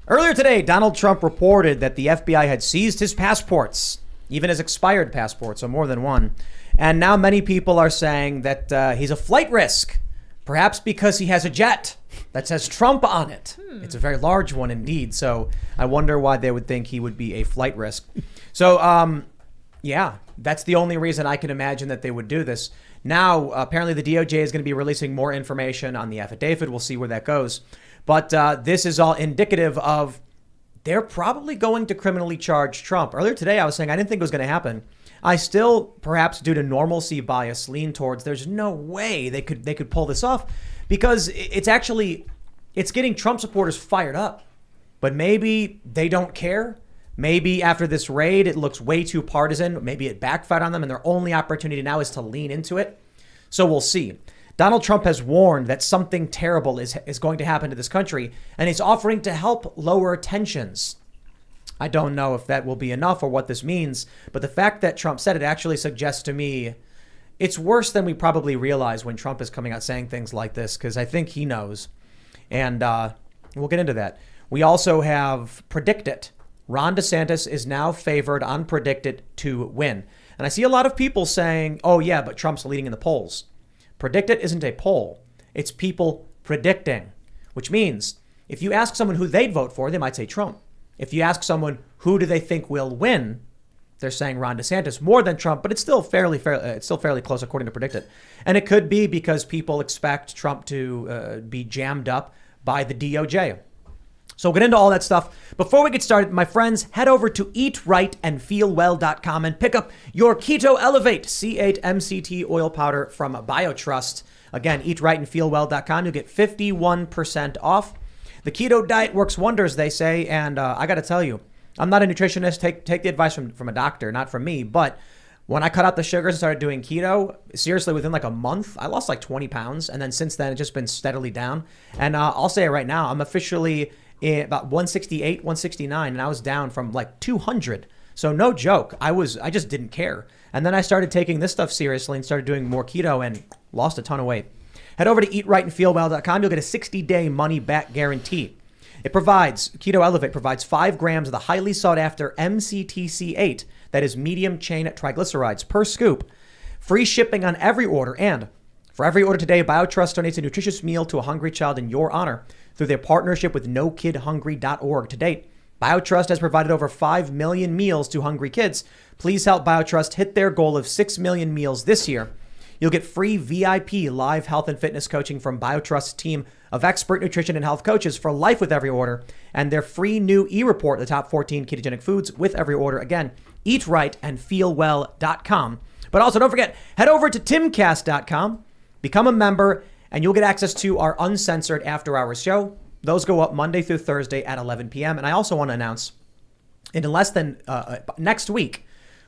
Earlier today, Donald Trump reported that the FBI had seized his passports, even his expired passports, so more than one. And now many people are saying that he's a flight risk, perhaps because he has a jet that says Trump on it. It's a very large one indeed. So I wonder why they would think he would be a flight risk. So, yeah, that's the only reason I can imagine that they would do this. Now, apparently the DOJ is going to be releasing more information on the affidavit. We'll see where that goes. But this is all indicative of they're probably going to criminally charge Trump. Earlier today, I was saying I didn't think it was going to happen. I still, perhaps due to normalcy bias, lean towards there's no way they could pull this off, because it's getting Trump supporters fired up. But maybe they don't care. Maybe after this raid, it looks way too partisan. Maybe it backfired on them and their only opportunity now is to lean into it. So we'll see. Donald Trump has warned that something terrible is going to happen to this country, and he's offering to help lower tensions. I don't know if that will be enough or what this means, but the fact that Trump said it actually suggests to me it's worse than we probably realize when Trump is coming out saying things like this, because I think he knows. And we'll get into that. We also have Predict It. Ron DeSantis is now favored on Predict It to win. And I see a lot of people saying, oh, yeah, but Trump's leading in the polls. Predict It isn't a poll. It's people predicting, which means if you ask someone who they'd vote for, they might say Trump. If you ask someone who do they think will win, they're saying Ron DeSantis more than Trump, but it's still fairly close according to Predict It. And it could be because people expect Trump to be jammed up by the DOJ. So we'll get into all that stuff. Before we get started, my friends, head over to eatrightandfeelwell.com and pick up your Keto Elevate C8 MCT oil powder from BioTrust. Again, eatrightandfeelwell.com. You'll get 51% off. The keto diet works wonders, they say. And I got to tell you, I'm not a nutritionist. Take the advice from a doctor, not from me. But when I cut out the sugars and started doing keto, seriously, within like a month, I lost like 20 pounds. And then since then, it's just been steadily down. And I'll say it right now, I'm officially about 168, 169, and I was down from like 200. So no joke. I just didn't care. And then I started taking this stuff seriously and started doing more keto and lost a ton of weight. Head over to eatrightandfeelwell.com. You'll get a 60-day money-back guarantee. Keto Elevate provides 5 grams of the highly sought-after MCTC8, that is medium chain triglycerides per scoop. Free shipping on every order. And for every order today, BioTrust donates a nutritious meal to a hungry child in your honor through their partnership with NoKidHungry.org. To date, BioTrust has provided over 5 million meals to hungry kids. Please help BioTrust hit their goal of 6 million meals this year. You'll get free VIP live health and fitness coaching from BioTrust's team of expert nutrition and health coaches for life with every order, and their free new e-report, the top 14 ketogenic foods with every order. Again, eatrightandfeelwell.com. But also don't forget, head over to timcast.com, become a member, and you'll get access to our uncensored after hours show. Those go up Monday through Thursday at 11 p.m. And I also want to announce in less than next week,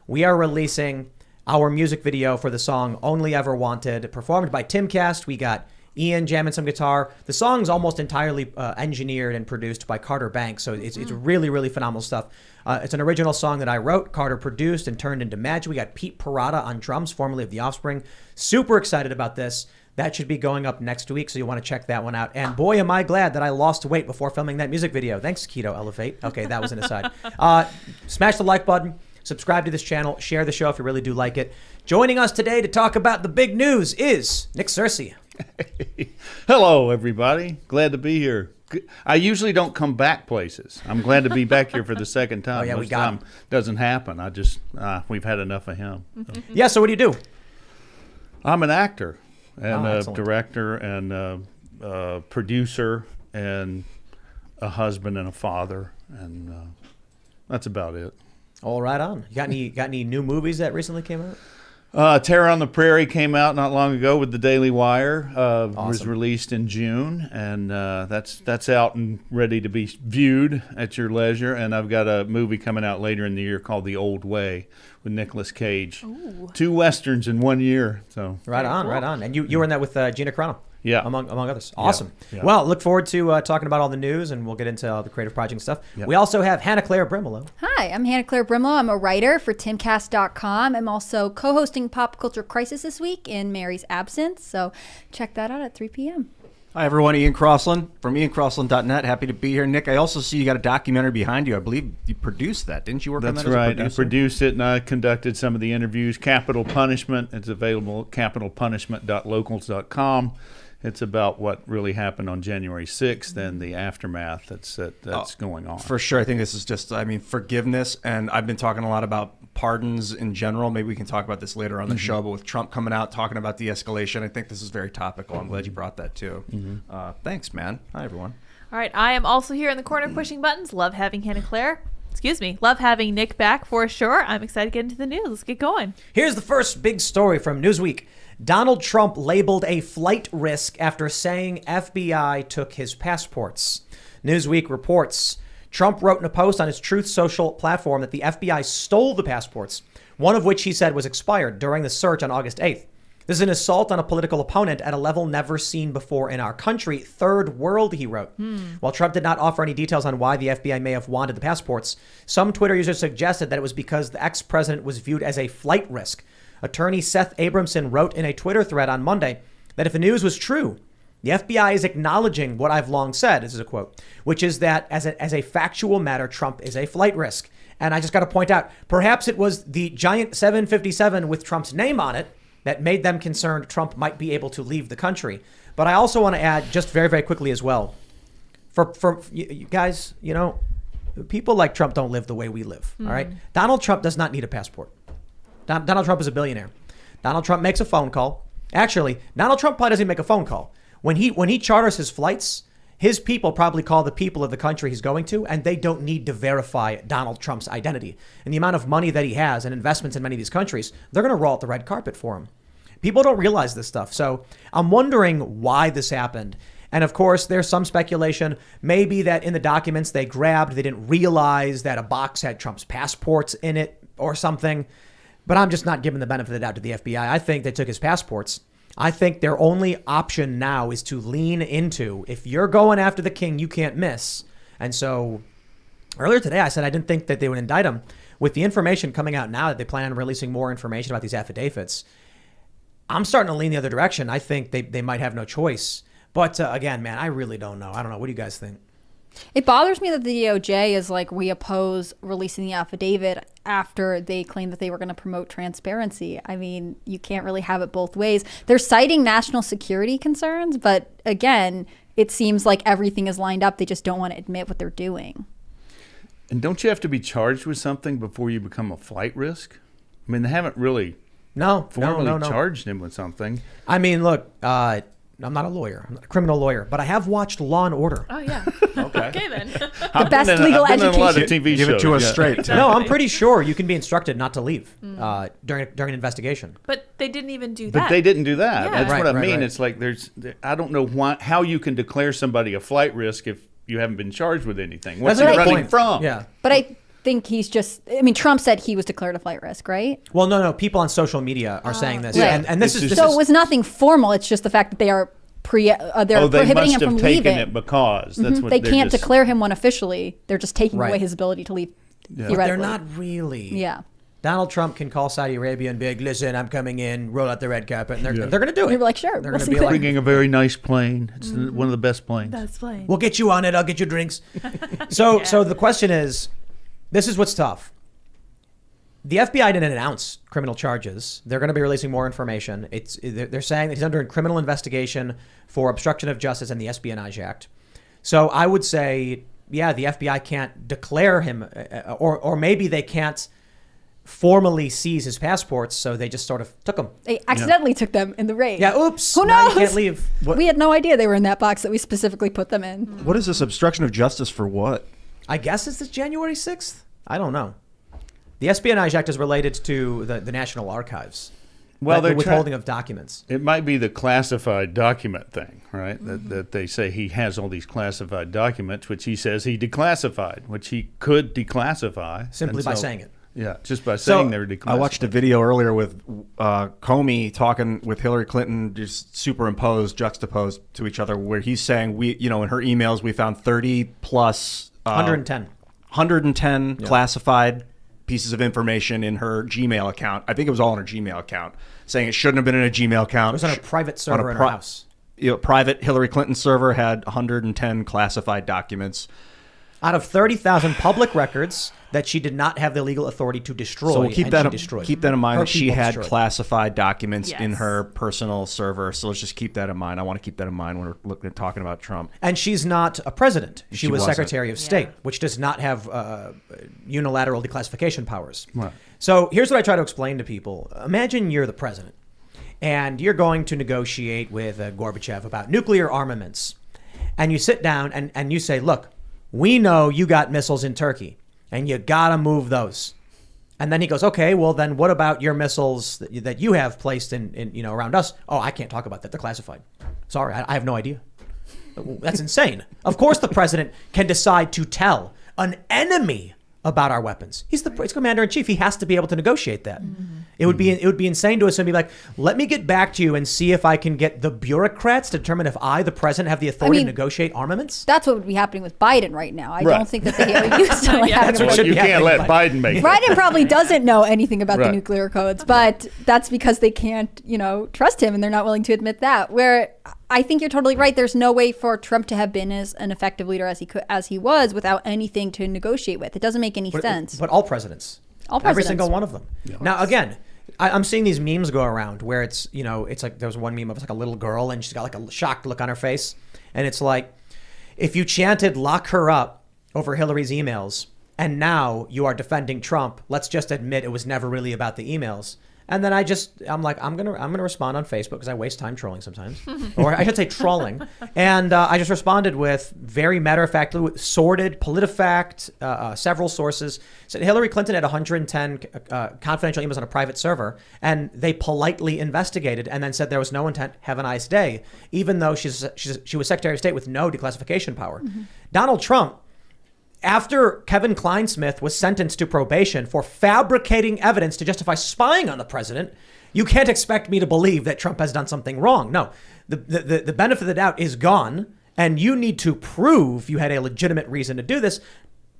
we are releasing our music video for the song Only Ever Wanted, performed by Timcast. We got Ian jamming some guitar. The song's almost entirely engineered and produced by Carter Banks. So it's really, really phenomenal stuff. It's an original song that I wrote, Carter produced, and turned into magic. We got Pete Parada on drums, formerly of The Offspring. Super excited about this. That should be going up next week, so you want to check that one out. And boy, am I glad that I lost weight before filming that music video. Thanks, Keto Elevate. Okay, that was an aside. Smash the like button, subscribe to this channel, share the show if you really do like it. Joining us today to talk about the big news is Nick Searcy. Hello, everybody. Glad to be here. I usually don't come back places. I'm glad to be back here for the second time. Oh, yeah, Most time doesn't happen. We've had enough of him. So. Yeah, so what do you do? I'm an actor and a excellent. director and a producer and a husband and a father, and that's about it. All right on. You got any new movies that recently came out? Terror on the Prairie came out not long ago with the Daily Wire. Awesome. Was released in June, and that's out and ready to be viewed at your leisure. And I've got a movie coming out later in the year called The Old Way with Nicolas Cage. Ooh. 2 Westerns in 1 year. So right on. And you were in that with Gina Carano. Yeah. Among others. Awesome. Yeah. Well, look forward to talking about all the news, and we'll get into all the creative project stuff. Yep. We also have Hannah Claire Brimlow. Hi, I'm Hannah Claire Brimlow. I'm a writer for Timcast.com. I'm also co-hosting Pop Culture Crisis this week in Mary's absence. So check that out at 3 p.m. Hi, everyone. Ian Crossland from IanCrossland.net. Happy to be here. Nick, I also see you got a documentary behind you. I believe you produced that. Didn't you work on that? That's right. I produced it, and I conducted some of the interviews. Capital Punishment. It's available at capitalpunishment.locals.com. It's about what really happened on January 6th and the aftermath that's going on. For sure. I think this is just, forgiveness. And I've been talking a lot about pardons in general. Maybe we can talk about this later on the show. But with Trump coming out, talking about de-escalation, I think this is very topical. I'm glad you brought that too. Thanks, man. Hi, everyone. All right. I am also here in the corner pushing buttons. Love having Hannah Claire. Love having Nick back for sure. I'm excited to get into the news. Let's get going. Here's the first big story from Newsweek. Donald Trump labeled a flight risk after saying FBI took his passports. Newsweek reports Trump wrote in a post on his Truth Social platform that the FBI stole the passports, one of which he said was expired during the search on August 8th. This is an assault on a political opponent at a level never seen before in our country. Third world, he wrote. While Trump did not offer any details on why the FBI may have wanted the passports, some Twitter users suggested that it was because the ex-president was viewed as a flight risk. Attorney Seth Abramson wrote in a Twitter thread on Monday that if the news was true, the FBI is acknowledging what I've long said, this is a quote, which is that as a factual matter, Trump is a flight risk. And I just got to point out, perhaps it was the giant 757 with Trump's name on it that made them concerned Trump might be able to leave the country. But I also want to add just very, very quickly as well, for you guys, people like Trump don't live the way we live, all right? Donald Trump does not need a passport. Donald Trump is a billionaire. Donald Trump makes a phone call. Actually, Donald Trump probably doesn't make a phone call. When he charters his flights, his people probably call the people of the country he's going to, and they don't need to verify Donald Trump's identity. And the amount of money that he has and investments in many of these countries, they're going to roll out the red carpet for him. People don't realize this stuff. So I'm wondering why this happened. And of course, there's some speculation, maybe that in the documents they didn't realize that a box had Trump's passports in it or something. But I'm just not giving the benefit of the doubt to the FBI. I think they took his passports. I think their only option now is to lean into, if you're going after the king, you can't miss. And so earlier today, I said I didn't think that they would indict him. With the information coming out now that they plan on releasing more information about these affidavits, I'm starting to lean the other direction. I think they might have no choice. But again, man, I really don't know. I don't know. What do you guys think? It bothers me that the DOJ is like, we oppose releasing the affidavit after they claim that they were going to promote transparency. I mean, you can't really have it both ways. They're citing national security concerns, but again, it seems like everything is lined up. They just don't want to admit what they're doing. And don't you have to be charged with something before you become a flight risk? I mean, they haven't really formally charged him with something. I mean, look, I'm not a lawyer. I'm not a criminal lawyer, but I have watched Law and Order. Oh, yeah. Okay, then. The best legal I've been in a lot of education. TV Give shows. it to us straight. Exactly. No, I'm pretty sure you can be instructed not to leave during an investigation. But they didn't even do that. But they didn't do that. Yeah. That's what I mean. Right. It's like I don't know how you can declare somebody a flight risk if you haven't been charged with anything. What's That's he a good running point. from? Yeah. But I think Trump said he was declared a flight risk, right? Well, no. People on social media are saying this. Right. And this It's is just- So it was nothing formal. It's just the fact that they are They prohibiting must him from have taken leaving. it because that's what They they're can't just- declare him one officially. They're just taking Right. away his ability to leave. Yeah. Theoretically. They're not really. Yeah. Donald Trump can call Saudi Arabia and be like, listen, I'm coming in, roll out the red carpet. And they're going to do it. They're like, sure, They're we'll going to see be what- like, Bringing a very nice plane. It's one of the best planes. That's fine. we'll get you on it. I'll get you drinks. So the question is, this is what's tough. The FBI didn't announce criminal charges. They're going to be releasing more information. They're saying that he's under a criminal investigation for obstruction of justice and the Espionage Act. So I would say, yeah, the FBI can't declare him, or maybe they can't formally seize his passports, so they just sort of took them. They accidentally took them in the raid. Yeah, oops. Who now knows? you can't leave. We had no idea they were in that box that we specifically put them in. What is this obstruction of justice for what? I guess it's January 6th? I don't know. The Espionage Act is related to the National Archives. Well, the they're withholding of documents. It might be the classified document thing, right? That they say he has all these classified documents, which he says he declassified, which he could declassify. Simply And by so- saying it. Yeah, just by saying they were declassified. I watched a video earlier with Comey talking with Hillary Clinton, just superimposed, juxtaposed to each other, where he's saying in her emails we found 30 plus 110 classified pieces of information in her Gmail account. I think it was all in her Gmail account, saying it shouldn't have been in a Gmail account. It was on a private server in her house. private Hillary Clinton server had 110 classified documents. Out of 30,000 public records that she did not have the legal authority to destroy, So we'll keep that destroyed. keep that in mind. Her That she people had destroyed. classified documents in Yes. her personal server. So let's just keep that in mind. I want to keep that in mind when we're talking about Trump. And she's not a president. She was wasn't. Secretary of State, Yeah. which does not have unilateral declassification powers. Right. So here's what I try to explain to people. Imagine you're the president, and you're going to negotiate with Gorbachev about nuclear armaments. And you sit down and you say, look, we know you got missiles in Turkey, and you got to move those. And then he goes, okay, well, then what about your missiles that you have placed in around us? Oh, I can't talk about that. They're classified. Sorry, I have no idea. That's insane. Of course, the president can decide to tell an enemy about our weapons. He's commander in chief. He has to be able to negotiate that. It would be insane to us to be like, let me get back to you and see if I can get the bureaucrats to determine if I, the president, have the authority to negotiate armaments. That's what would be happening with Biden right now. I Right. don't think that they are used to Yeah. That's what Well, should you be can't happening, let but- Biden make it. Biden probably doesn't know anything about the Right. nuclear codes, but that's because they can't, trust him, and they're not willing to admit that. Where I think you're totally right. There's no way for Trump to have been as an effective leader as he was without anything to negotiate with. It doesn't make any sense. But all presidents. All Every presidents. single one of them. Now, again, I'm seeing these memes go around where it's like there was one meme of like a little girl and she's got like a shocked look on her face. And it's like, if you chanted lock her up over Hillary's emails and now you are defending Trump, let's just admit it was never really about the emails. And then I'm like, I'm gonna respond on Facebook because I waste time trolling sometimes, or I should say trolling. And I just responded with very matter of fact, sorted PolitiFact, several sources said Hillary Clinton had 110 confidential emails on a private server, and they politely investigated and then said there was no intent. Have a nice day, even though she was Secretary of State with no declassification power. Donald Trump, after Kevin Kleinsmith was sentenced to probation for fabricating evidence to justify spying on the president, you can't expect me to believe that Trump has done something wrong. No, the benefit of the doubt is gone, and you need to prove you had a legitimate reason to do this.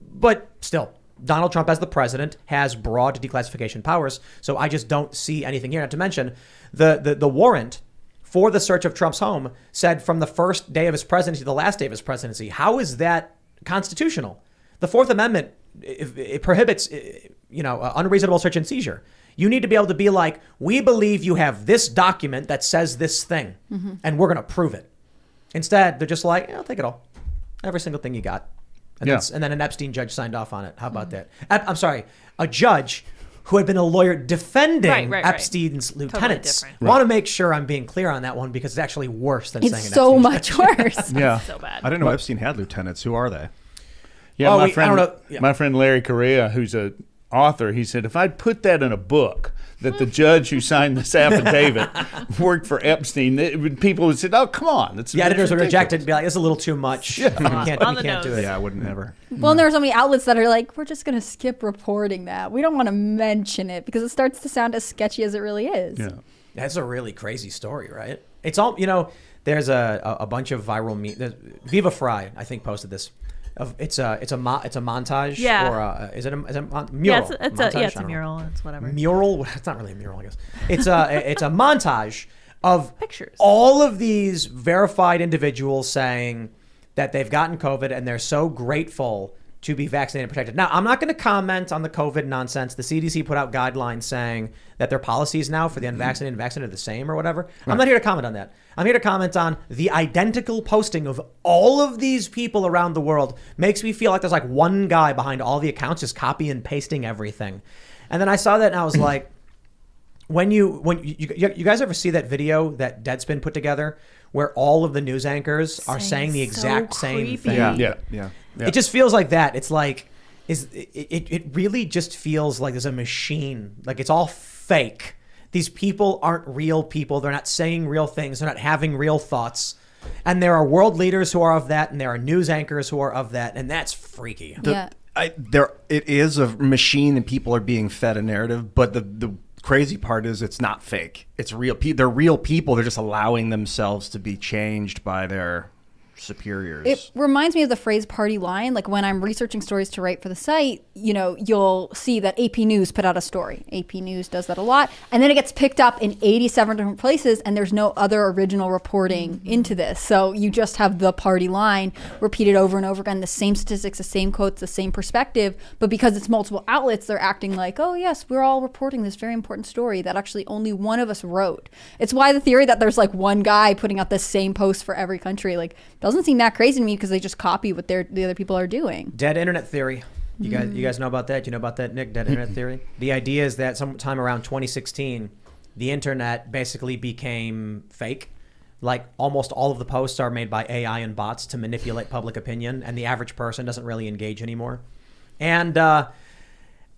But still, Donald Trump as the president has broad declassification powers, so I just don't see anything here. Not to mention, the warrant for the search of Trump's home said from the first day of his presidency to the last day of his presidency. How is that constitutional? The Fourth Amendment, it prohibits, unreasonable search and seizure. You need to be able to be like, we believe you have this document that says this thing, and we're going to prove it. Instead, they're just like, I'll take it all. Every single thing you got. And, and then an Epstein judge signed off on it. How about that? I'm sorry, a judge who had been a lawyer defending Right. Epstein's lieutenants. different. I want to make sure I'm being clear on that one because it's actually worse than saying It's an so Epstein much judge. worse. Yeah. So bad. I didn't know Epstein had lieutenants. Who are they? Yeah, Oh, my I friend, don't know. Yeah. my friend Larry Correa, who's an author, he said, if I'd put that in a book, that the judge who signed this affidavit worked for Epstein, people would say, oh, come on. The editors would reject it and be like, it's a little too much. You can't, On you the can't do nose. it. Yeah, I wouldn't ever. Well, and there are so many outlets that are like, we're just going to skip reporting that. We don't want to mention it because it starts to sound as sketchy as it really is. Yeah. That's a really crazy story, right? It's all, there's a bunch of viral memes. Viva Fry, I think, posted this. It's a montage. Yeah. Or is it a mural? Yeah, it's Montage? a I don't know. mural. It's whatever. Mural? It's not really a mural, I guess. It's a montage of Pictures. all of these verified individuals saying that they've gotten COVID and they're so grateful to be vaccinated and protected. Now, I'm not going to comment on the COVID nonsense. The CDC put out guidelines saying that their policies now for the unvaccinated and vaccinated are the same or whatever. I'm not here to comment on that. I'm here to comment on the identical posting of all of these people around the world. Makes me feel like there's like one guy behind all the accounts just copy and pasting everything. And then I saw that and I was like, when you guys ever see that video that Deadspin put together where all of the news anchors are saying the exact same creepy. thing? Yeah. It just feels like that. It's like, it really just feels like there's a machine. Like it's all fake. These people aren't real people. They're not saying real things. They're not having real thoughts. And there are world leaders who are of that, and there are news anchors who are of that, and that's freaky. It is a machine, and people are being fed a narrative. But the crazy part is, it's not fake. It's real. They're real people. They're just allowing themselves to be changed by their superiors. It reminds me of the phrase party line. Like when I'm researching stories to write for the site, you'll see that AP News put out a story. AP News does that a lot. And then it gets picked up in 87 different places and there's no other original reporting into this. So you just have the party line repeated over and over again, the same statistics, the same quotes, the same perspective. But because it's multiple outlets, they're acting like, oh yes, we're all reporting this very important story that actually only one of us wrote. It's why the theory that there's like one guy putting out the same post for every country, like, doesn't seem that crazy to me because they just copy what the other people are doing. Dead internet theory. You guys know about that? You know about that, Nick? Dead internet theory? The idea is that sometime around 2016, the internet basically became fake. Like almost all of the posts are made by AI and bots to manipulate public opinion, and the average person doesn't really engage anymore. And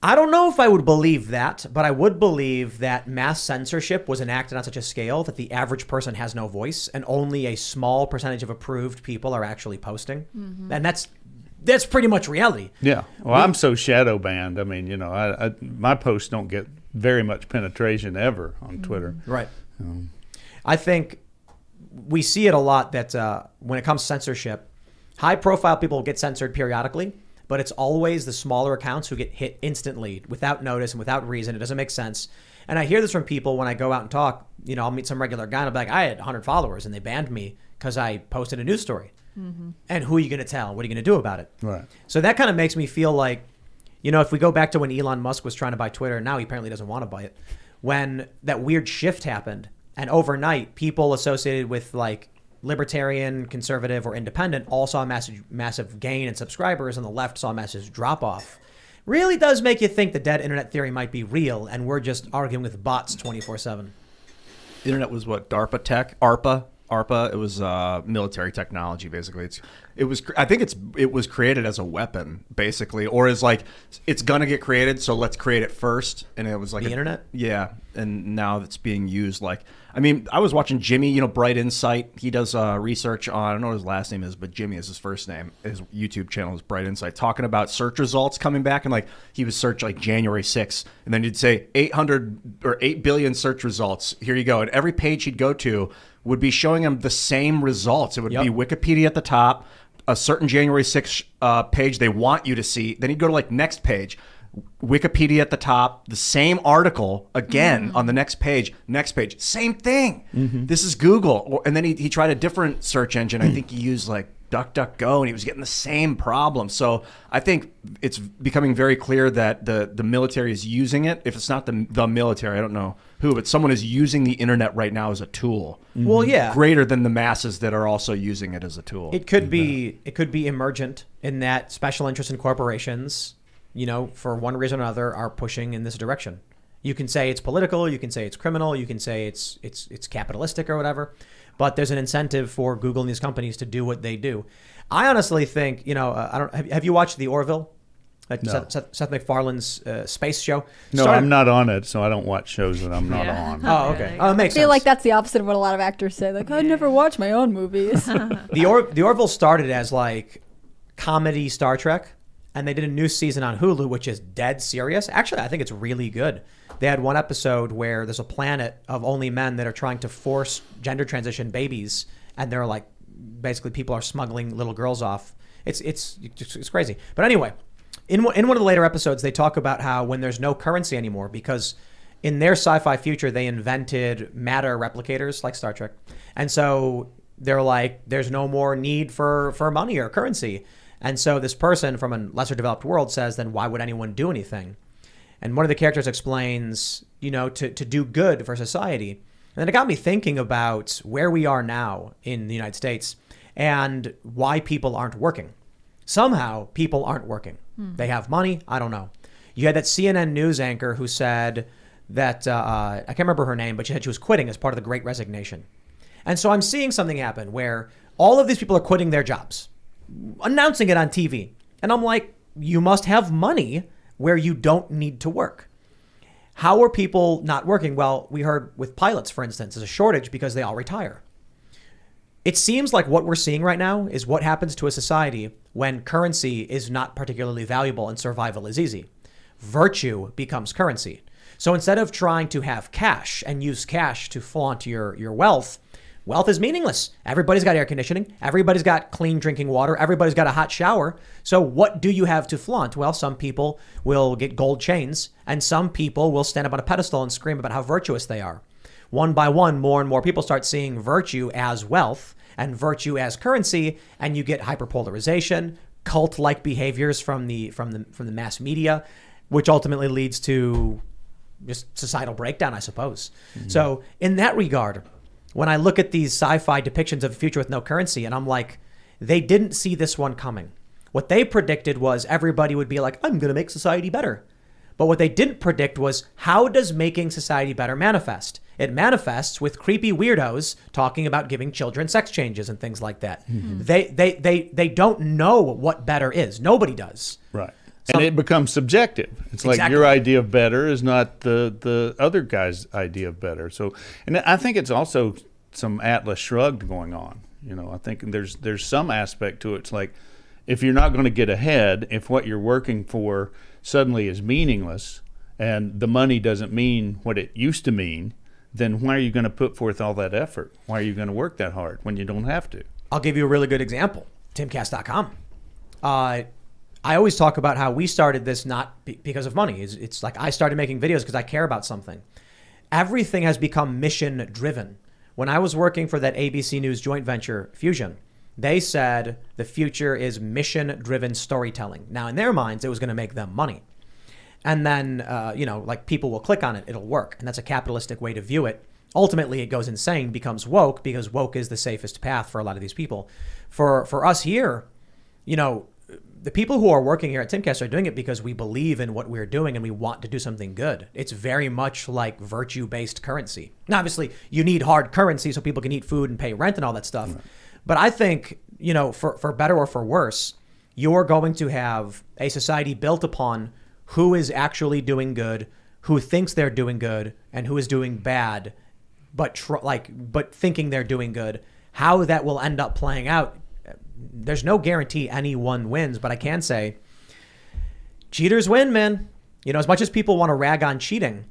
I don't know if I would believe that, but I would believe that mass censorship was enacted on such a scale that the average person has no voice and only a small percentage of approved people are actually posting. And that's pretty much reality. Yeah. Well, I'm so shadow banned. I mean, my posts don't get very much penetration ever on Twitter. Right. I think we see it a lot that when it comes to censorship, high profile people get censored periodically. But it's always the smaller accounts who get hit instantly without notice and without reason. It doesn't make sense. And I hear this from people when I go out and talk. I'll meet some regular guy and I'll be like, I had 100 followers and they banned me because I posted a news story. And who are you going to tell? What are you going to do about it? Right. So that kind of makes me feel like, if we go back to when Elon Musk was trying to buy Twitter, now he apparently doesn't want to buy it. When that weird shift happened and overnight people associated with like libertarian, conservative, or independent all saw a massive gain in subscribers, and the left saw a massive drop off. Really does make you think the dead internet theory might be real, and we're just arguing with bots 24/7. The internet was what? DARPA tech? ARPA. It was military technology, basically. I think it was created as a weapon, basically, or as like it's gonna get created, so let's create it first. And it was like the internet. Yeah, and now it's being used like. I mean, I was watching Jimmy, Bright Insight. He does research on, I don't know what his last name is, but Jimmy is his first name. His YouTube channel is Bright Insight, talking about search results coming back. And like he would search like January 6th, and then he'd say 800 or 8 billion search results. Here you go. And every page he'd go to would be showing him the same results. It would be Wikipedia at the top, a certain January 6th page they want you to see. Then he'd go to like next page. Wikipedia at the top, the same article again on the next page, same thing. This is Google. And then he tried a different search engine. I think he used like DuckDuckGo, and he was getting the same problem. So I think it's becoming very clear that the military is using it. If it's not the military, I don't know who, but someone is using the internet right now as a tool. Well, yeah. Greater than the masses that are also using it as a tool. It could be emergent in that special interest in corporations, for one reason or another, are pushing in this direction. You can say it's political, you can say it's criminal, you can say it's capitalistic or whatever, but there's an incentive for Google and these companies to do what they do. I honestly think, have you watched The Orville? No. Seth MacFarlane's space show? No, I'm not on it, so I don't watch shows that I'm not on. Oh, okay. Oh, it makes sense. I feel like that's the opposite of what a lot of actors say. Like, I never watch my own movies. The Orville started as like comedy Star Trek. And they did a new season on Hulu, which is dead serious. Actually, I think it's really good. They had one episode where there's a planet of only men that are trying to force gender transition babies, and they're like, basically, people are smuggling little girls off. It's crazy. But anyway, in one of the later episodes, they talk about how when there's no currency anymore, because in their sci-fi future, they invented matter replicators like Star Trek, and so they're like, there's no more need for money or currency. And so this person from a lesser developed world says, then why would anyone do anything? And one of the characters explains, to do good for society. And then it got me thinking about where we are now in the United States and why people aren't working. Somehow people aren't working. They have money. I don't know. You had that CNN news anchor who said that, I can't remember her name, but she said she was quitting as part of the Great Resignation. And so I'm seeing something happen where all of these people are quitting their jobs, announcing it on TV. And I'm like, you must have money where you don't need to work. How are people not working? Well, we heard with pilots, for instance, there's a shortage because they all retire. It seems like what we're seeing right now is what happens to a society when currency is not particularly valuable and survival is easy. Virtue becomes currency. So instead of trying to have cash and use cash to flaunt your wealth, wealth is meaningless. Everybody's got air conditioning. Everybody's got clean drinking water. Everybody's got a hot shower. So what do you have to flaunt? Well, some people will get gold chains, and some people will stand up on a pedestal and scream about how virtuous they are. One by one, more and more people start seeing virtue as wealth and virtue as currency, and you get hyperpolarization, cult-like behaviors from the mass media, which ultimately leads to just societal breakdown, I suppose. Mm-hmm. So in that regard, when I look at these sci-fi depictions of a future with no currency, and I'm like, they didn't see this one coming. What they predicted was everybody would be like, I'm going to make society better. But what they didn't predict was, how does making society better manifest? It manifests with creepy weirdos talking about giving children sex changes and things like that. Mm-hmm. They don't know what better is. Nobody does. Right. And it becomes subjective. It's like Exactly. your idea of better is not the other guy's idea of better. So, and I think it's also some Atlas Shrugged going on. I think there's some aspect to it. It's like, if you're not going to get ahead, if what you're working for suddenly is meaningless and the money doesn't mean what it used to mean, then why are you going to put forth all that effort? Why are you going to work that hard when you don't have to? I'll give you a really good example. Timcast.com. I always talk about how we started this not because of money. It's like I started making videos because I care about something. Everything has become mission driven. When I was working for that ABC News joint venture, Fusion, they said the future is mission driven storytelling. Now, in their minds, it was going to make them money. And then, like people will click on it, it'll work. And that's a capitalistic way to view it. Ultimately, it goes insane, becomes woke, because woke is the safest path for a lot of these people. For us here, the people who are working here at Timcast are doing it because we believe in what we're doing and we want to do something good. It's very much like virtue-based currency. Now, obviously, you need hard currency so people can eat food and pay rent and all that stuff. Right. But I think, for better or for worse, you're going to have a society built upon who is actually doing good, who thinks they're doing good, and who is doing bad, but thinking they're doing good. How that will end up playing out, there's no guarantee anyone wins, but I can say cheaters win, man. As much as people want to rag on cheating,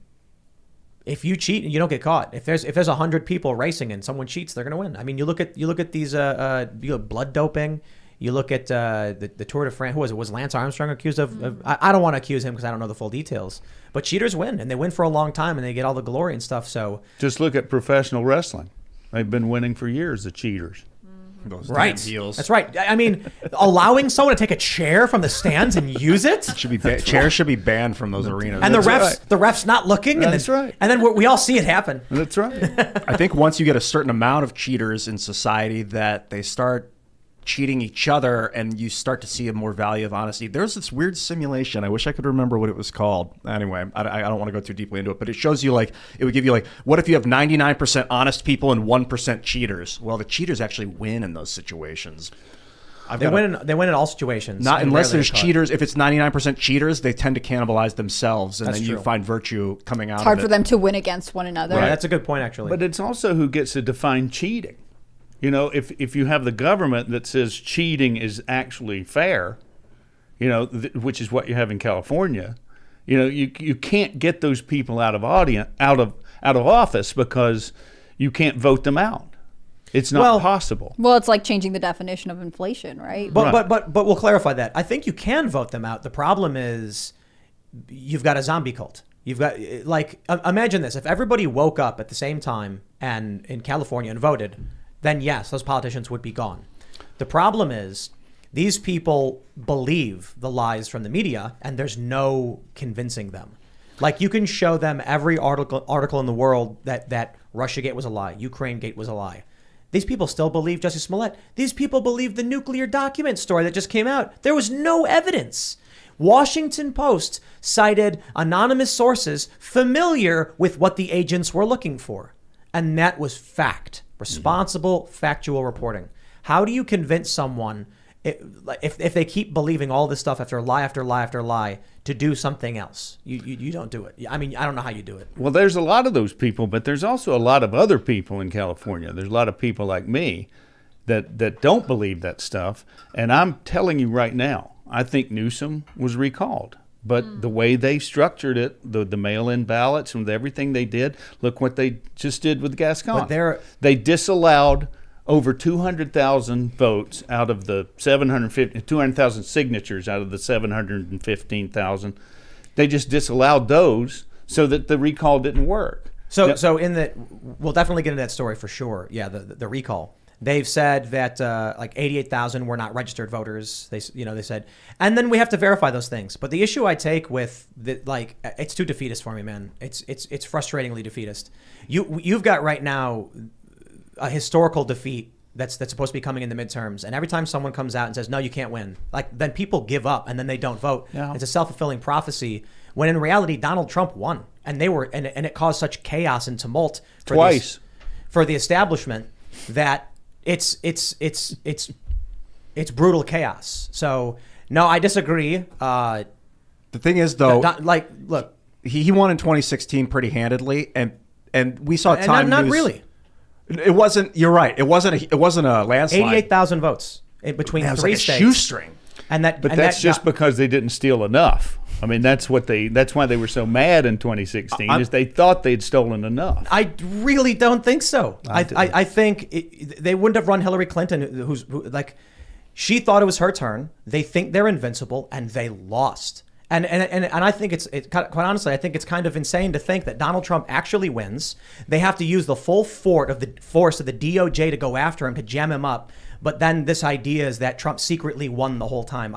if you cheat and you don't get caught, if there's 100 people racing and someone cheats, they're going to win. I mean, you look at these blood doping. You look at the Tour de France. Who was it? Was Lance Armstrong accused of? I don't want to accuse him because I don't know the full details. But cheaters win, and they win for a long time, and they get all the glory and stuff. So just look at professional wrestling. They've been winning for years, the cheaters. Those right. damn heels. That's right. I mean, allowing someone to take a chair from the stands and use it. Chairs should be banned from those arenas. And the That's refs not looking. That's right. And then we all see it happen. That's right. I think once you get a certain amount of cheaters in society, that they start cheating each other, and you start to see a more value of honesty. There's this weird simulation. I wish I could remember what it was called. Anyway, I don't want to go too deeply into it, but it shows you it would give you what if you have 99% honest people and 1% cheaters? Well, the cheaters actually win in those situations. They win in all situations. Not unless there's cheaters. If it's 99% cheaters, they tend to cannibalize themselves, and That's then true. you find virtue coming out It's hard of for it. them to win against one another. Right. That's a good point, actually. But it's also who gets to define cheating. If you have the government that says cheating is actually fair, which is what you have in California, you can't get those people out of office because you can't vote them out. It's not possible. Well, it's like changing the definition of inflation, right? But we'll clarify that. I think you can vote them out. The problem is you've got a zombie cult. You've got imagine this: if everybody woke up at the same time and in California and voted, then yes, those politicians would be gone. The problem is these people believe the lies from the media, and there's no convincing them. You can show them every article in the world that Russiagate was a lie, Ukrainegate was a lie. These people still believe Justice Smollett. These people believe the nuclear document story that just came out. There was no evidence. Washington Post cited anonymous sources familiar with what the agents were looking for. And that was fact. Responsible, factual reporting. How do you convince someone, if they keep believing all this stuff after lie after lie after lie, to do something else? You don't do it. I mean, I don't know how you do it. Well, there's a lot of those people, but there's also a lot of other people in California. There's a lot of people like me that don't believe that stuff. And I'm telling you right now, I think Newsom was recalled But the way they structured it, the mail-in ballots and everything they did, look what they just did with Gascon. But they disallowed over 200,000 votes out of the 200,000 signatures out of the 715,000. They just disallowed those so that the recall didn't work. So we'll definitely get into that story for sure. Yeah, the recall. They've said that like 88,000 were not registered voters. They said, and then we have to verify those things. But the issue I take with it's too defeatist for me, man. It's frustratingly defeatist. You've got right now a historical defeat that's supposed to be coming in the midterms, and every time someone comes out and says no, you can't win, then people give up and then they don't vote. Yeah. It's a self-fulfilling prophecy. When in reality, Donald Trump won, and it caused such chaos and tumult for the establishment that it's brutal chaos. So no, I disagree. The thing is, though, look, he won in 2016 pretty handedly, and we saw Time not News. really. It wasn't. You're right. It wasn't a landslide. 88,000 votes between That was three like a states. shoestring. But that's just because they didn't steal enough. I mean, that's why they were so mad in 2016 is they thought they'd stolen enough. I really don't think so. I think they wouldn't have run Hillary Clinton, who she thought it was her turn. They think they're invincible, and they lost. And I think it's quite honestly, I think it's kind of insane to think that Donald Trump actually wins. They have to use the full force of the DOJ to go after him, to jam him up. But then this idea is that Trump secretly won the whole time.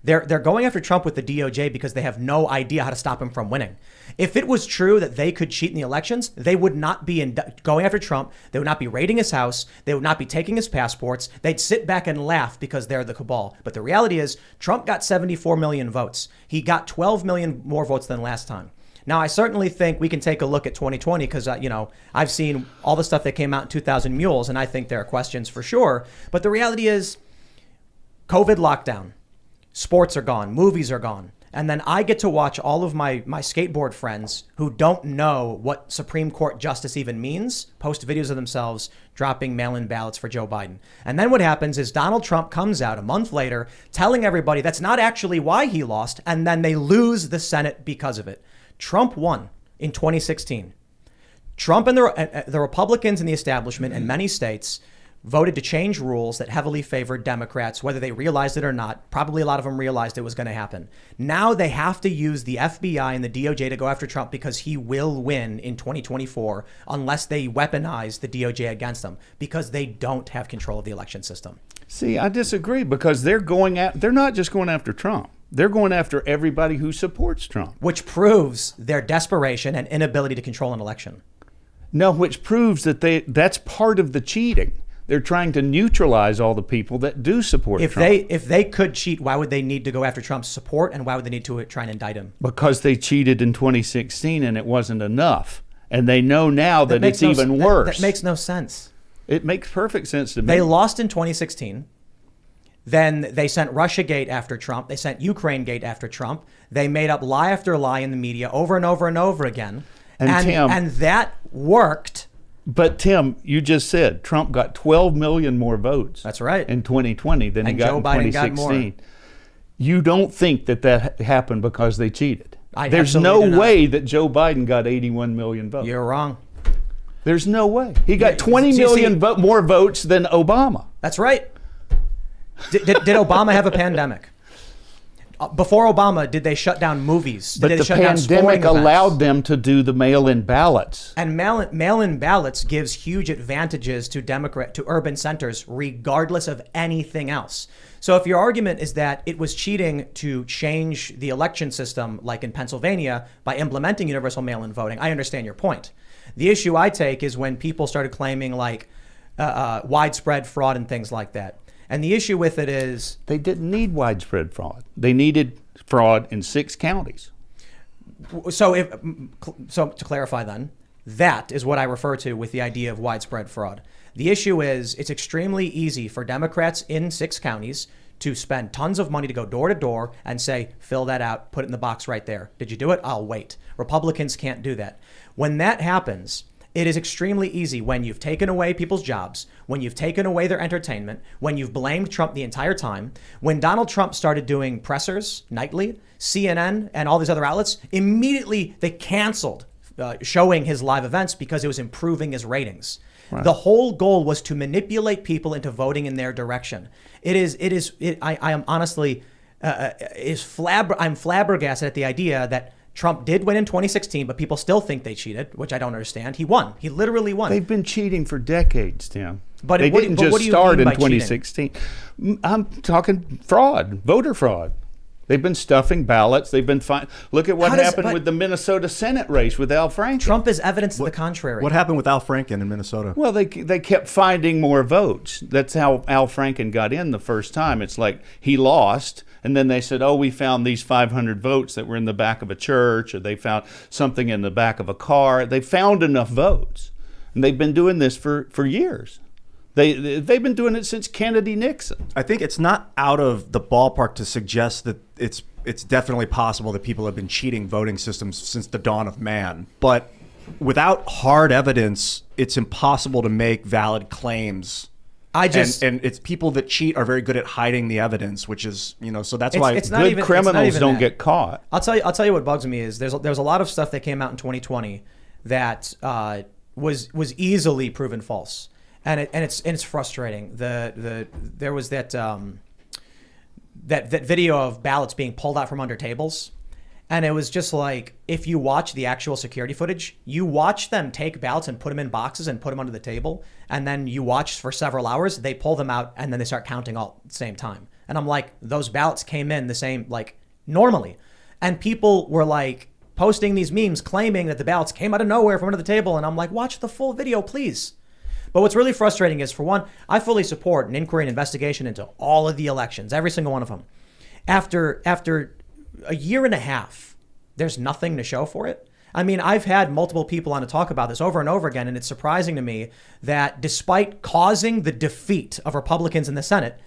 They're going after Trump with the DOJ because they have no idea how to stop him from winning. If it was true that they could cheat in the elections, they would not be going after Trump. They would not be raiding his house. They would not be taking his passports. They'd sit back and laugh because they're the cabal. But the reality is Trump got 74 million votes. He got 12 million more votes than last time. Now, I certainly think we can take a look at 2020 because, I've seen all the stuff that came out in 2000 Mules, and I think there are questions for sure. But the reality is COVID lockdown, sports are gone, movies are gone. And then I get to watch all of my skateboard friends who don't know what Supreme Court justice even means post videos of themselves dropping mail-in ballots for Joe Biden. And then what happens is Donald Trump comes out a month later telling everybody that's not actually why he lost, and then they lose the Senate because of it. Trump won in 2016. Trump and the Republicans in the establishment in many states voted to change rules that heavily favored Democrats, whether they realized it or not. Probably a lot of them realized it was going to happen. Now they have to use the FBI and the DOJ to go after Trump because he will win in 2024 unless they weaponize the DOJ against them, because they don't have control of the election system. See, I disagree, because they're not just going after Trump. They're going after everybody who supports Trump. Which proves their desperation and inability to control an election. No, which proves that that's part of the cheating. They're trying to neutralize all the people that do support Trump. If they could cheat, why would they need to go after Trump's support, and why would they need to try and indict him? Because they cheated in 2016 and it wasn't enough. And they know now that it's even worse. That makes no sense. It makes perfect sense to me. They lost in 2016. Then they sent Russiagate after Trump. They sent Ukrainegate after Trump. They made up lie after lie in the media over and over and over again. And that worked. But Tim, you just said Trump got 12 million more votes. That's right. In 2020 than he got Joe in Biden 2016. got more. You don't think that happened because they cheated? There's absolutely no way that Joe Biden got 81 million votes. You're wrong. There's no way. He got 20 million more votes than Obama. That's right. Did Obama have a pandemic? Before Obama, did they shut down movies? But the pandemic allowed them to do the mail-in ballots. And mail-in ballots gives huge advantages to urban centers, regardless of anything else. So if your argument is that it was cheating to change the election system, like in Pennsylvania, by implementing universal mail-in voting, I understand your point. The issue I take is when people started claiming widespread fraud and things like that. And the issue with it is they didn't need widespread fraud. They needed fraud in 6 counties. So to clarify then, that is what I refer to with the idea of widespread fraud. The issue is it's extremely easy for Democrats in 6 counties to spend tons of money to go door to door and say, fill that out, put it in the box right there. Did you do it? I'll wait. Republicans can't do that. When that happens, It is extremely easy when you've taken away people's jobs, when you've taken away their entertainment, when you've blamed Trump the entire time. When Donald Trump started doing pressers nightly, CNN and all these other outlets, immediately they canceled showing his live events because it was improving his ratings. Right. The whole goal was to manipulate people into voting in their direction. I am honestly, I'm flabbergasted at the idea that Trump did win in 2016, but people still think they cheated, which I don't understand. He won. He literally won. They've been cheating for decades, Tim. But they didn't just start in 2016. Cheating? I'm talking fraud, voter fraud. They've been stuffing ballots. They've been Look at what happened with the Minnesota Senate race with Al Franken. Trump is evidence to the contrary. What happened with Al Franken in Minnesota? Well, they kept finding more votes. That's how Al Franken got in the first time. It's like he lost, and then they said, oh, we found these 500 votes that were in the back of a church, or they found something in the back of a car. They found enough votes, and they've been doing this for years. They've been doing it since Kennedy-Nixon. I think it's not out of the ballpark to suggest that it's definitely possible that people have been cheating voting systems since the dawn of man. But without hard evidence, it's impossible to make valid claims. And it's people that cheat are very good at hiding the evidence, which is, so that's why good criminals don't get caught. I'll tell you what bugs me is there's a lot of stuff that came out in 2020 that was easily proven false. And it's frustrating. There was that video of ballots being pulled out from under tables, and it was just like, if you watch the actual security footage, you watch them take ballots and put them in boxes and put them under the table, and then you watch for several hours. They pull them out and then they start counting all at the same time. And I'm like, those ballots came in the same normally, and people were like posting these memes claiming that the ballots came out of nowhere from under the table, and I'm like, watch the full video, please. But what's really frustrating is, for one, I fully support an inquiry and investigation into all of the elections, every single one of them. After a year and a half, there's nothing to show for it. I mean, I've had multiple people on to talk about this over and over again, and it's surprising to me that despite causing the defeat of Republicans in the Senate,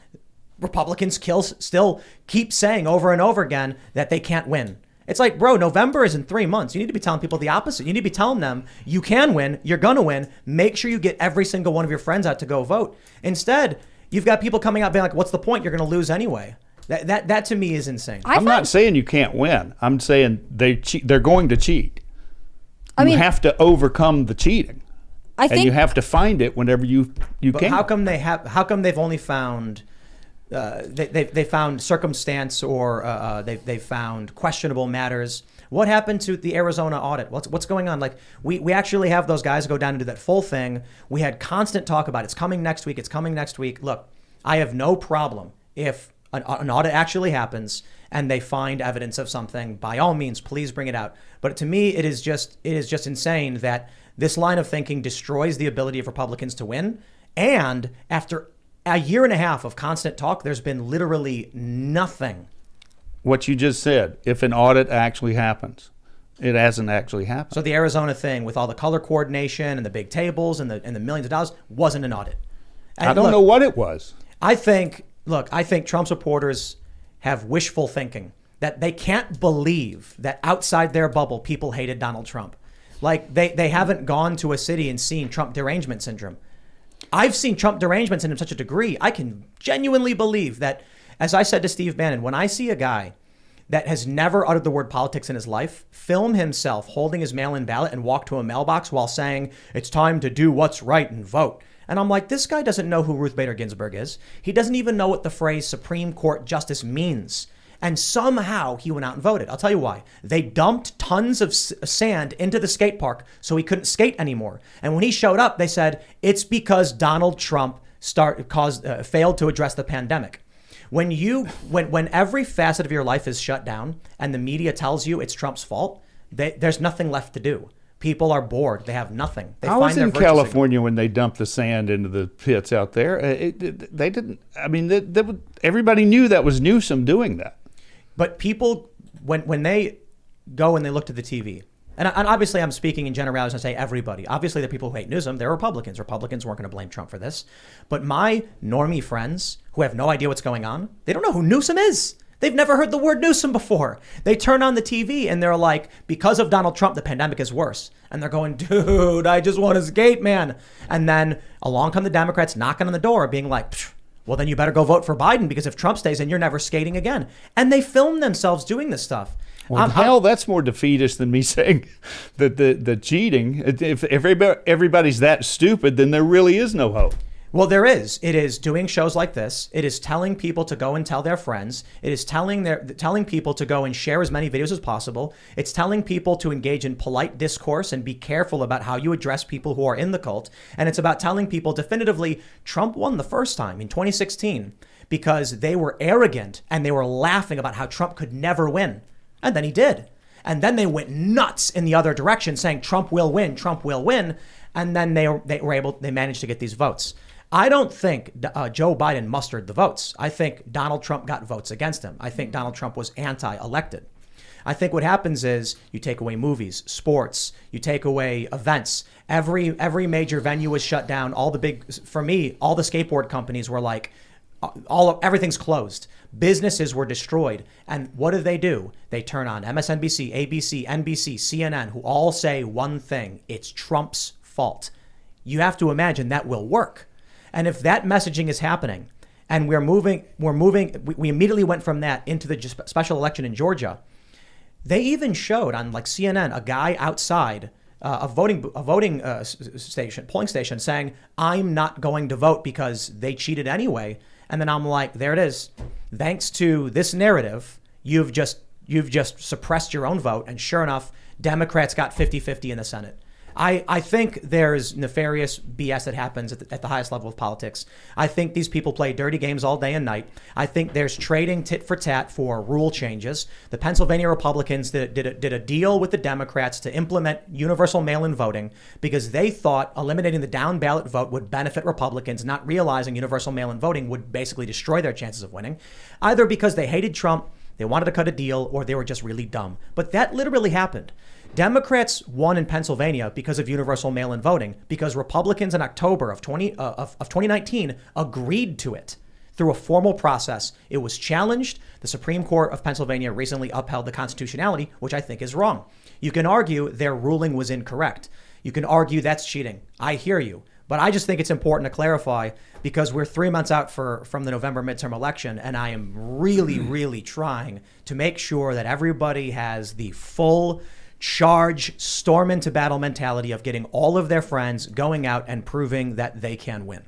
Republicans still keep saying over and over again that they can't win. It's like, bro, November is in 3 months. You need to be telling people the opposite. You need to be telling them you can win, you're going to win. Make sure you get every single one of your friends out to go vote. Instead, you've got people coming out being like, what's the point? You're going to lose anyway. That to me is insane. I'm not saying you can't win. I'm saying they're going to cheat. You have to overcome the cheating. And you have to find it whenever you can. How come they've only found they found circumstance or they found questionable matters? What happened to the Arizona audit? What's going on? Like, we actually have those guys go down and do that full thing. We had constant talk about it's coming next week. It's coming next week. Look, I have no problem if an audit actually happens and they find evidence of something. By all means, please bring it out. But to me, it is just insane that this line of thinking destroys the ability of Republicans to win. And after a year and a half of constant talk, there's been literally nothing. What you just said, if an audit actually happens, it hasn't actually happened. So the Arizona thing with all the color coordination and the big tables and the millions of dollars wasn't an audit. And I don't know what it was. I think Trump supporters have wishful thinking, that they can't believe that outside their bubble, people hated Donald Trump. Like, they haven't gone to a city and seen Trump derangement syndrome. I've seen Trump derangement syndrome to such a degree, I can genuinely believe that, as I said to Steve Bannon, when I see a guy that has never uttered the word politics in his life film himself holding his mail-in ballot and walk to a mailbox while saying, it's time to do what's right and vote. And I'm like, this guy doesn't know who Ruth Bader Ginsburg is. He doesn't even know what the phrase Supreme Court Justice means. And somehow he went out and voted. I'll tell you why. They dumped tons of sand into the skate park so he couldn't skate anymore. And when he showed up, they said, it's because Donald Trump failed to address the pandemic. When every facet of your life is shut down and the media tells you it's Trump's fault, there's nothing left to do. People are bored. They have nothing. I was in California when they dumped the sand into the pits out there. They didn't. I mean, everybody knew that was Newsom doing that. But people, when they go and they look to the TV, and obviously I'm speaking in generalities and say everybody. Obviously, the people who hate Newsom, they're Republicans. Republicans weren't going to blame Trump for this. But my normie friends who have no idea what's going on, they don't know who Newsom is. They've never heard the word Newsom before. They turn on the TV and they're like, because of Donald Trump, the pandemic is worse. And they're going, dude, I just want to skate, man. And then along come the Democrats knocking on the door being like, well, then you better go vote for Biden because if Trump stays in, you're never skating again. And they film themselves doing this stuff. Well, hell, that's more defeatist than me saying that the cheating. If everybody's that stupid, then there really is no hope. Well, there is. It is doing shows like this. It is telling people to go and tell their friends. It is telling people to go and share as many videos as possible. It's telling people to engage in polite discourse and be careful about how you address people who are in the cult. And it's about telling people definitively Trump won the first time in 2016 because they were arrogant and they were laughing about how Trump could never win. And then he did. And then they went nuts in the other direction saying Trump will win, Trump will win. And then they managed to get these votes. I don't think Joe Biden mustered the votes. I think Donald Trump got votes against him. I think Donald Trump was anti-elected. I think what happens is you take away movies, sports, you take away events. Every major venue was shut down. All the skateboard companies were like, everything's closed. Businesses were destroyed. And what do? They turn on MSNBC, ABC, NBC, CNN, who all say one thing. It's Trump's fault. You have to imagine that will work. And if that messaging is happening and we immediately went from that into the special election in Georgia. They even showed on like CNN, a guy outside a polling station saying, I'm not going to vote because they cheated anyway. And then I'm like, there it is. Thanks to this narrative, you've just suppressed your own vote. And sure enough, Democrats got 50-50 in the Senate. I think there's nefarious BS that happens at the highest level of politics. I think these people play dirty games all day and night. I think there's trading tit for tat for rule changes. The Pennsylvania Republicans did a deal with the Democrats to implement universal mail-in voting because they thought eliminating the down ballot vote would benefit Republicans, not realizing universal mail-in voting would basically destroy their chances of winning, either because they hated Trump, they wanted to cut a deal, or they were just really dumb. But that literally happened. Democrats won in Pennsylvania because of universal mail-in voting, because Republicans in October of 2019 agreed to it through a formal process. It was challenged. The Supreme Court of Pennsylvania recently upheld the constitutionality, which I think is wrong. You can argue their ruling was incorrect. You can argue that's cheating. I hear you. But I just think it's important to clarify because we're 3 months out from the November midterm election, and I am really, really trying to make sure that everybody has the full charge, storm into battle mentality of getting all of their friends going out and proving that they can win.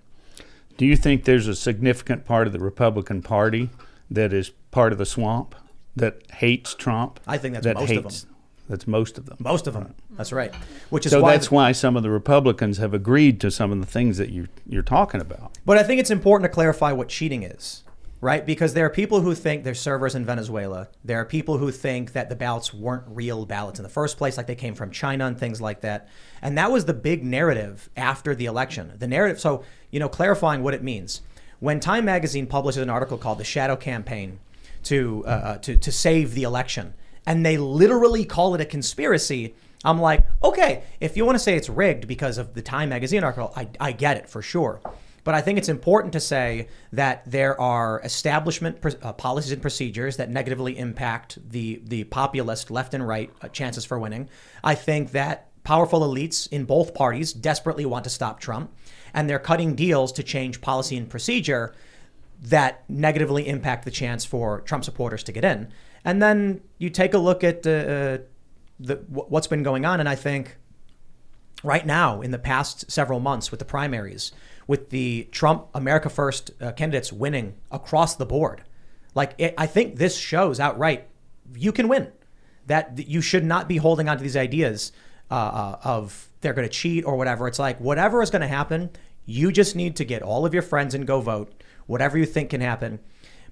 Do you think there's a significant part of the Republican Party that is part of the swamp that hates Trump? I think that's most of them. That's most of them. Most of them. That's right. Which is why some of the Republicans have agreed to some of the things that you're talking about. But I think it's important to clarify what cheating is. Right? Because there are people who think there's servers in Venezuela. There are people who think that the ballots weren't real ballots in the first place, like they came from China and things like that. And that was the big narrative after the election. The narrative, so, clarifying what it means. When Time Magazine publishes an article called The Shadow Campaign to save the election, and they literally call it a conspiracy, I'm like, okay, if you want to say it's rigged because of the Time Magazine article, I get it for sure. But I think it's important to say that there are establishment policies and procedures that negatively impact the populist left and right chances for winning. I think that powerful elites in both parties desperately want to stop Trump, and they're cutting deals to change policy and procedure that negatively impact the chance for Trump supporters to get in. And then you take a look at what's been going on, and I think right now, in the past several months with the primaries, with the Trump America First candidates winning across the board. I think this shows outright you can win. That you should not be holding on to these ideas of they're going to cheat or whatever. It's like whatever is going to happen, you just need to get all of your friends and go vote, whatever you think can happen.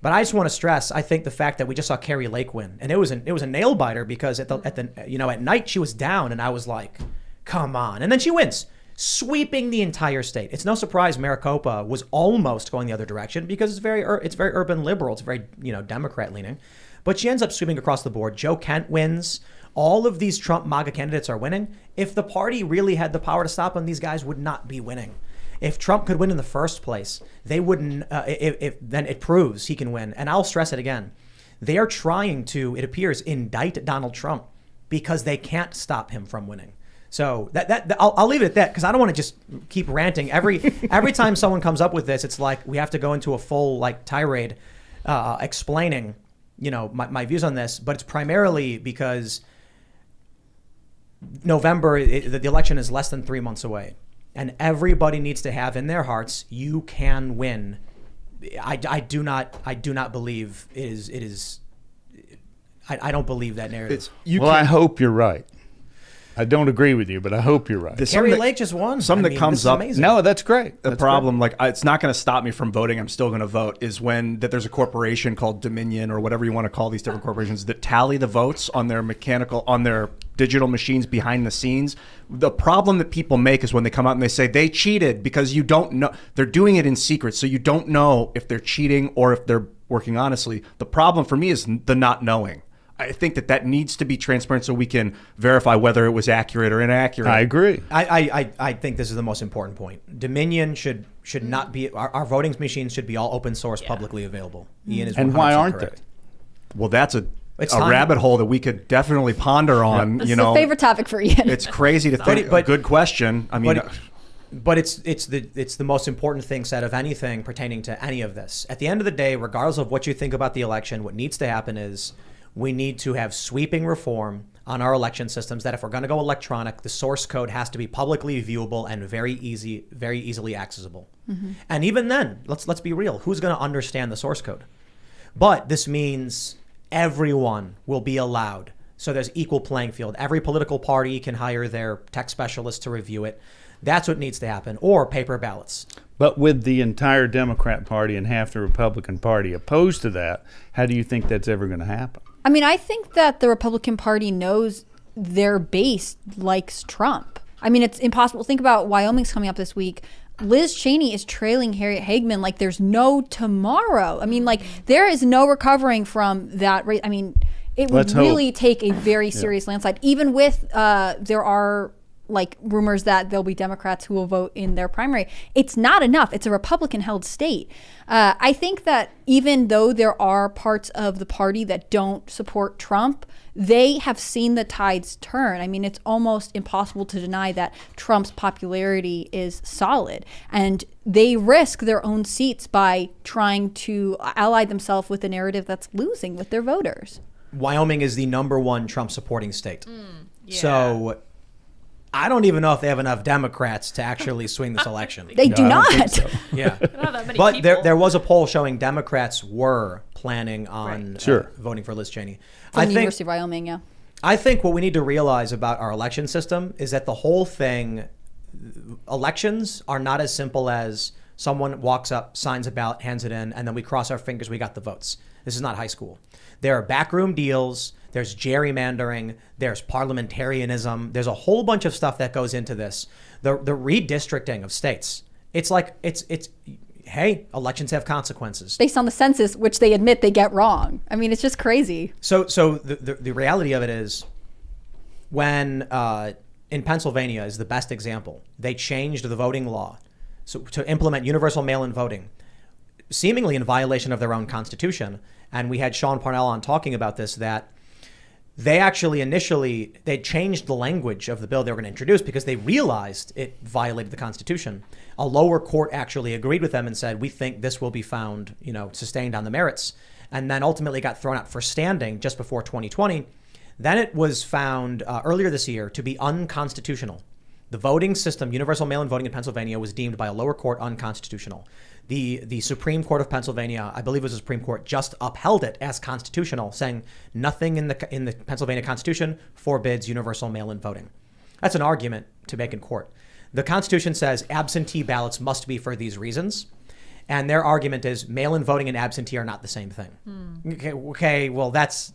But I just want to stress, I think the fact that we just saw Carrie Lake win, and it was a nail biter because at night she was down, and I was like, come on, and then she wins, sweeping the entire state. It's no surprise Maricopa was almost going the other direction because it's very urban liberal. It's very, Democrat leaning. But she ends up sweeping across the board. Joe Kent wins. All of these Trump MAGA candidates are winning. If the party really had the power to stop them, these guys would not be winning. If Trump could win in the first place, they wouldn't. Then it proves he can win. And I'll stress it again. They are trying to, it appears, indict Donald Trump because they can't stop him from winning. So I'll leave it at that because I don't want to just keep ranting. Every time someone comes up with this, it's like we have to go into a full tirade explaining, my views on this. But it's primarily because November, the election is less than 3 months away, and everybody needs to have in their hearts, you can win. I do not believe it is. I don't believe that narrative. I hope you're right. I don't agree with you, but I hope you're right. Kerry Lake just won. Something that comes up. No, that's great. The problem, it's not going to stop me from voting. I'm still going to vote. Is when that there's a corporation called Dominion or whatever you want to call these different corporations that tally the votes on their digital machines behind the scenes. The problem that people make is when they come out and they say they cheated because you don't know. They're doing it in secret, so you don't know if they're cheating or if they're working honestly. The problem for me is the not knowing. I think that needs to be transparent so we can verify whether it was accurate or inaccurate. I agree. I think this is the most important point. Dominion should not be, our voting machines should be all open source, publicly available. Ian is 100% and why aren't correct. they? Well, that's a rabbit hole that we could definitely ponder on. It's a favorite topic for Ian. It's crazy to think. But good question. I mean, but it's the most important thing said of anything pertaining to any of this. At the end of the day, regardless of what you think about the election, what needs to happen is we need to have sweeping reform on our election systems that if we're going to go electronic, the source code has to be publicly viewable and very easily accessible. Mm-hmm. And even then, let's be real, who's going to understand the source code? But this means everyone will be allowed. So there's equal playing field. Every political party can hire their tech specialist to review it. That's what needs to happen, or paper ballots. But with the entire Democrat Party and half the Republican Party opposed to that, how do you think that's ever going to happen? I mean, I think that the Republican Party knows their base likes Trump. I mean, it's impossible. Think about Wyoming's coming up this week. Liz Cheney is trailing Harriet Hagman like there's no tomorrow. I mean, there is no recovering from that race. I mean, it would really take a very serious landslide. Even with there are rumors that there'll be Democrats who will vote in their primary. It's not enough. It's a Republican-held state. I think that even though there are parts of the party that don't support Trump, they have seen the tides turn. I mean, it's almost impossible to deny that Trump's popularity is solid. And they risk their own seats by trying to ally themselves with a narrative that's losing with their voters. Wyoming is the number 1 Trump-supporting state. So I don't even know if they have enough Democrats to actually swing this election. They do not. So. Yeah. But there was a poll showing Democrats were planning on voting for Liz Cheney. From the University of Wyoming, yeah. I think what we need to realize about our election system is that the whole thing, elections are not as simple as someone walks up, signs a ballot, hands it in, and then we cross our fingers, we got the votes. This is not high school. There are backroom deals. There's gerrymandering, there's parliamentarianism, there's a whole bunch of stuff that goes into this. The redistricting of states. It's hey, elections have consequences. Based on the census, which they admit they get wrong. I mean, it's just crazy. So the reality of it is when in Pennsylvania is the best example. They changed the voting law to implement universal mail-in voting, seemingly in violation of their own constitution. And we had Sean Parnell on talking about this, that they actually initially, they changed the language of the bill they were going to introduce because they realized it violated the Constitution. A lower court actually agreed with them and said, we think this will be found, sustained on the merits. And then ultimately got thrown out for standing just before 2020. Then it was found earlier this year to be unconstitutional. The voting system, universal mail-in voting in Pennsylvania, was deemed by a lower court unconstitutional. The Supreme Court of Pennsylvania, I believe it was the Supreme Court, just upheld it as constitutional, saying nothing in the Pennsylvania Constitution forbids universal mail-in voting. That's an argument to make in court. The Constitution says absentee ballots must be for these reasons. And their argument is mail-in voting and absentee are not the same thing. Okay, well, that's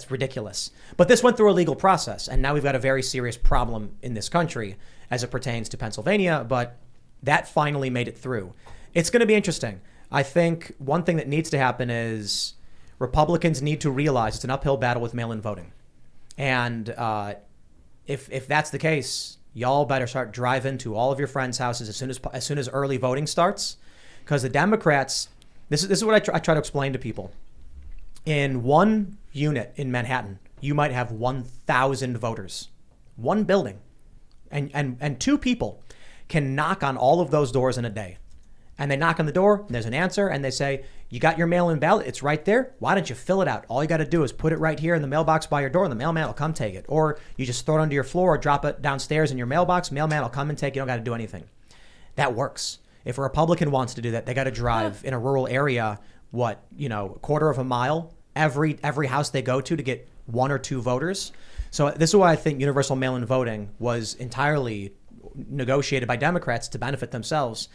ridiculous. But this went through a legal process, and now we've got a very serious problem in this country as it pertains to Pennsylvania, but that finally made it through. It's going to be interesting. I think one thing that needs to happen is Republicans need to realize it's an uphill battle with mail-in voting. And if that's the case, y'all better start driving to all of your friends' houses as soon as early voting starts. Because the Democrats, this is what I try to explain to people. In one unit in Manhattan, you might have 1,000 voters. One building. And two people can knock on all of those doors in a day. And they knock on the door, and there's an answer, and they say, you got your mail-in ballot, it's right there. Why don't you fill it out? All you got to do is put it right here in the mailbox by your door, and the mailman will come take it. Or you just throw it under your floor or drop it downstairs in your mailbox. Mailman will come and take it. You don't got to do anything. That works. If a Republican wants to do that, they got to drive in a rural area, a quarter of a mile every house they go to get 1 or 2 voters. So this is why I think universal mail-in voting was entirely negotiated by Democrats to benefit themselves.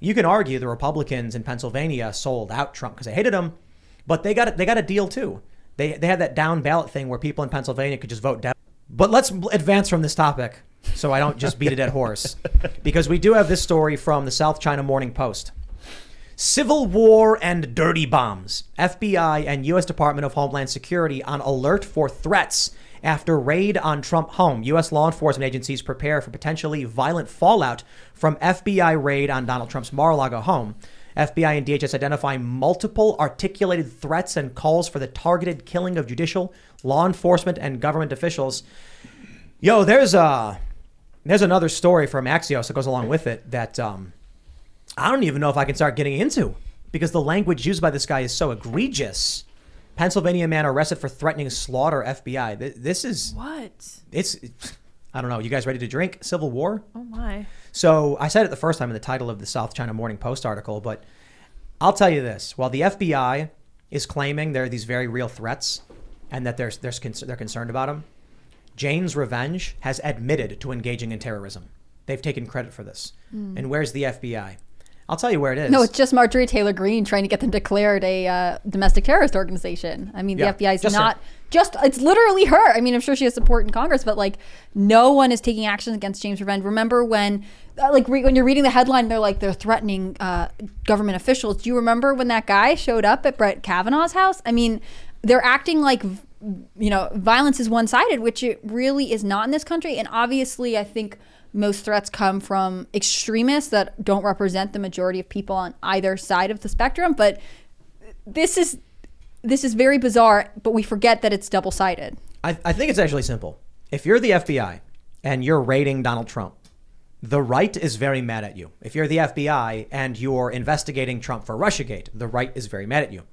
You can argue the Republicans in Pennsylvania sold out Trump because they hated him, but they got a deal too. They had that down ballot thing where people in Pennsylvania could just vote down. But let's advance from this topic so I don't just beat a dead horse, because we do have this story from the South China Morning Post. Civil war and dirty bombs. FBI and U.S. Department of Homeland Security on alert for threats after raid on Trump home. U.S. law enforcement agencies prepare for potentially violent fallout from FBI raid on Donald Trump's Mar-a-Lago home. FBI and DHS identify multiple articulated threats and calls for the targeted killing of judicial, law enforcement, and government officials. Yo, there's another story from Axios that goes along with it that I don't even know if I can start getting into, because the language used by this guy is so egregious. Pennsylvania man arrested for threatening slaughter FBI. This is... What? It's I don't know. You guys ready to drink? Civil war? Oh, my. So I said it the first time in the title of the South China Morning Post article, but I'll tell you this. While the FBI is claiming there are these very real threats and that they're concerned about them, Jane's Revenge has admitted to engaging in terrorism. They've taken credit for this. And where's the FBI? I'll tell you where it is. No, it's just Marjorie Taylor Greene trying to get them declared a domestic terrorist organization. I mean, the FBI is not just, it's literally her. I mean, I'm sure she has support in Congress, but like no one is taking action against James Revenge. Remember when, when you're reading the headline, they're threatening government officials. Do you remember when that guy showed up at Brett Kavanaugh's house? I mean, they're acting like, violence is one-sided, which it really is not in this country. And obviously, I think most threats come from extremists that don't represent the majority of people on either side of the spectrum. But this is very bizarre, but we forget that it's double-sided. I think it's actually simple. If you're the FBI and you're raiding Donald Trump, the right is very mad at you. If you're the FBI and you're investigating Trump for Russiagate, the right is very mad at you.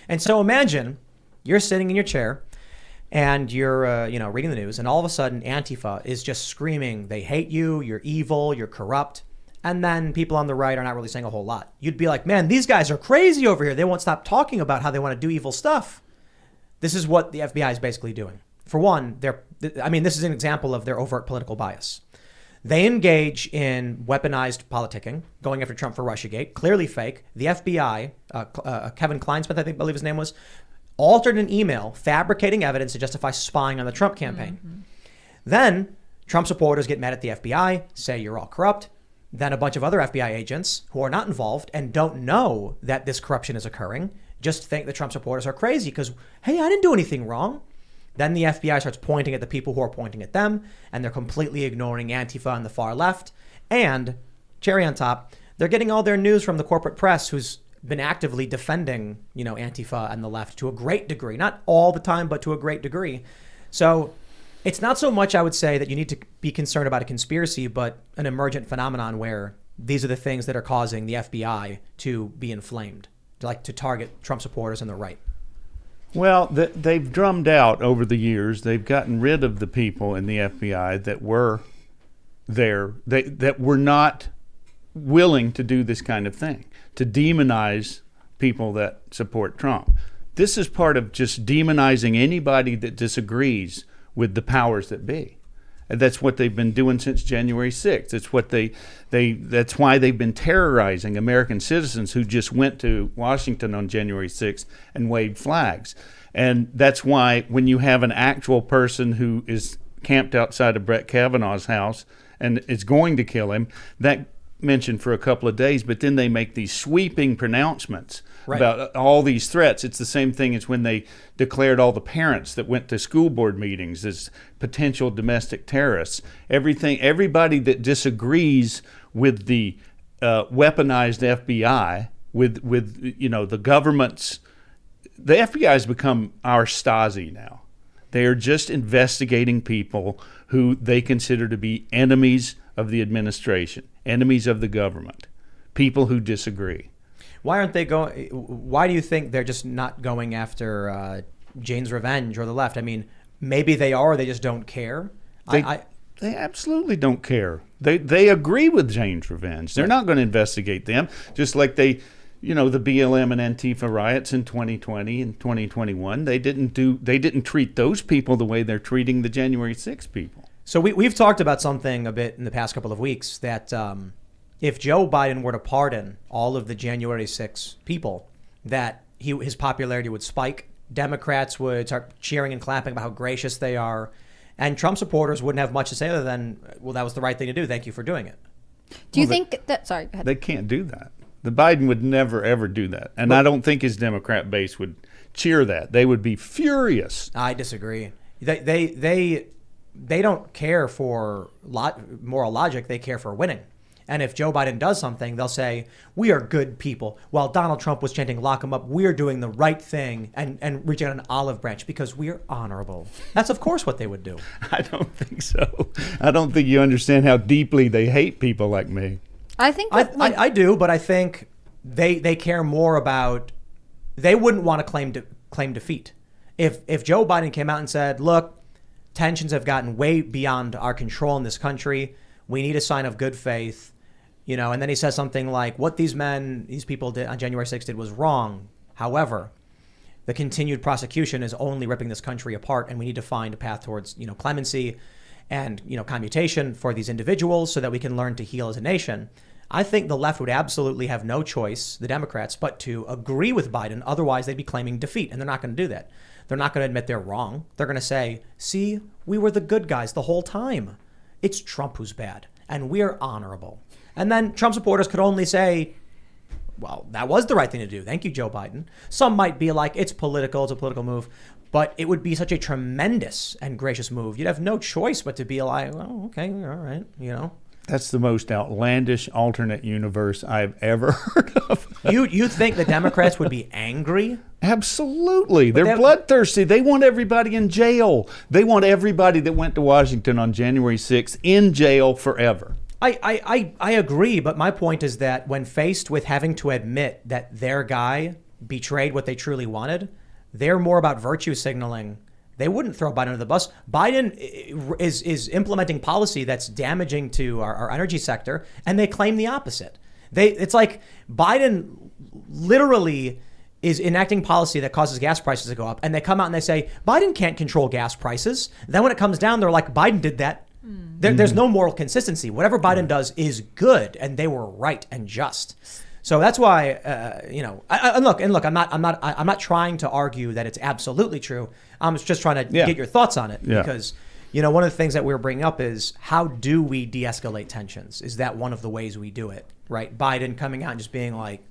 And so imagine you're sitting in your chair and you're, reading the news, and all of a sudden Antifa is just screaming, they hate you, you're evil, you're corrupt. And then people on the right are not really saying a whole lot. You'd be like, man, these guys are crazy over here. They won't stop talking about how they want to do evil stuff. This is what the FBI is basically doing. For one, this is an example of their overt political bias. They engage in weaponized politicking, going after Trump for Russiagate, clearly fake. The FBI, Kevin Kleinsmith, I believe his name was, altered an email fabricating evidence to justify spying on the Trump campaign. Mm-hmm. Then Trump supporters get mad at the FBI, say you're all corrupt. Then a bunch of other FBI agents who are not involved and don't know that this corruption is occurring just think the Trump supporters are crazy because, hey, I didn't do anything wrong. Then the FBI starts pointing at the people who are pointing at them, and they're completely ignoring Antifa and the far left. And cherry on top, they're getting all their news from the corporate press, who's been actively defending, Antifa and the left to a great degree. Not all the time, but to a great degree. So it's not so much, I would say, that you need to be concerned about a conspiracy, but an emergent phenomenon where these are the things that are causing the FBI to be inflamed, to target Trump supporters and the right. Well, they've drummed out over the years. They've gotten rid of the people in the FBI that were there, that were not willing to do this kind of thing, to demonize people that support Trump. This is part of just demonizing anybody that disagrees with the powers that be. And that's what they've been doing since January 6th. It's what that's why they've been terrorizing American citizens who just went to Washington on January 6th and waved flags. And that's why when you have an actual person who is camped outside of Brett Kavanaugh's house and is going to kill him, that mentioned for a couple of days, but then they make these sweeping pronouncements about all these threats. It's the same thing as when they declared all the parents that went to school board meetings as potential domestic terrorists. Everybody that disagrees with the weaponized FBI, with the government's the FBI has become our Stasi now. They are just investigating people who they consider to be enemies of the administration, enemies of the government, people who disagree. Why aren't they going? Why do you think they're just not going after Jane's Revenge or the left? I mean, maybe they are, or they just don't care. They absolutely don't care. They agree with Jane's Revenge. They're not going to investigate them, just like they, the BLM and Antifa riots in 2020 and 2021. They didn't treat those people the way they're treating the January 6 people. So we've talked about something a bit in the past couple of weeks that if Joe Biden were to pardon all of the January 6 people, that his popularity would spike. Democrats would start cheering and clapping about how gracious they are. And Trump supporters wouldn't have much to say other than, well, that was the right thing to do. Thank you for doing it. Do you think that, sorry, go ahead. They can't do that. The Biden would never, ever do that. And I don't think his Democrat base would cheer that. They would be furious. I disagree. They don't care for moral logic. They care for winning. And if Joe Biden does something, they'll say, we are good people. While Donald Trump was chanting, lock him up, we're doing the right thing and reaching out an olive branch because we're honorable. That's, of course, what they would do. I don't think so. I don't think you understand how deeply they hate people like me. I think I do, but I think they care more about, they wouldn't want to claim defeat. If Joe Biden came out and said, look, tensions have gotten way beyond our control in this country. We need a sign of good faith. And then he says something like, what these people did on January 6th did was wrong. However, the continued prosecution is only ripping this country apart, and we need to find a path towards, clemency and, commutation for these individuals so that we can learn to heal as a nation. I think the left would absolutely have no choice, the Democrats, but to agree with Biden. Otherwise, they'd be claiming defeat, and they're not going to do that. They're not going to admit they're wrong. They're going to say, see, we were the good guys the whole time. It's Trump who's bad, and we're honorable. And then Trump supporters could only say, well, that was the right thing to do. Thank you, Joe Biden. Some might be like, it's a political move. But it would be such a tremendous and gracious move. You'd have no choice but to be like, well, okay, all right, That's the most outlandish alternate universe I've ever heard of. You think the Democrats would be angry? Absolutely. They're bloodthirsty. They want everybody in jail. They want everybody that went to Washington on January 6th in jail forever. I agree, but my point is that when faced with having to admit that their guy betrayed what they truly wanted, they're more about virtue signaling. They wouldn't throw Biden under the bus. Biden is implementing policy that's damaging to our energy sector, and they claim the opposite. It's like Biden literally is enacting policy that causes gas prices to go up, and they come out and they say, Biden can't control gas prices. Then when it comes down, they're like, Biden did that. There's no moral consistency. Whatever Biden does is good, and they were right and just. So that's why, and look, I'm not trying to argue that it's absolutely true. I'm just trying to get your thoughts on it because, one of the things that we were bringing up is how do we de-escalate tensions? Is that one of the ways we do it, right? Biden coming out and just being like,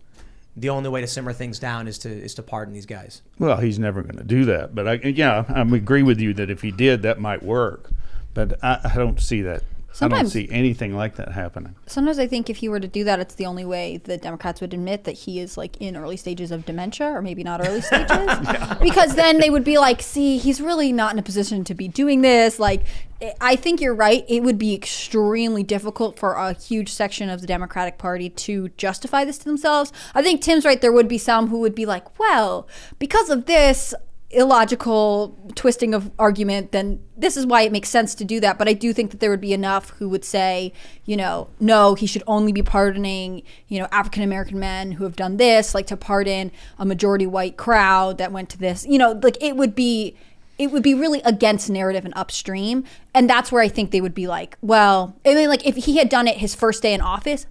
the only way to simmer things down is to pardon these guys. Well, he's never going to do that. But I agree with you that if he did, that might work. But I don't see that. I don't see anything like that happening. Sometimes I think if he were to do that, it's the only way the Democrats would admit that he is like in early stages of dementia, or maybe not early stages, because then they would be like, see, he's really not in a position to be doing this. Like, I think you're right. It would be extremely difficult for a huge section of the Democratic Party to justify this to themselves. I think Tim's right. There would be some who would be like, well, because of this illogical twisting of argument, then this is why it makes sense to do that. But I do think that there would be enough who would say, no, he should only be pardoning, African American men who have done this, like to pardon a majority white crowd that went to this, like it would be really against narrative and upstream. And that's where I think they would be like, well, I mean, like if he had done it his first day in office,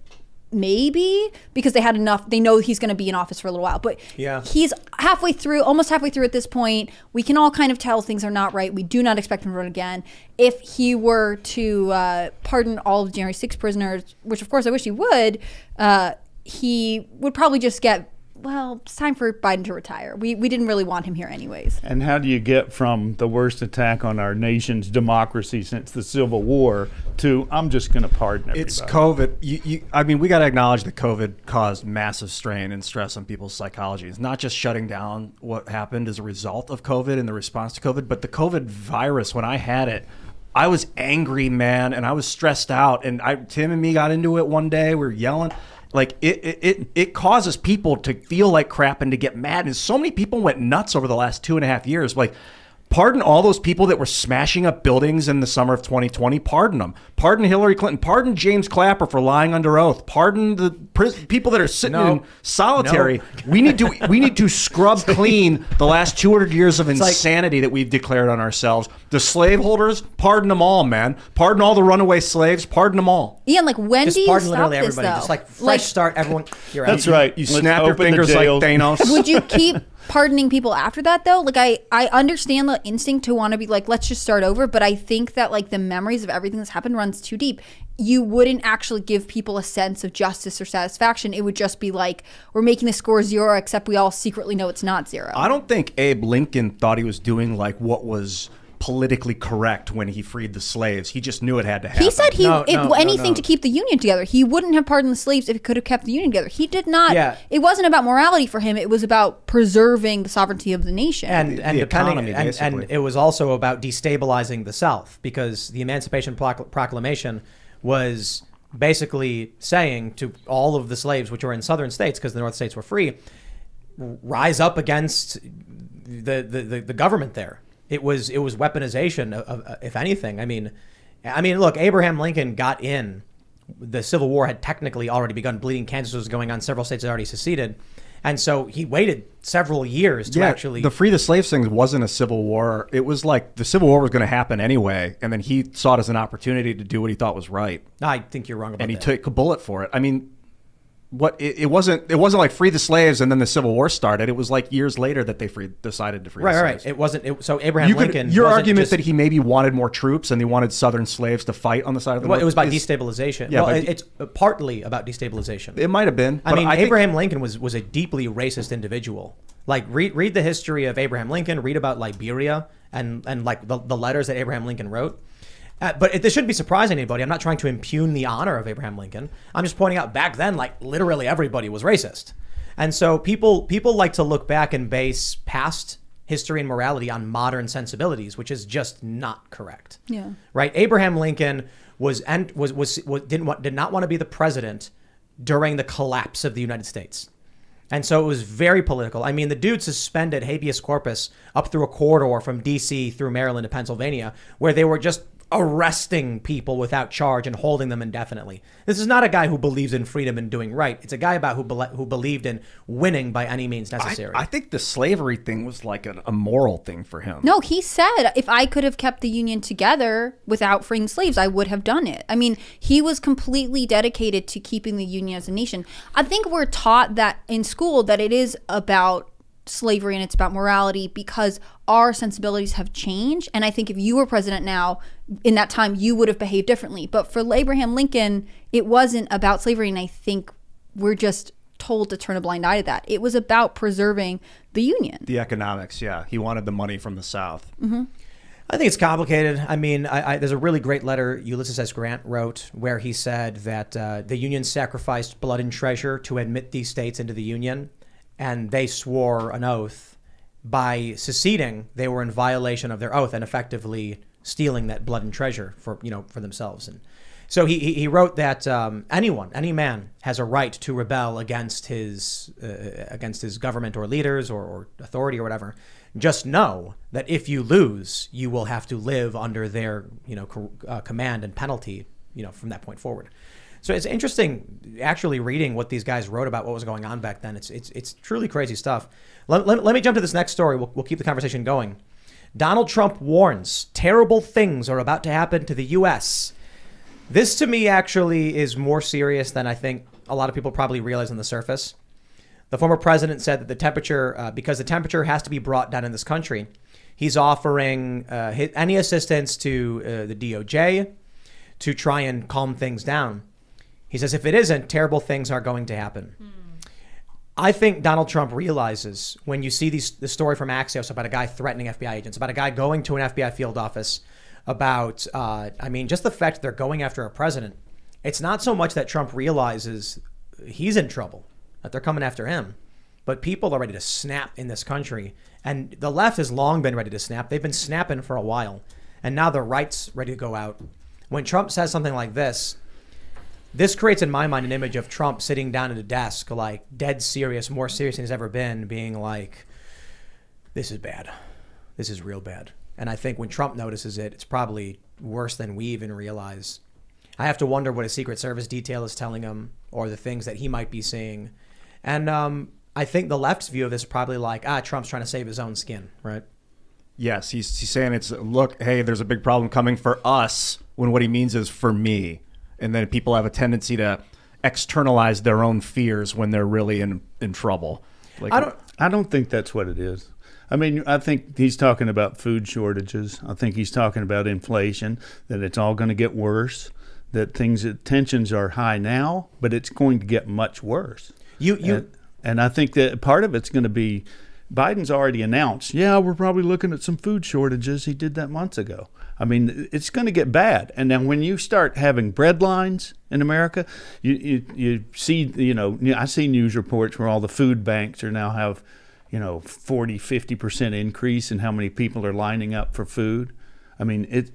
maybe, because they had enough, they know he's going to be in office for a little while, but he's almost halfway through at this point. We can all kind of tell things are not right. We do not expect him to run again. If he were to pardon all of January 6 prisoners, which of course I wish he would probably just get well, it's time for Biden to retire. We didn't really want him here anyways. And how do you get from the worst attack on our nation's democracy since the Civil War to I'm just going to pardon everybody? It's COVID. I mean, we got to acknowledge that COVID caused massive strain and stress on people's psychology. It's not just shutting down what happened as a result of COVID and the response to COVID, but the COVID virus, when I had it, I was angry, man, and I was stressed out. And Tim and me got into it one day. We were yelling. Like it causes people to feel like crap and to get mad. And so many people went nuts over the last 2.5 years. Like, pardon all those people that were smashing up buildings in the summer of 2020. Pardon them. Pardon Hillary Clinton. Pardon James Clapper for lying under oath. Pardon the people that are sitting in solitary. No. We need to scrub clean the last 200 years of insanity that we've declared on ourselves. The slaveholders, pardon them all, man. Pardon all the runaway slaves. Pardon them all. Ian, like, when Just do you pardon stop literally this, everybody. though? Just like fresh start, everyone. You're That's out. right. You Let's snap your open the fingers like jails. Thanos. Would you keep pardoning people after that, though? Like, I understand the instinct to want to be like, let's just start over, but I think that, like, the memories of everything that's happened runs too deep. You wouldn't actually give people a sense of justice or satisfaction. It would just be like, we're making the score 0, except we all secretly know it's not 0. I don't think Abe Lincoln thought he was doing like what was politically correct when he freed the slaves. He just knew it had to happen. He said anything no. to keep the union together. He wouldn't have pardoned the slaves if he could have kept the union together. He did not. Yeah. It wasn't about morality for him. It was about preserving the sovereignty of the nation. And the economy, and basically. it was also about destabilizing the South, because the Emancipation Proclamation was basically saying to all of the slaves, which were in southern states because the north states were free, rise up against the government there. It was weaponization of if anything. I mean, look, Abraham Lincoln got in. The Civil War had technically already begun. Bleeding Kansas was going on. Several states had already seceded. And so he waited several years to actually... The Free the Slaves thing wasn't a civil war. It was like the Civil War was going to happen anyway, and then he saw it as an opportunity to do what he thought was right. I think you're wrong about that. And he took a bullet for it. I mean, it wasn't like free the slaves and then the Civil War started. It was like years later that they decided to free the slaves. Right. It wasn't... so Abraham Lincoln... Your wasn't argument just, that he maybe wanted more troops and he wanted Southern slaves to fight on the side of the Well, North it was about is- destabilization. Yeah, well, but- it's partly about destabilization. It might have been. I but mean, think- Abraham Lincoln was a deeply racist individual. Like, read the history of Abraham Lincoln. Read about Liberia and like the letters that Abraham Lincoln wrote. But this shouldn't be surprising to anybody. I'm not trying to impugn the honor of Abraham Lincoln. I'm just pointing out back then, like, literally everybody was racist. And so people like to look back and base past history and morality on modern sensibilities, which is just not correct. Yeah. Right? Abraham Lincoln did not want to be the president during the collapse of the United States. And so it was very political. I mean, the dude suspended habeas corpus up through a corridor from D.C. through Maryland to Pennsylvania, where they were just arresting people without charge and holding them indefinitely. This is not a guy who believes in freedom and doing right. It's a guy who believed in winning by any means necessary. I think the slavery thing was like a moral thing for him. No, he said, if I could have kept the Union together without freeing slaves, I would have done it. I mean, he was completely dedicated to keeping the Union as a nation. I think we're taught that in school that it is about slavery and it's about morality because our sensibilities have changed. And I think if you were president now, in that time, you would have behaved differently. But for Abraham Lincoln, it wasn't about slavery. And I think we're just told to turn a blind eye to that. It was about preserving the Union. The economics, yeah. He wanted the money from the South. Mm-hmm. I think it's complicated. I mean, there's a really great letter Ulysses S. Grant wrote where he said that the Union sacrificed blood and treasure to admit these states into the Union. And they swore an oath. By seceding, they were in violation of their oath and effectively stealing that blood and treasure for themselves. And so he wrote that any man has a right to rebel against his government or leaders or authority or whatever. Just know that if you lose, you will have to live under their command and penalty from that point forward. So it's interesting actually reading what these guys wrote about what was going on back then. It's truly crazy stuff. Let me jump to this next story. We'll keep the conversation going. Donald Trump warns terrible things are about to happen to the U.S. This to me actually is more serious than I think a lot of people probably realize on the surface. The former president said that the temperature, because the temperature has to be brought down in this country, he's offering any assistance to the DOJ to try and calm things down. He says, if it isn't, terrible things are going to happen. I think Donald Trump realizes when you see the story from Axios about a guy threatening FBI agents, about a guy going to an FBI field office, about, just the fact that they're going after a president. It's not so much that Trump realizes he's in trouble, that they're coming after him, but people are ready to snap in this country. And the left has long been ready to snap. They've been snapping for a while. And now the right's ready to go out. When Trump says something like this creates in my mind an image of Trump sitting down at a desk, like dead serious, more serious than he's ever been, being like, this is bad. This is real bad. And I think when Trump notices it, it's probably worse than we even realize. I have to wonder what a Secret Service detail is telling him, or the things that he might be seeing. And I think the left's view of this is probably like, Trump's trying to save his own skin, right? Yes, he's saying it's, look, hey, there's a big problem coming for us, when what he means is for me. And then people have a tendency to externalize their own fears when they're really in trouble. Like, I don't think that's what it is. I mean, I think he's talking about food shortages. I think he's talking about inflation, that it's all going to get worse, that tensions are high now, but it's going to get much worse. And I think that part of it's going to be, Biden's already announced, we're probably looking at some food shortages. He did that months ago. I mean, it's going to get bad. And then when you start having bread lines in America, you see, I see news reports where all the food banks are now have, 40-50% increase in how many people are lining up for food. I mean,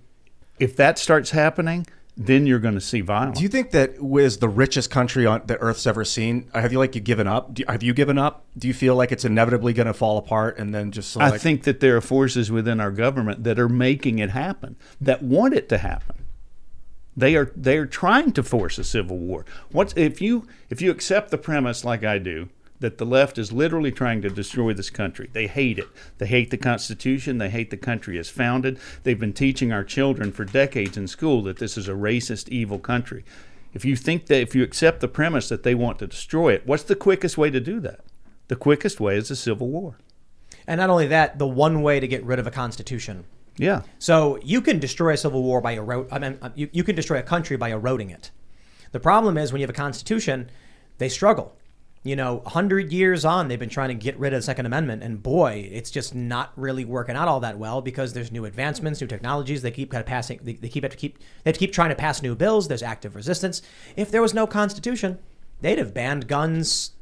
if that starts happening, then you're going to see violence. Do you think that is the richest country that Earth's ever seen? Have you given up? Have you given up? Do you feel like it's inevitably going to fall apart and then just? I think that there are forces within our government that are making it happen, that want it to happen. They are trying to force a civil war. If you accept the premise, like I do, that the left is literally trying to destroy this country. They hate it. They hate the Constitution. They hate the country as founded. They've been teaching our children for decades in school that this is a racist, evil country. If you accept the premise that they want to destroy it, what's the quickest way to do that? The quickest way is a civil war. And not only that, the one way to get rid of a constitution. Yeah. So you can destroy a civil war by you can destroy a country by eroding it. The problem is when you have a constitution, they struggle. 100 years on, they've been trying to get rid of the Second Amendment, and boy, it's just not really working out all that well because there's new advancements, new technologies. They keep kind of passing. They have to keep trying to pass new bills. There's active resistance. If there was no constitution, they'd have banned guns.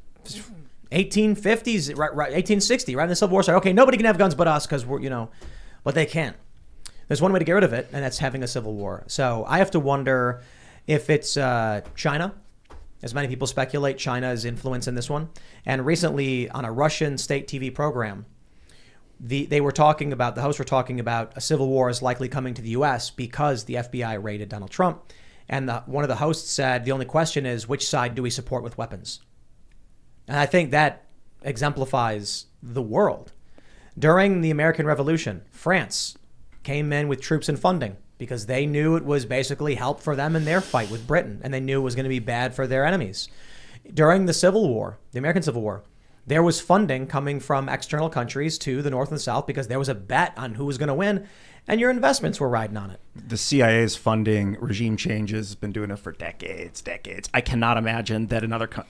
1850s, right, 1860, right in the Civil War. So okay, nobody can have guns but us because we're but they can't. There's one way to get rid of it, and that's having a civil war. So I have to wonder if it's China. As many people speculate, China's influence in this one. And recently on a Russian state TV program, the hosts were talking about a civil war is likely coming to the U.S. because the FBI raided Donald Trump. And one of the hosts said, the only question is, which side do we support with weapons? And I think that exemplifies the world. During the American Revolution, France came in with troops and funding because they knew it was basically help for them in their fight with Britain, and they knew it was going to be bad for their enemies. During the Civil War, the American Civil War, there was funding coming from external countries to the North and the South because there was a bet on who was going to win, and your investments were riding on it. The CIA's funding regime changes has been doing it for decades. I cannot imagine that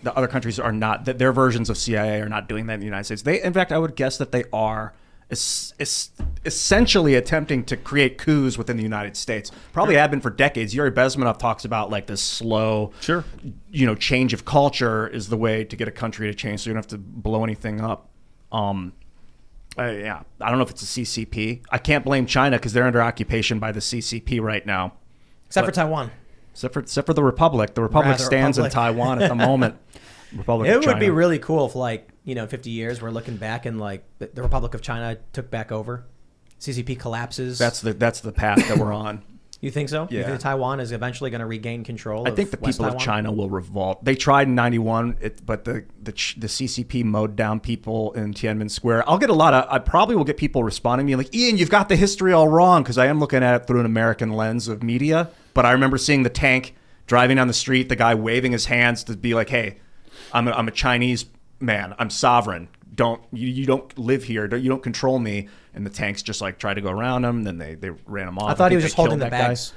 the other countries are not, that their versions of CIA are not doing that in the United States. In fact, I would guess that they are essentially attempting to create coups within the United States. Probably have been for decades. Yuri Bezmenov talks about like this slow, change of culture is the way to get a country to change, so you don't have to blow anything up. I don't know if it's a CCP. I can't blame China because they're under occupation by the CCP right now. Except for Taiwan. Except for the Republic. The Republic stands in Taiwan at the moment. It would be really cool if 50 years we're looking back and like the Republic of China took back over. CCP collapses. That's the path that we're on. You think so? Yeah. You think Taiwan is eventually going to regain control? I think the people of China will revolt. They tried in '91, but the CCP mowed down people in Tiananmen Square. I probably will get people responding to me like, Ian, you've got the history all wrong, because I am looking at it through an American lens of media. But I remember seeing the tank driving down the street, the guy waving his hands to be like, hey, I'm a Chinese man. I'm sovereign. You don't live here. You don't control me. And the tanks just like tried to go around him. Then they ran him off. I thought he was just holding the bags.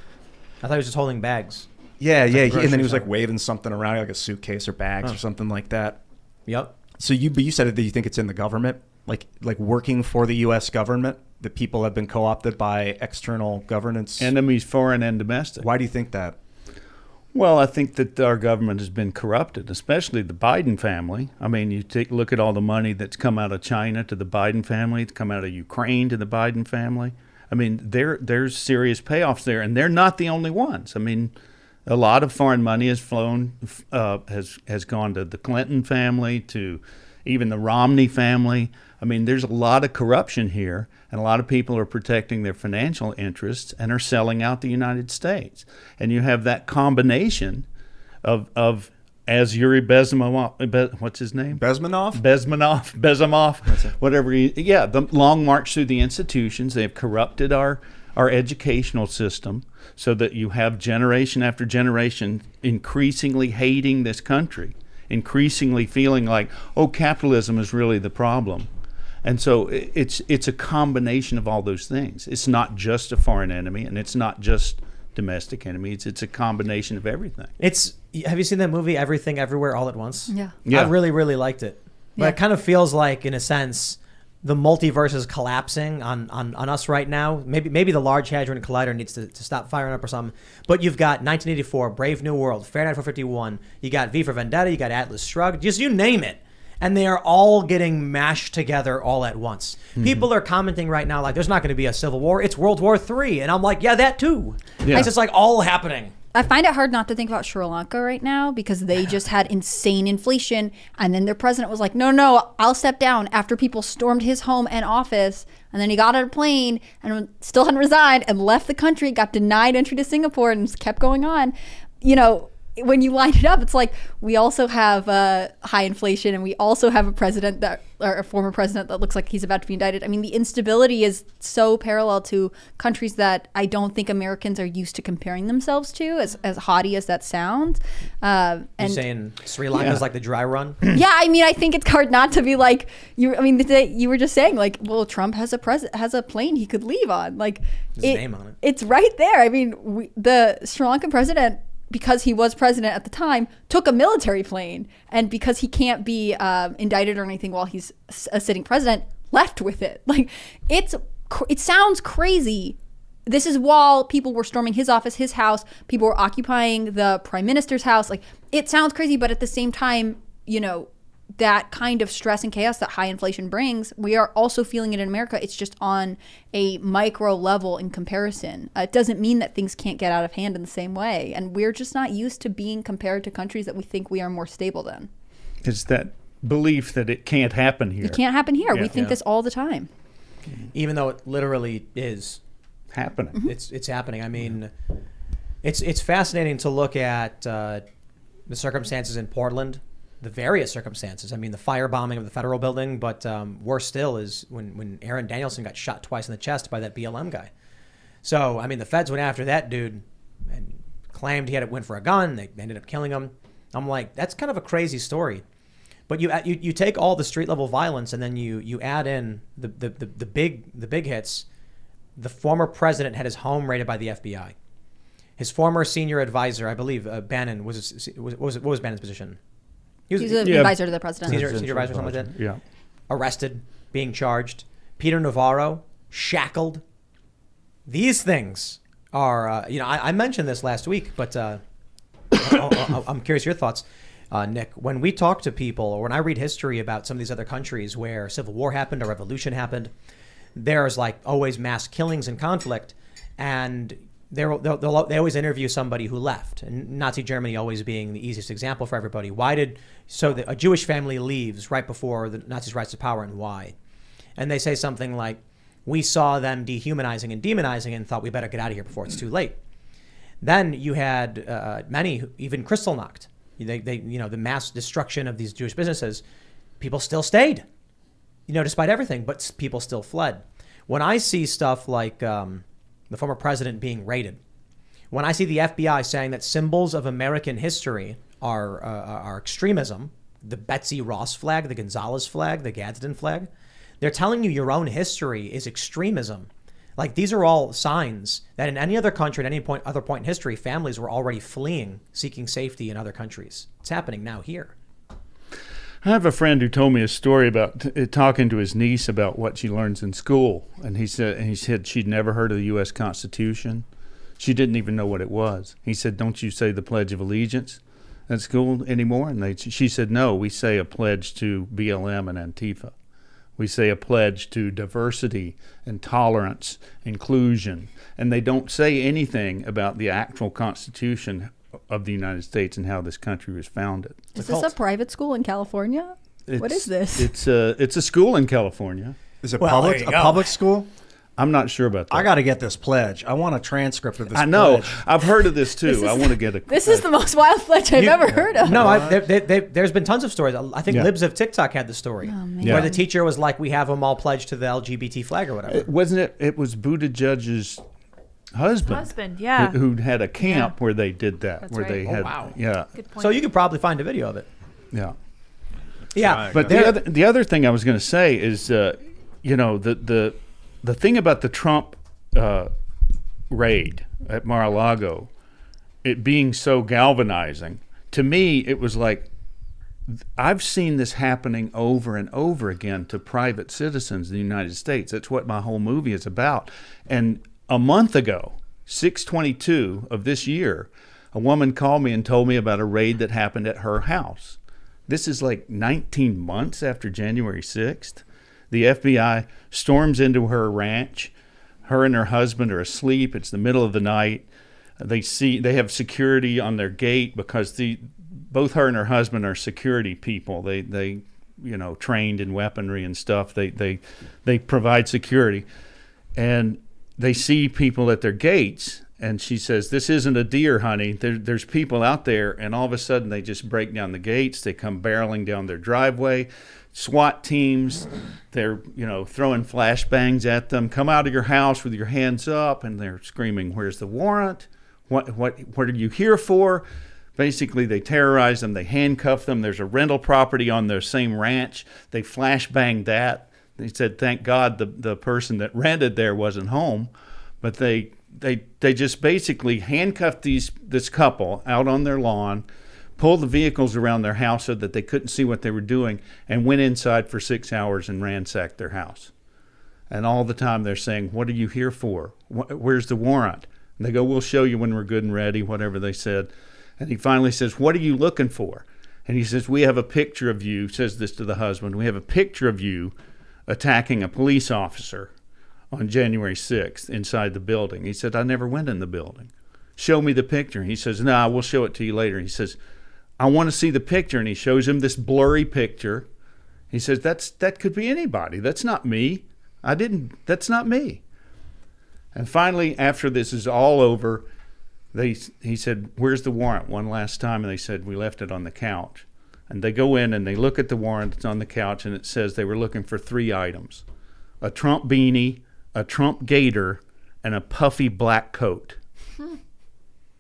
I thought he was just holding bags. Yeah. And then he was like waving something around, like a suitcase or bags or something like that. Yep. So you said that you think it's in the government, like working for the U.S. government, that people have been co-opted by external governance Enemies, foreign and domestic. Why do you think that? Well, I think that our government has been corrupted, especially the Biden family. I mean, you look at all the money that's come out of China to the Biden family, it's come out of Ukraine to the Biden family. I mean, there's serious payoffs there, and they're not the only ones. I mean, a lot of foreign money has flown, has gone to the Clinton family, to even the Romney family. I mean, there's a lot of corruption here, and a lot of people are protecting their financial interests and are selling out the United States. And you have that combination of as Yuri Bezmenov, what's his name? Bezmenov, whatever. The long march through the institutions. They have corrupted our educational system so that you have generation after generation increasingly hating this country, increasingly feeling like, oh, capitalism is really the problem. And so it's a combination of all those things. It's not just a foreign enemy, and it's not just domestic enemies. It's a combination of everything. Have you seen that movie Everything Everywhere All at Once? Yeah. I really, really liked it. But Yeah. it kind of feels like, in a sense, the multiverse is collapsing on us right now. Maybe the Large Hadron Collider needs to stop firing up or something. But you've got 1984, Brave New World, Fahrenheit 451. You got V for Vendetta. You got Atlas Shrugged. Just you name it. And they are all getting mashed together all at once. Mm-hmm. People are commenting right now like, there's not going to be a civil war. It's World War III. And I'm like, yeah, that too. Yeah. It's just like all happening. I find it hard not to think about Sri Lanka right now because they just had insane inflation. And then their president was like, no, I'll step down after people stormed his home and office. And then he got on a plane and still hadn't resigned and left the country, got denied entry to Singapore and just kept going on. You know, when you line it up, it's like we also have high inflation and we also have a former president that looks like he's about to be indicted. I mean, the instability is so parallel to countries that I don't think Americans are used to comparing themselves to, as haughty as that sounds. You're saying Sri Lanka's like the dry run? Yeah, I mean, I think it's hard not to be like you. I mean, you were just saying like, well, Trump has a plane he could leave on, like his name on it. It's right there. I mean, the Sri Lankan president, because he was president at the time, took a military plane, and because he can't be indicted or anything while he's a sitting president, left with it. Like, it sounds crazy. This is while people were storming his office, his house. People were occupying the prime minister's house. Like, it sounds crazy, but at the same time, you know, that kind of stress and chaos that high inflation brings, we are also feeling it in America. It's just on a micro level in comparison. It doesn't mean that things can't get out of hand in the same way. And we're just not used to being compared to countries that we think we are more stable than. It's that belief that it can't happen here. It can't happen here. Yeah. We think this all the time. Even though it literally is happening. Mm-hmm. It's happening. I mean, it's fascinating to look at the circumstances in Portland. The various circumstances. I mean, the firebombing of the federal building, but worse still is when Aaron Danielson got shot twice in the chest by that BLM guy. So, I mean, the feds went after that dude and claimed he went for a gun. They ended up killing him. I'm like, that's kind of a crazy story. But you take all the street level violence and then you add in the big hits. The former president had his home raided by the FBI. His former senior advisor, I believe, Bannon what was Bannon's position? He's an advisor to the president. Senior advisor, something like that. Yeah. Arrested, being charged. Peter Navarro, shackled. These things are, I mentioned this last week, but I'm curious your thoughts, Nick. When we talk to people, or when I read history about some of these other countries where civil war happened or revolution happened, there's like always mass killings and conflict, and they always interview somebody who left, and Nazi Germany always being the easiest example for everybody. A Jewish family leaves right before the Nazis rise to power, and why? And they say something like, we saw them dehumanizing and demonizing and thought we better get out of here before it's too late. Then you had many, even Kristallnacht, the mass destruction of these Jewish businesses. People still stayed, despite everything, but people still fled. When I see stuff like the former president being raided, when I see the FBI saying that symbols of American history are extremism, the Betsy Ross flag, the Gonzalez flag, the Gadsden flag, they're telling you your own history is extremism. Like, these are all signs that in any other country, at any other point in history, families were already fleeing, seeking safety in other countries. It's happening now here. I have a friend who told me a story about talking to his niece about what she learns in school, and he said she'd never heard of the U.S. Constitution. She didn't even know what it was. He said, "Don't you say the Pledge of Allegiance at school anymore?" And she said, "No, we say a pledge to BLM and Antifa. We say a pledge to diversity and tolerance, inclusion." And they don't say anything about the actual Constitution of the United States and how this country was founded. Is this a private school in California? What is this? It's a school in California. Is it Well, public? there you A go. public school? I'm not sure about that. I got to get this pledge. I want a transcript of this. I know. Pledge. I've heard of this too. I want to get a. This is the most wild pledge I've ever heard of. No, there's been tons of stories. I think Yeah. Libs of TikTok had the story Yeah. where the teacher was like, "We have them all pledged to the LGBT flag or whatever." Wasn't it? It was Buttigieg's husband. Yeah. Who had a camp where they did that. That's where right. they Oh, had. wow. Yeah. Good point. So you could probably find a video of it. Yeah. Yeah, Right. But the other thing I was going to say is, the thing about the Trump raid at Mar-a-Lago, it being so galvanizing, to me it was like, I've seen this happening over and over again to private citizens in the United States. That's what my whole movie is about. And a month ago, 6/22 of this year, a woman called me and told me about a raid that happened at her house. This is like 19 months after January 6th. The FBI storms into her ranch. Her and her husband are asleep. It's the middle of the night. They have security on their gate because both her and her husband are security people. They trained in weaponry and stuff. They provide security, and they see people at their gates. And she says, "This isn't a deer, honey. There's people out there." And all of a sudden, they just break down the gates. They come barreling down their driveway. SWAT teams, they're throwing flashbangs at them. "Come out of your house with your hands up," and they're screaming, "Where's the warrant? What are you here for?" Basically, they terrorize them. They handcuff them. There's a rental property on their same ranch. They flashbang that. They said, "Thank God the person that rented there wasn't home," but they just basically handcuffed this couple out on their lawn, pulled the vehicles around their house so that they couldn't see what they were doing, and went inside for 6 hours and ransacked their house. And all the time they're saying, "What are you here for? Where's the warrant?" And they go, "We'll show you when we're good and ready," whatever they said. And he finally says, "What are you looking for?" And he says, "We have a picture of you," says this to the husband, "we have a picture of you attacking a police officer on January 6th inside the building." He said, "I never went in the building. Show me the picture." He says, "No, we'll show it to you later." He says, "I want to see the picture." And he shows him this blurry picture. He says, that could be anybody. That's not me. That's not me. And finally, after this is all over, he said, "Where's the warrant?" one last time. And they said, "We left it on the couch." And they go in and they look at the warrant. It's on the couch, and it says they were looking for 3 items: a Trump beanie, a Trump gaiter, and a puffy black coat.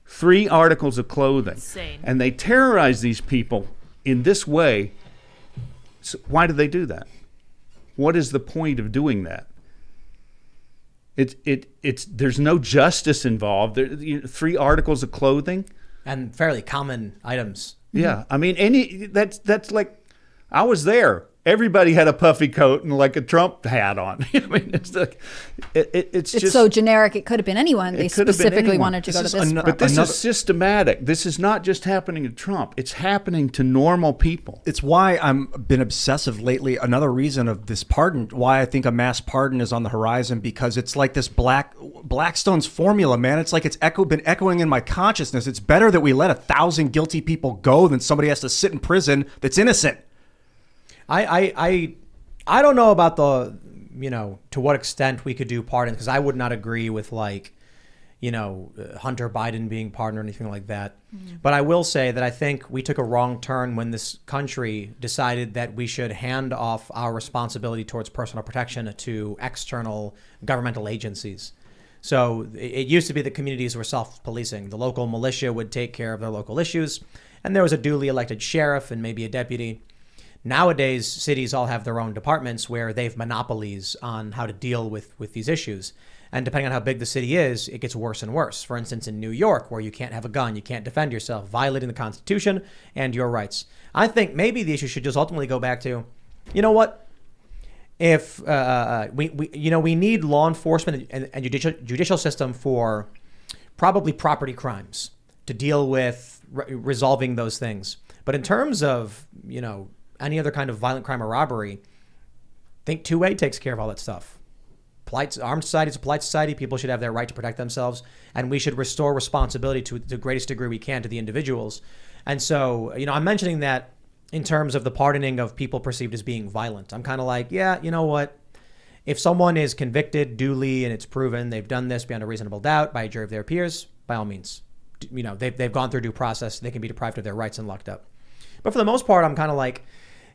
3 articles of clothing. Insane. And they terrorize these people in this way. So why do they do that? What is the point of doing that? There's no justice involved. 3 articles of clothing. And fairly common items. Yeah, I mean, that's like, I was there. Everybody had a puffy coat and like a Trump hat on. I mean, it's like, it's just so generic. It could have been anyone. They It could have been specifically anyone. wanted to go to This this. is But this Another- is systematic. This is not just happening to Trump. It's happening to normal people. It's why I'm been obsessive lately. Another reason of this pardon, why I think a mass pardon is on the horizon, because it's like this Blackstone's formula, man. It's like it's been echoing in my consciousness. It's better that we let 1,000 guilty people go than somebody has to sit in prison that's innocent. I don't know about the, to what extent we could do pardons, because I would not agree with like, Hunter Biden being pardoned or anything like that. But I will say that I think we took a wrong turn when this country decided that we should hand off our responsibility towards personal protection to external governmental agencies. So it used to be that communities were self-policing. The local militia would take care of their local issues, and there was a duly elected sheriff and maybe a deputy. Nowadays, cities all have their own departments where they have monopolies on how to deal with these issues. And depending on how big the city is, it gets worse and worse. For instance, in New York, where you can't have a gun, you can't defend yourself, violating the Constitution and your rights. I think maybe the issue should just ultimately go back to, you know what? If we need law enforcement and judicial system for probably property crimes to deal with resolving those things. But in terms of, any other kind of violent crime or robbery, I think 2A takes care of all that stuff. Armed society is a polite society. People should have their right to protect themselves, and we should restore responsibility to the greatest degree we can to the individuals. And so, I'm mentioning that in terms of the pardoning of people perceived as being violent. I'm kind of like, yeah, you know what? If someone is convicted duly and it's proven they've done this beyond a reasonable doubt by a jury of their peers, by all means, they've gone through due process. They can be deprived of their rights and locked up. But for the most part, I'm kind of like,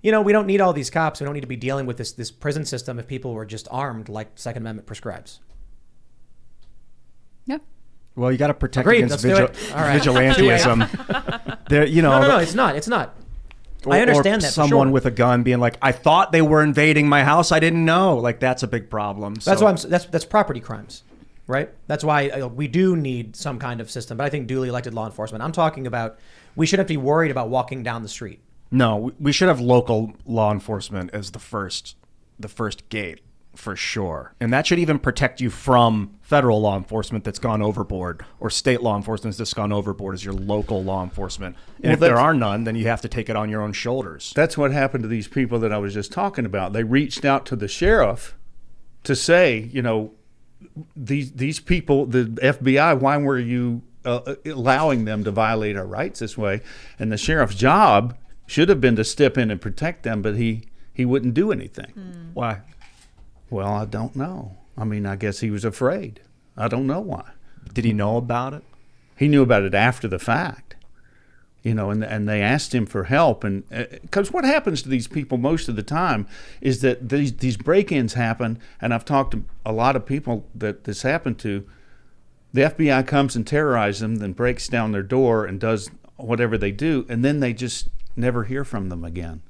we don't need all these cops. We don't need to be dealing with this prison system if people were just armed like Second Amendment prescribes. Yeah. Well, you got to protect Agreed. against All right. vigilantism. No, it's not. I understand that. Someone for sure. with a gun being like, "I thought they were invading my house. I didn't know." Like that's a big problem. That's why that's property crimes, right? That's why we do need some kind of system. But I think duly elected law enforcement. I'm talking about we shouldn't be worried about walking down the street. No, we should have local law enforcement as the first gate for sure, and that should even protect you from federal law enforcement that's gone overboard or state law enforcement that's gone overboard as your local law enforcement. And if there are none, then you have to take it on your own shoulders. That's what happened to these people that I was just talking about. They reached out to the sheriff to say, these people, the FBI, why were you allowing them to violate our rights this way? And the sheriff's job should have been to step in and protect them, but he wouldn't do anything. Why? Well, I don't know. I mean, I guess he was afraid. I don't know why. Did he know about it? He knew about it after the fact, and they asked him for help. And because what happens to these people most of the time is that these break-ins happen, and I've talked to a lot of people that this happened to. The FBI comes and terrorizes them, then breaks down their door and does whatever they do, and then they just never hear from them again.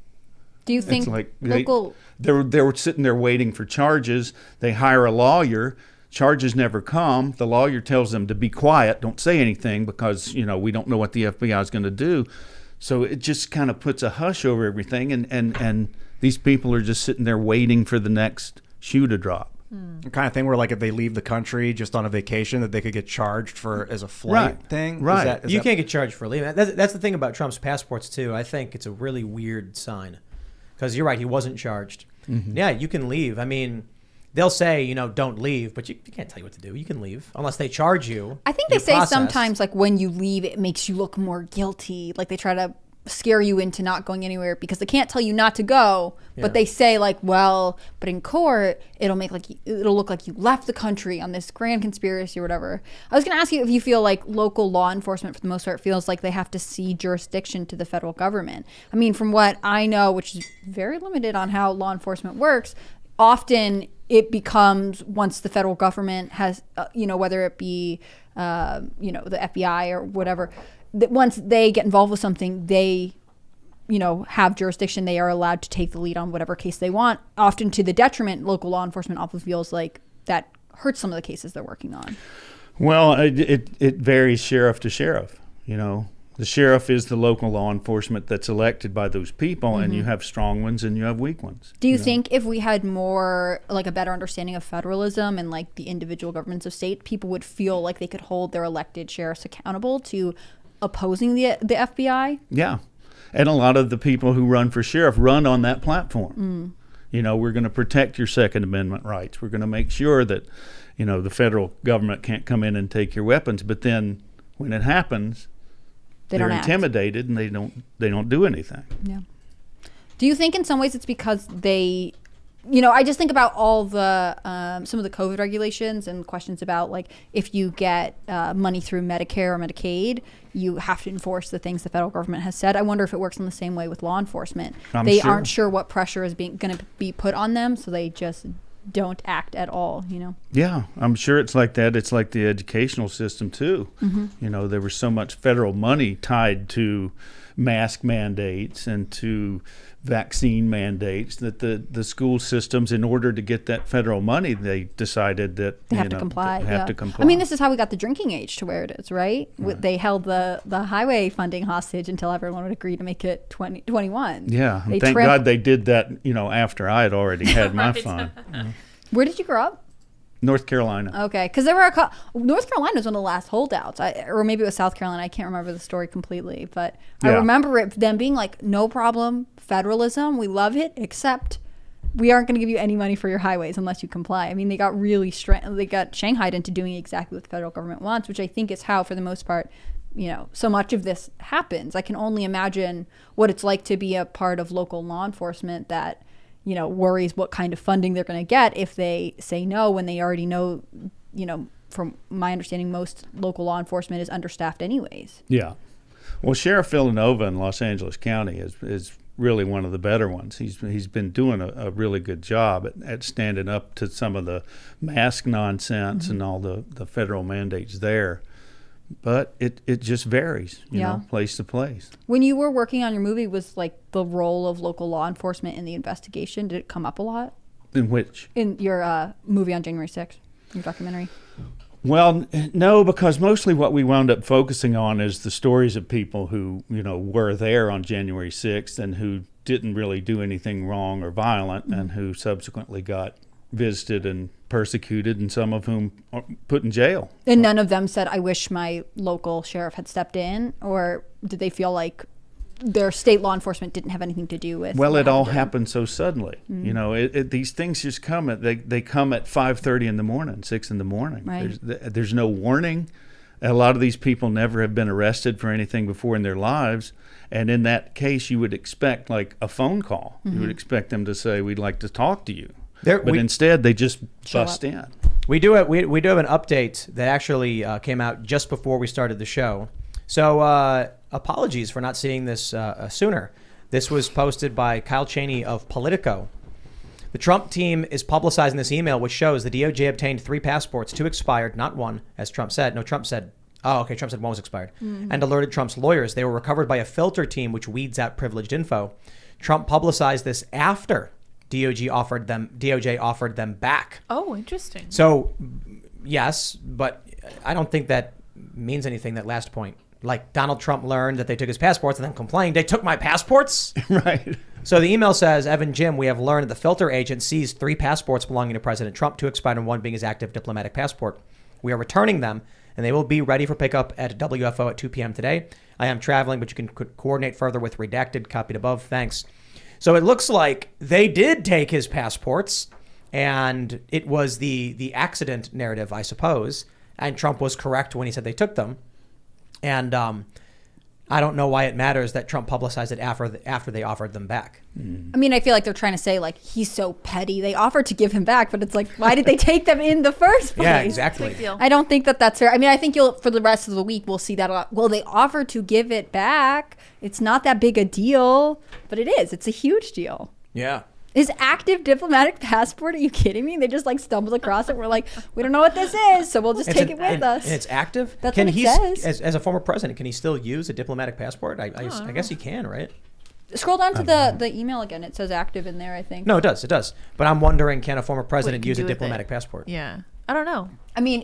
Do you think local... They were sitting there waiting for charges. They hire a lawyer. Charges never come. The lawyer tells them to be quiet, don't say anything, because we don't know what the FBI is going to do. So it just kind of puts a hush over everything, and these people are just sitting there waiting for the next shoe to drop. The kind of thing where, like, if they leave the country just on a vacation, that they could get charged for as a flight thing. Right. You can't get charged for leaving. That's the thing about Trump's passports too. I think it's a really weird sign. Because you're right, he wasn't charged. Mm-hmm. Yeah, you can leave. I mean, they'll say, don't leave, but you can't tell you what to do. You can leave unless they charge you. I think they say sometimes, like, when you leave, it makes you look more guilty. Like, they try to scare you into not going anywhere because they can't tell you not to go, but they say, like, well, but in court, it'll look like you left the country on this grand conspiracy or whatever. I was going to ask you if you feel like local law enforcement, for the most part, feels like they have to cede jurisdiction to the federal government. I mean, from what I know, which is very limited on how law enforcement works, often it becomes, once the federal government has, whether it be, the FBI or whatever, that once they get involved with something, they, have jurisdiction. They are allowed to take the lead on whatever case they want, often to the detriment. Local law enforcement often feels like that hurts some of the cases they're working on. Well, it varies sheriff to sheriff. The sheriff is the local law enforcement that's elected by those people, and you have strong ones and you have weak ones. Do you think if we had more, like, a better understanding of federalism and, like, the individual governments of state, people would feel like they could hold their elected sheriffs accountable to opposing the FBI? Yeah. And a lot of the people who run for sheriff run on that platform. We're going to protect your Second Amendment rights. We're going to make sure that, the federal government can't come in and take your weapons. But then when it happens, they're intimidated and they don't do anything. Yeah. Do you think in some ways it's because they... I just think about all the some of the COVID regulations and questions about, like, if you get money through Medicare or Medicaid, you have to enforce the things the federal government has said. I wonder if it works in the same way with law enforcement. They aren't sure what pressure is going to be put on them, so they just don't act at all. Yeah, I'm sure it's like that. It's like the educational system too. There was so much federal money tied to mask mandates and to vaccine mandates, that the school systems, in order to get that federal money, they decided that They have to comply. Have yeah. to comply. I mean, this is how we got the drinking age to where it is, right? They held the highway funding hostage until everyone would agree to make it 21. Yeah, and They thank God they did that. After I had already had my Right. fun. Where did you grow up? North Carolina. Okay, because there were North Carolina was one of the last holdouts, or maybe it was South Carolina. I can't remember the story completely, but I Yeah. remember them being like, "No problem, federalism, we love it, except we aren't going to give you any money for your highways unless you comply." I mean, they got really they got shanghaied into doing exactly what the federal government wants, which I think is how, for the most part, so much of this happens. I can only imagine what it's like to be a part of local law enforcement that worries what kind of funding they're going to get if they say no when they already know, from my understanding, most local law enforcement is understaffed anyways. Yeah. Well, Sheriff Villanova in Los Angeles County is really one of the better ones. He's been doing a really good job at standing up to some of the mask nonsense and all the federal mandates there. But it just varies, place to place. When you were working on your movie, was like the role of local law enforcement in the investigation, did it come up a lot? In which? In your movie on January 6th, your documentary? Well, no, because mostly what we wound up focusing on is the stories of people who, were there on January 6th and who didn't really do anything wrong or violent and who subsequently got visited and persecuted, and some of whom are put in jail. And none of them said, "I wish my local sheriff had stepped in," or did they feel like their state law enforcement didn't have anything to do with? Well, it all happened so suddenly. These things just come at they come at 5:30 in the morning, 6 in the morning. Right. There's no warning. A lot of these people never have been arrested for anything before in their lives, and in that case, you would expect like a phone call. You would expect them to say, "We'd like to talk to you." Instead, they just bust in. We do have an update that actually came out just before we started the show. So apologies for not seeing this sooner. This was posted by Kyle Cheney of Politico. The Trump team is publicizing this email, which shows the DOJ obtained 3 passports, 2 expired, not 1, as Trump said. No, Trump said, Trump said 1 was expired, and alerted Trump's lawyers. They were recovered by a filter team, which weeds out privileged info. Trump publicized this after DOJ offered them back. Oh, interesting. So, yes, but I don't think that means anything, that last point. Like, Donald Trump learned that they took his passports and then complained, "They took my passports?" Right. So the email says, "Evan Jim, we have learned that the filter agent seized 3 passports belonging to President Trump, 2 expired and 1 being his active diplomatic passport. We are returning them, and they will be ready for pickup at WFO at 2 p.m. today. I am traveling, but you can coordinate further with redacted, copied above. Thanks." So it looks like they did take his passports, and it was the accident narrative, I suppose. And Trump was correct when he said they took them. And I don't know why it matters that Trump publicized it after they offered them back. I mean, I feel like they're trying to say, like, he's so petty. They offered to give him back, but it's like, why did they take them in the first place? Yeah, exactly. Big deal. I don't think that's fair. I mean, I think for the rest of the week, we'll see that a lot. Well, they offered to give it back. It's not that big a deal, but it is. It's a huge deal. Yeah. His active diplomatic passport? Are you kidding me? They just like stumbled across it. We're like, we don't know what this is, so we'll just take it with us. And it's active? That's can what it he, says. As a former president, can he still use a diplomatic passport? I guess he can, right? Scroll down to the email again. It says active in there, I think. No, it does. But I'm wondering, can a former president can use a do with diplomatic it. passport? Yeah. I don't know. I mean,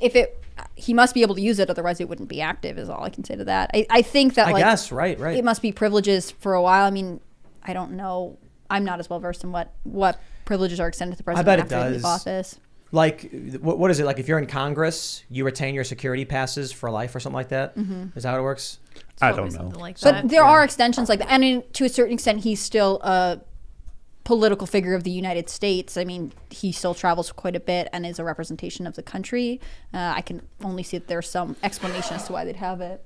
he must be able to use it, otherwise it wouldn't be active, is all I can say to that. I think that, I like, guess, right. it must be privileges for a while. I mean, I don't know. I'm not as well versed in what privileges are extended to the president bet it after they leave does. office. Like, what is it? Like, if you're in Congress, you retain your security passes for life or something like that? Mm-hmm. Is that how it works? I Probably don't know. something like But that. there are extensions like that. And to a certain extent, he's still a political figure of the United States. I mean, he still travels quite a bit and is a representation of the country. I can only see that there's some explanation as to why they'd have it.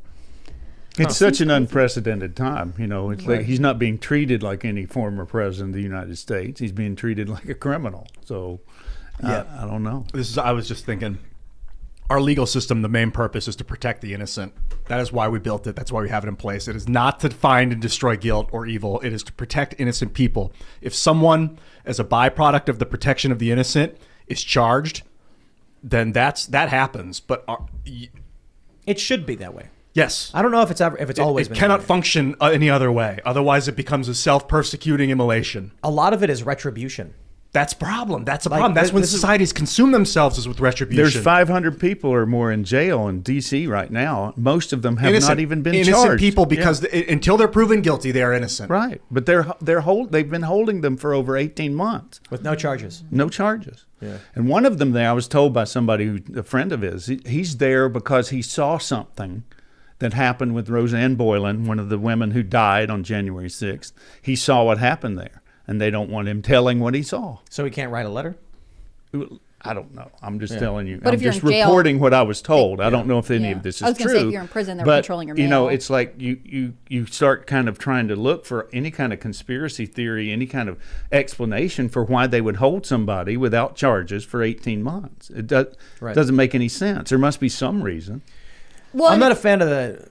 It's such an unprecedented time. It's like he's not being treated like any former president of the United States. He's being treated like a criminal. So, I don't know. I was just thinking, our legal system, the main purpose is to protect the innocent. That is why we built it. That's why we have it in place. It is not to find and destroy guilt or evil. It is to protect innocent people. If someone, as a byproduct of the protection of the innocent, is charged, then that happens. But It should be that way. Yes. I don't know if it's always It been. cannot that way. function any other way. Otherwise, it becomes a self-persecuting immolation. A lot of it is retribution. That's a problem. That's a Like, problem. That's when this is- societies consume themselves is with retribution. There's 500 people or more in jail in D.C. right now. Most of them have not even been innocent charged. people because until they're proven guilty, they are innocent. Right, but they've been holding them for over 18 months. With no charges. No charges. Yeah. And one of them there, I was told by somebody, a friend of his, he's there because he saw something that happened with Roseanne Boylan, one of the women who died on January 6th. He saw what happened there, and they don't want him telling what he saw. So he can't write a letter? I don't know. I'm just telling you. But I'm if you're just in jail- reporting what I was told. I don't know if any of this is true. I was gonna say, if you're in prison, they're but, controlling your You know, mail. it's like you start kind of trying to look for any kind of conspiracy theory, any kind of explanation for why they would hold somebody without charges for 18 months. It doesn't make any sense. There must be some reason. Well, I'm not a fan of the.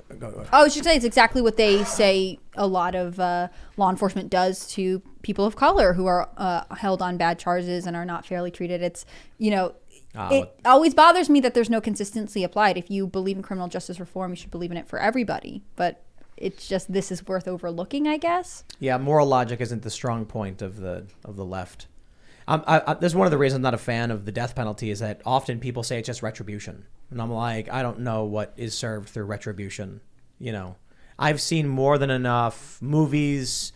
I was just saying it's exactly what they say a lot of law enforcement does to people of color who are held on bad charges and are not fairly treated. It's, it always bothers me that there's no consistency applied. If you believe in criminal justice reform, you should believe in it for everybody. But it's just, this is worth overlooking, I guess. Yeah, moral logic isn't the strong point of the left. This is one of the reasons I'm not a fan of the death penalty is that often people say it's just retribution. And I'm like, I don't know what is served through retribution. I've seen more than enough movies,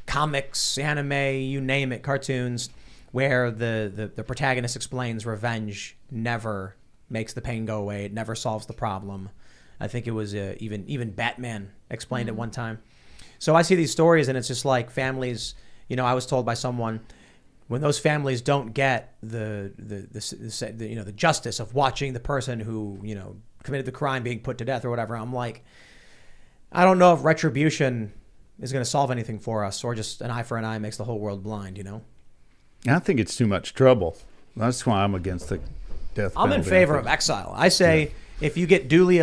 comics, anime, you name it, cartoons, where the protagonist explains revenge never makes the pain go away. It never solves the problem. I think it was even Batman explained it one time. So I see these stories and it's just like families, I was told by someone, when those families don't get the justice of watching the person who committed the crime being put to death or whatever, I'm like, I don't know if retribution is going to solve anything for us, or just an eye for an eye makes the whole world blind. I think it's too much trouble. That's why I'm against the death penalty. I'm in favor of exile. I say if you get duly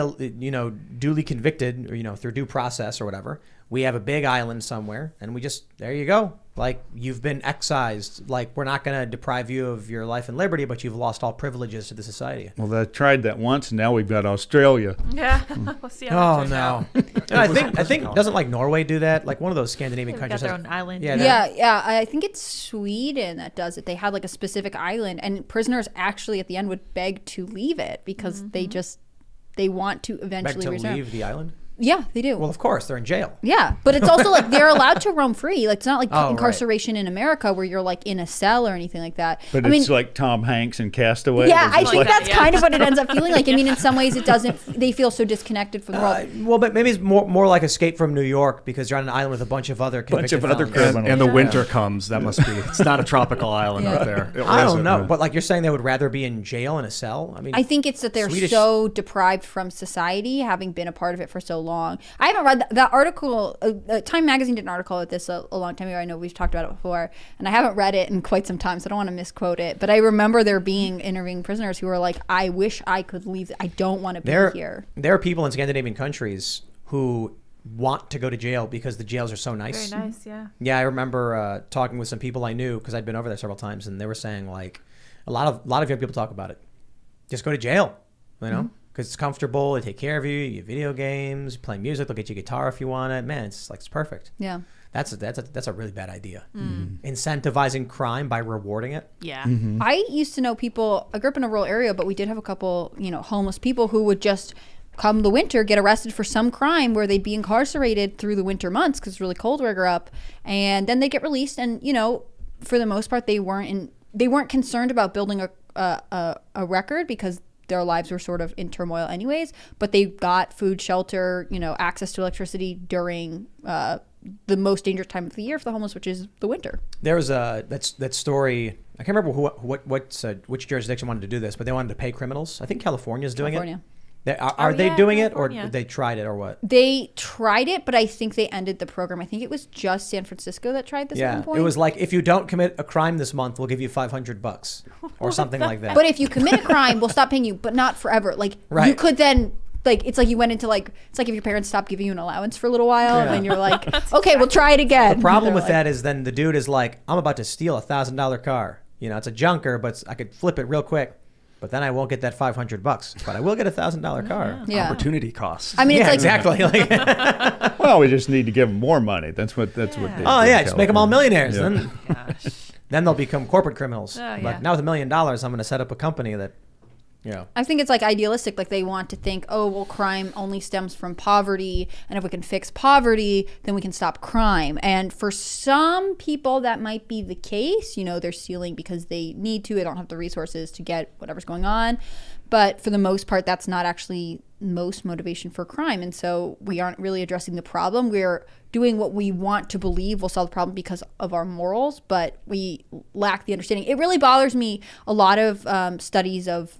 convicted, or through due process or whatever, we have a big island somewhere, and there you go. Like, you've been excised. Like, we're not going to deprive you of your life and liberty, but you've lost all privileges to the society. Well, they tried that once, and now we've got Australia. Yeah. We'll see how that turns out. And I think doesn't like Norway do that? Like one of those Scandinavian They've countries got their has- own island. Yeah. I think it's Sweden that does it. They had like a specific island, and prisoners actually at the end would beg to leave it because they want to beg eventually to return. leave the island. Yeah, they do. Well, of course, they're in jail. Yeah, but it's also like they're allowed to roam free. Like, it's not like Oh, right. incarceration in America where you're like in a cell or anything like that. But it's like Tom Hanks and Castaway. Yeah, I It's think like that's that, kind of what it ends up feeling like. I mean, in some ways, it doesn't. They feel so disconnected from the world. Well, but maybe it's more like Escape from New York because you're on an island with a bunch of other convicted felons. criminals. And the winter comes. That must be. It's not a tropical island Yeah. out there. I don't know, but like you're saying, they would rather be in jail in a cell. I mean, I think it's that they're Swedish- so deprived from society, having been a part of it for so long. I haven't read that article. Time Magazine did an article at this a long time ago. I know we've talked about it before, and I haven't read it in quite some time, so I don't want to misquote it. But I remember there being interviewing prisoners who were like, "I wish I could leave. I don't want to be here." There are people in Scandinavian countries who want to go to jail because the jails are so nice. Very nice, yeah. Yeah, I remember talking with some people I knew because I'd been over there several times, and they were saying like a lot of young people talk about it. Just go to jail, because it's comfortable. They take care of you. You have video games, you play music. They'll get you a guitar if you want it. Man, it's perfect. Yeah. That's a really bad idea. Incentivizing crime by rewarding it. Yeah. I used to know people. I grew up in a rural area, but we did have a couple, homeless people who would just come the winter get arrested for some crime where they'd be incarcerated through the winter months because it's really cold where I grew up, and then they get released. And for the most part, they weren't concerned about building a record because their lives were sort of in turmoil anyways. But they got food, shelter, access to electricity during the most dangerous time of the year for the homeless, which is the winter. There was that story. I can't remember which jurisdiction wanted to do this, but they wanted to pay criminals. I think California's doing California. it. Are they yeah, doing it, or California. they tried it, or what? They tried it, but I think they ended the program. I think it was just San Francisco that tried this at one point. It was like, if you don't commit a crime this month, we'll give you $500 or something like that. But if you commit a crime, we'll stop paying you, but not forever. Like, Right. you could then, like, it's like you went into, like, it's like if your parents stopped giving you an allowance for a little while, and then you're like, okay, we'll try it again. The problem with They're that is then the dude is like, I'm about to steal $1,000 car. It's a junker, but I could flip it real quick. but then I won't get that $500, but I will get $1,000 car. Yeah. Opportunity costs. I mean, it's Yeah, like exactly. Like, Well, we just need to give them more money. That's what. They oh did yeah, just make them all millionaires. Yeah. Then, Gosh. then they'll become corporate criminals. Oh, But yeah. now with $1 million, I'm going to set up a company that, I think it's like idealistic. Like they want to think, oh, well, crime only stems from poverty. And if we can fix poverty, then we can stop crime. And for some people, that might be the case. You know, they're stealing because they need to. They don't have the resources to get whatever's going on. But for the most part, that's not actually most motivation for crime. And so we aren't really addressing the problem. We're doing what we want to believe will solve the problem because of our morals, but we lack the understanding. It really bothers me. A lot of studies of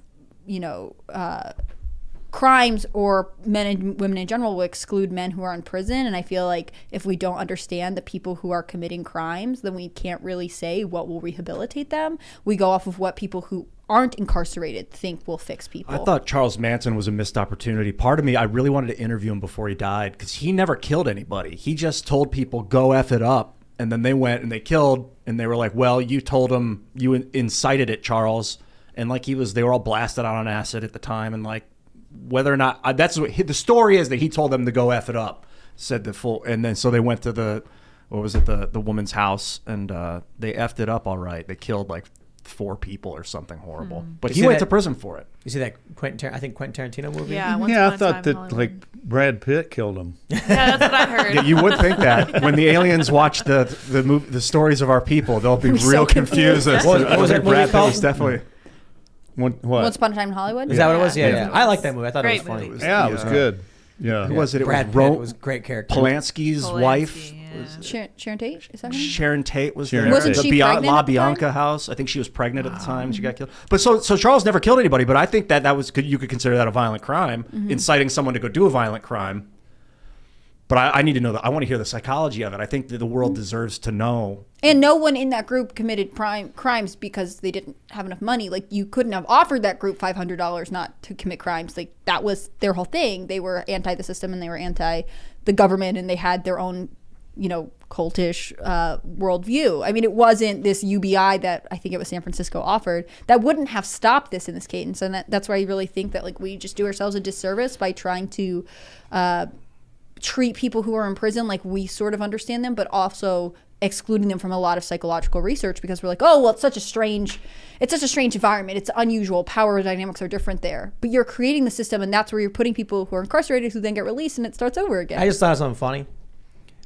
crimes or men and women in general will exclude men who are in prison. And I feel like if we don't understand the people who are committing crimes, then we can't really say what will rehabilitate them. We go off of what people who aren't incarcerated think will fix people. I thought Charles Manson was a missed opportunity. Part of me, I really wanted to interview him before he died because he never killed anybody. He just told people, go F it up. And then they went and they killed. And they were like, well, you told him, you incited it, Charles. And like they were all blasted out on acid at the time. And like whether or not, that's what the story is that he told them to go F it up, said the full. And then so they went to the woman's house and they F'd it up all right. They killed like 4 people or something horrible. But he went to prison for it. You see that Quentin Tarantino movie? Yeah. Once Yeah, upon I a thought time that in Hollywood. like Brad Pitt killed him. Yeah, that's what I heard. Yeah, you would think that when the aliens watch the stories of our people, they'll be so real confused. as to- What was that movie Brad Pitt called? was definitely. What? Once Upon a Time in Hollywood? Is that what it was? Yeah, Yeah. yeah. I like that movie. I thought Great it was funny. movie. Yeah, it was good. Yeah. Who was it? It Brad was Pitt was a great character. Polanski's Polanski, wife. yeah. Sharon Tate? Is that her name? Sharon Tate was Sharon there. Wasn't The she pregnant La at the time? Bianca house. I think she was pregnant at the time. She got killed. But so Charles never killed anybody. But I think that was you could consider that a violent crime, inciting someone to go do a violent crime. But I need to know that. I want to hear the psychology of it. I think that the world deserves to know. And no one in that group committed crimes because they didn't have enough money. Like you couldn't have offered that group $500 not to commit crimes. Like that was their whole thing. They were anti the system and they were anti the government and they had their own, cultish worldview. I mean, it wasn't this UBI that I think it was San Francisco offered that wouldn't have stopped this in this cadence. And that's why I really think that like we just do ourselves a disservice by trying to treat people who are in prison like we sort of understand them, but also excluding them from a lot of psychological research because we're like, oh, well, it's such a strange environment. It's unusual. Power dynamics are different there. But you're creating the system, and that's where you're putting people who are incarcerated who then get released, and it starts over again. I just thought of something funny.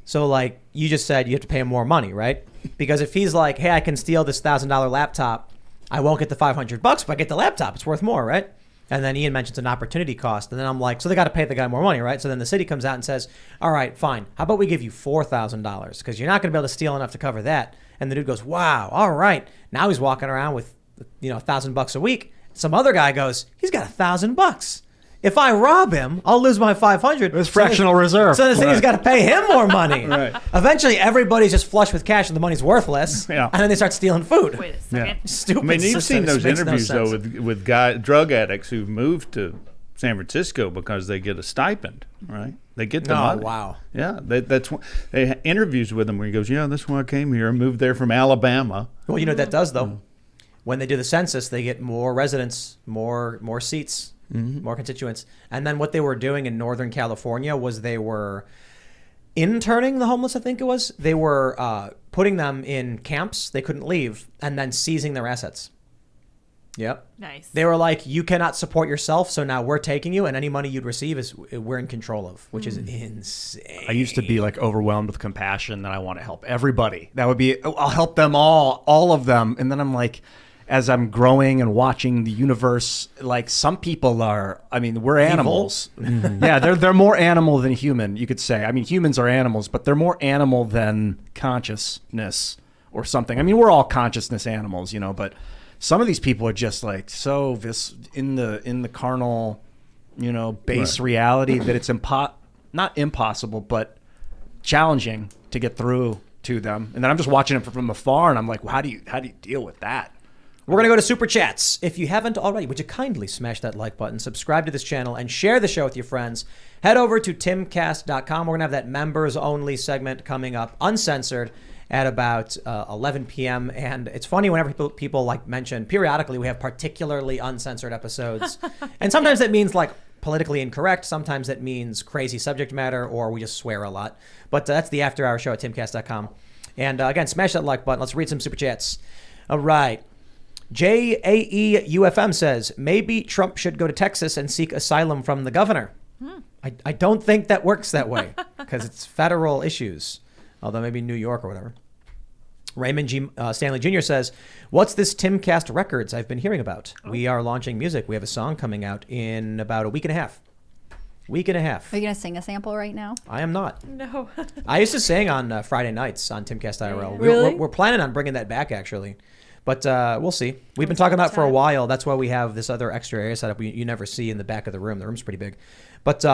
So, like, you just said you have to pay him more money, right? Because if he's like, hey, I can steal this $1,000 laptop, I won't get the $500, but I get the laptop. It's worth more, right? And then Ian mentions an opportunity cost. And then I'm like, so they got to pay the guy more money, right? So then the city comes out and says, all right, fine. How about we give you $4,000? Because you're not going to be able to steal enough to cover that. And the dude goes, wow, all right. Now he's walking around with, $1,000 a week. Some other guy goes, he's got $1,000. If I rob him, I'll lose my $500. It's fractional reserve. So the city's got to pay him more money. Right. Eventually, everybody's just flush with cash and the money's worthless. Yeah. And then they start stealing food. Wait a second. Stupid. I mean, you've system. seen those It makes no interviews though sense. with drug addicts who've moved to San Francisco because they get a stipend, right? They get the Oh, money. wow. Yeah, that's they had interviews with him where he goes, "Yeah, that's why I came here. I moved there from Alabama." Well, you know what that does, though? When they do the census, they get more residents, more seats, more constituents. And then what they were doing in Northern California was they were interning the homeless, I think it was. They were putting them in camps. They couldn't leave, and then seizing their assets. Yep. Nice. They were like, you cannot support yourself, so now we're taking you, and any money you'd receive is we're in control of, which is insane. I used to be like overwhelmed with compassion that I want to help everybody. That would be, I'll help them all of them. And then I'm like, as I'm growing and watching the universe, like some people are, I mean, we're animals. Yeah, they're more animal than human, you could say. I mean, humans are animals, but they're more animal than consciousness or something. I mean, we're all consciousness animals, but some of these people are just like so in the carnal, base reality that it's not impossible, but challenging to get through to them. And then I'm just watching it from afar, and I'm like, well, how do you deal with that? We're going to go to Super Chats. If you haven't already, would you kindly smash that like button, subscribe to this channel, and share the show with your friends. Head over to timcast.com. We're going to have that members-only segment coming up, uncensored. at about 11 p.m. And it's funny whenever people like mention periodically we have particularly uncensored episodes, and sometimes that means like politically incorrect. Sometimes that means crazy subject matter, or we just swear a lot. But that's the After Hour Show at timcast.com. And again, smash that like button. Let's read some super chats. All right. JAEUFM says, maybe Trump should go to Texas and seek asylum from the governor. I don't think that works that way because it's federal issues, although maybe New York or whatever. Raymond Stanley Jr. says, what's this Timcast Records I've been hearing about? We are launching music. We have a song coming out in about a week and a half. Are you going to sing a sample right now? I am not. No. I used to sing on Friday nights on Timcast IRL. Really? We're planning on bringing that back, actually. But we'll see. We've been talking about it for a while. That's why we have this other extra area set up you never see in the back of the room. The room's pretty big. But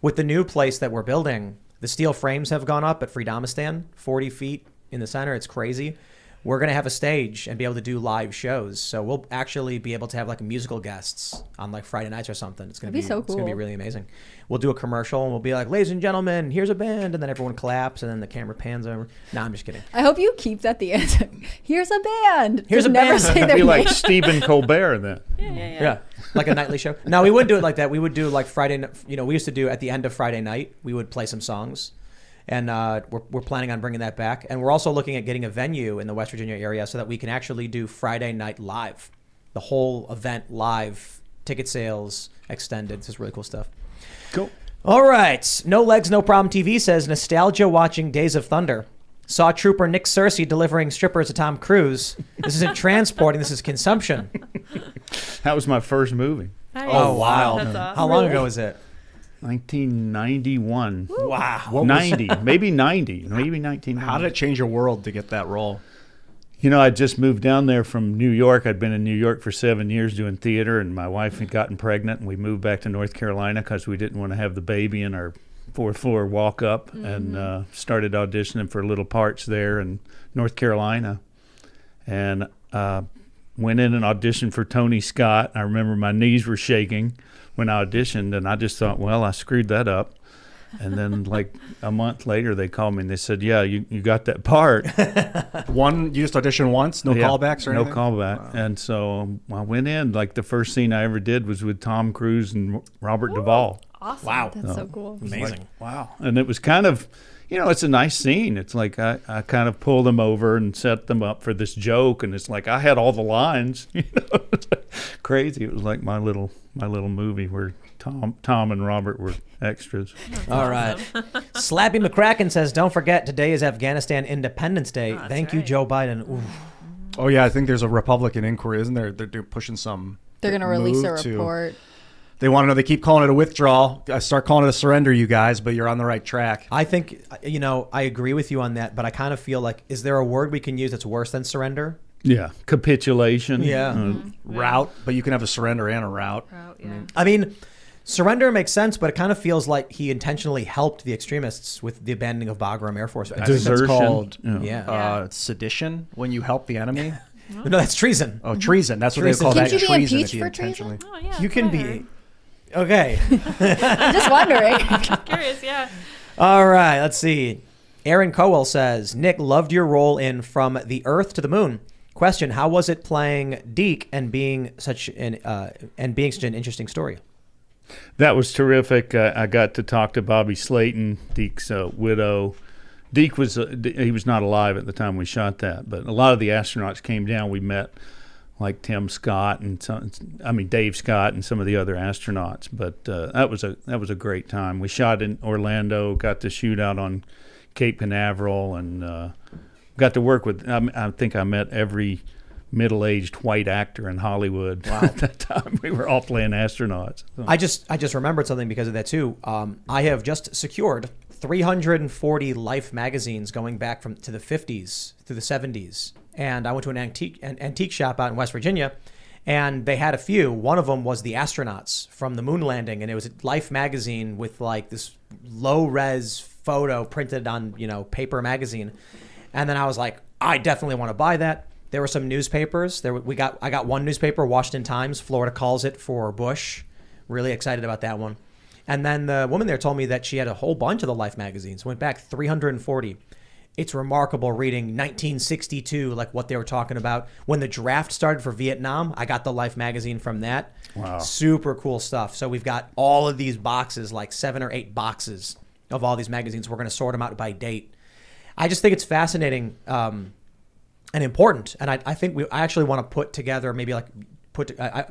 with the new place that we're building, the steel frames have gone up at Freedomistan, 40 feet in the center. It's crazy. We're going to have a stage and be able to do live shows. So we'll actually be able to have like musical guests on like Friday nights or something. It's going to be so cool. It's going to be really amazing. We'll do a commercial and we'll be like, ladies and gentlemen, here's a band. And then everyone claps and then the camera pans over. No, I'm just kidding. I hope you keep that the answer. Here's a band. Here's Just a never band. say It'd their be like name. Stephen Colbert then. Yeah. Like a nightly show. No, we wouldn't do it like that. We would do like Friday. We used to do at the end of Friday night, we would play some songs. And we're planning on bringing that back. And we're also looking at getting a venue in the West Virginia area so that we can actually do Friday night live. The whole event live, ticket sales extended. This is really cool stuff. Cool. All right. No Legs, No Problem TV says, nostalgia watching Days of Thunder. Saw Trooper Nick Searcy delivering strippers to Tom Cruise. This isn't transporting, this is consumption. That was my first movie. Nice. Oh, wow. That's awesome. How long ago was it? 1991. Wow. 90, maybe 90, maybe 1990. How did it change your world to get that role? You know, I just moved down there from New York. I'd been in New York for 7 years doing theater, and my wife had gotten pregnant, and we moved back to North Carolina because we didn't want to have the baby in our fourth floor walk up, and started auditioning for little parts there in North Carolina. And went in and auditioned for Tony Scott. I remember my knees were shaking when I auditioned, and I just thought, well, I screwed that up. And then like a month later, they called me and they said, yeah, you got that part. You just auditioned once? No callbacks or anything? No callback. Wow. And so I went in, like the first scene I ever did was with Tom Cruise and Robert Duvall. Awesome. Wow. That's so cool. Amazing. Like, wow. And it was kind of, it's a nice scene. It's like I kind of pulled them over and set them up for this joke, and it's like I had all the lines. It's like crazy. It was like my little movie where Tom and Robert were extras. All right. Slappy McCracken says, don't forget, today is Afghanistan Independence Day. Thank you, Joe Biden. Ooh. Oh, yeah, I think there's a Republican inquiry, isn't there? They're pushing some. They're going to release a report. They want to know. They keep calling it a withdrawal. I start calling it a surrender, you guys, but you're on the right track. I think, I agree with you on that, but I kind of feel like, is there a word we can use that's worse than surrender? Yeah, capitulation. Yeah. Route, but you can have a surrender and a route. I mean, surrender makes sense, but it kind of feels like he intentionally helped the extremists with the abandoning of Bagram Air Force Base. I think that's Desertion. called sedition, when you help the enemy. No, that's treason. Oh, treason. That's what Treason. they call Can't that. you be Treason impeached if you for treason? intentionally. Oh, yeah. You can be... Okay. I'm just wondering. Curious, yeah. All right, let's see. Aaron Cowell says, Nick, loved your role in From the Earth to the Moon. Question, how was it playing Deke and being such an interesting story? That was terrific. I got to talk to Bobby Slayton, Deke's widow. Deke he was not alive at the time we shot that, but a lot of the astronauts came down. We met like Tim Scott and Dave Scott and some of the other astronauts. But that was a great time. We shot in Orlando, got to shoot out on Cape Canaveral, and got to work with. I think I met every middle-aged white actor in Hollywood. Wow. At that time. We were all playing astronauts. So. I just remembered something because of that too. I have just secured 340 Life magazines going back to the 50s through the 70s. And I went to an antique shop out in West Virginia, and they had a few. One of them was the astronauts from the moon landing, and it was a Life magazine with like this low-res photo printed on paper magazine. And then I was like, I definitely want to buy that. There were some newspapers. I got one newspaper, Washington Times. Florida calls it for Bush. Really excited about that one. And then the woman there told me that she had a whole bunch of the Life magazines. Went back 340. it's remarkable reading 1962, like what they were talking about. When the draft started for Vietnam, I got the Life magazine from that. Wow. Super cool stuff. So we've got all of these boxes, like 7 or 8 boxes of all these magazines. We're going to sort them out by date. I just think it's fascinating and important. And I think I actually want to put together maybe like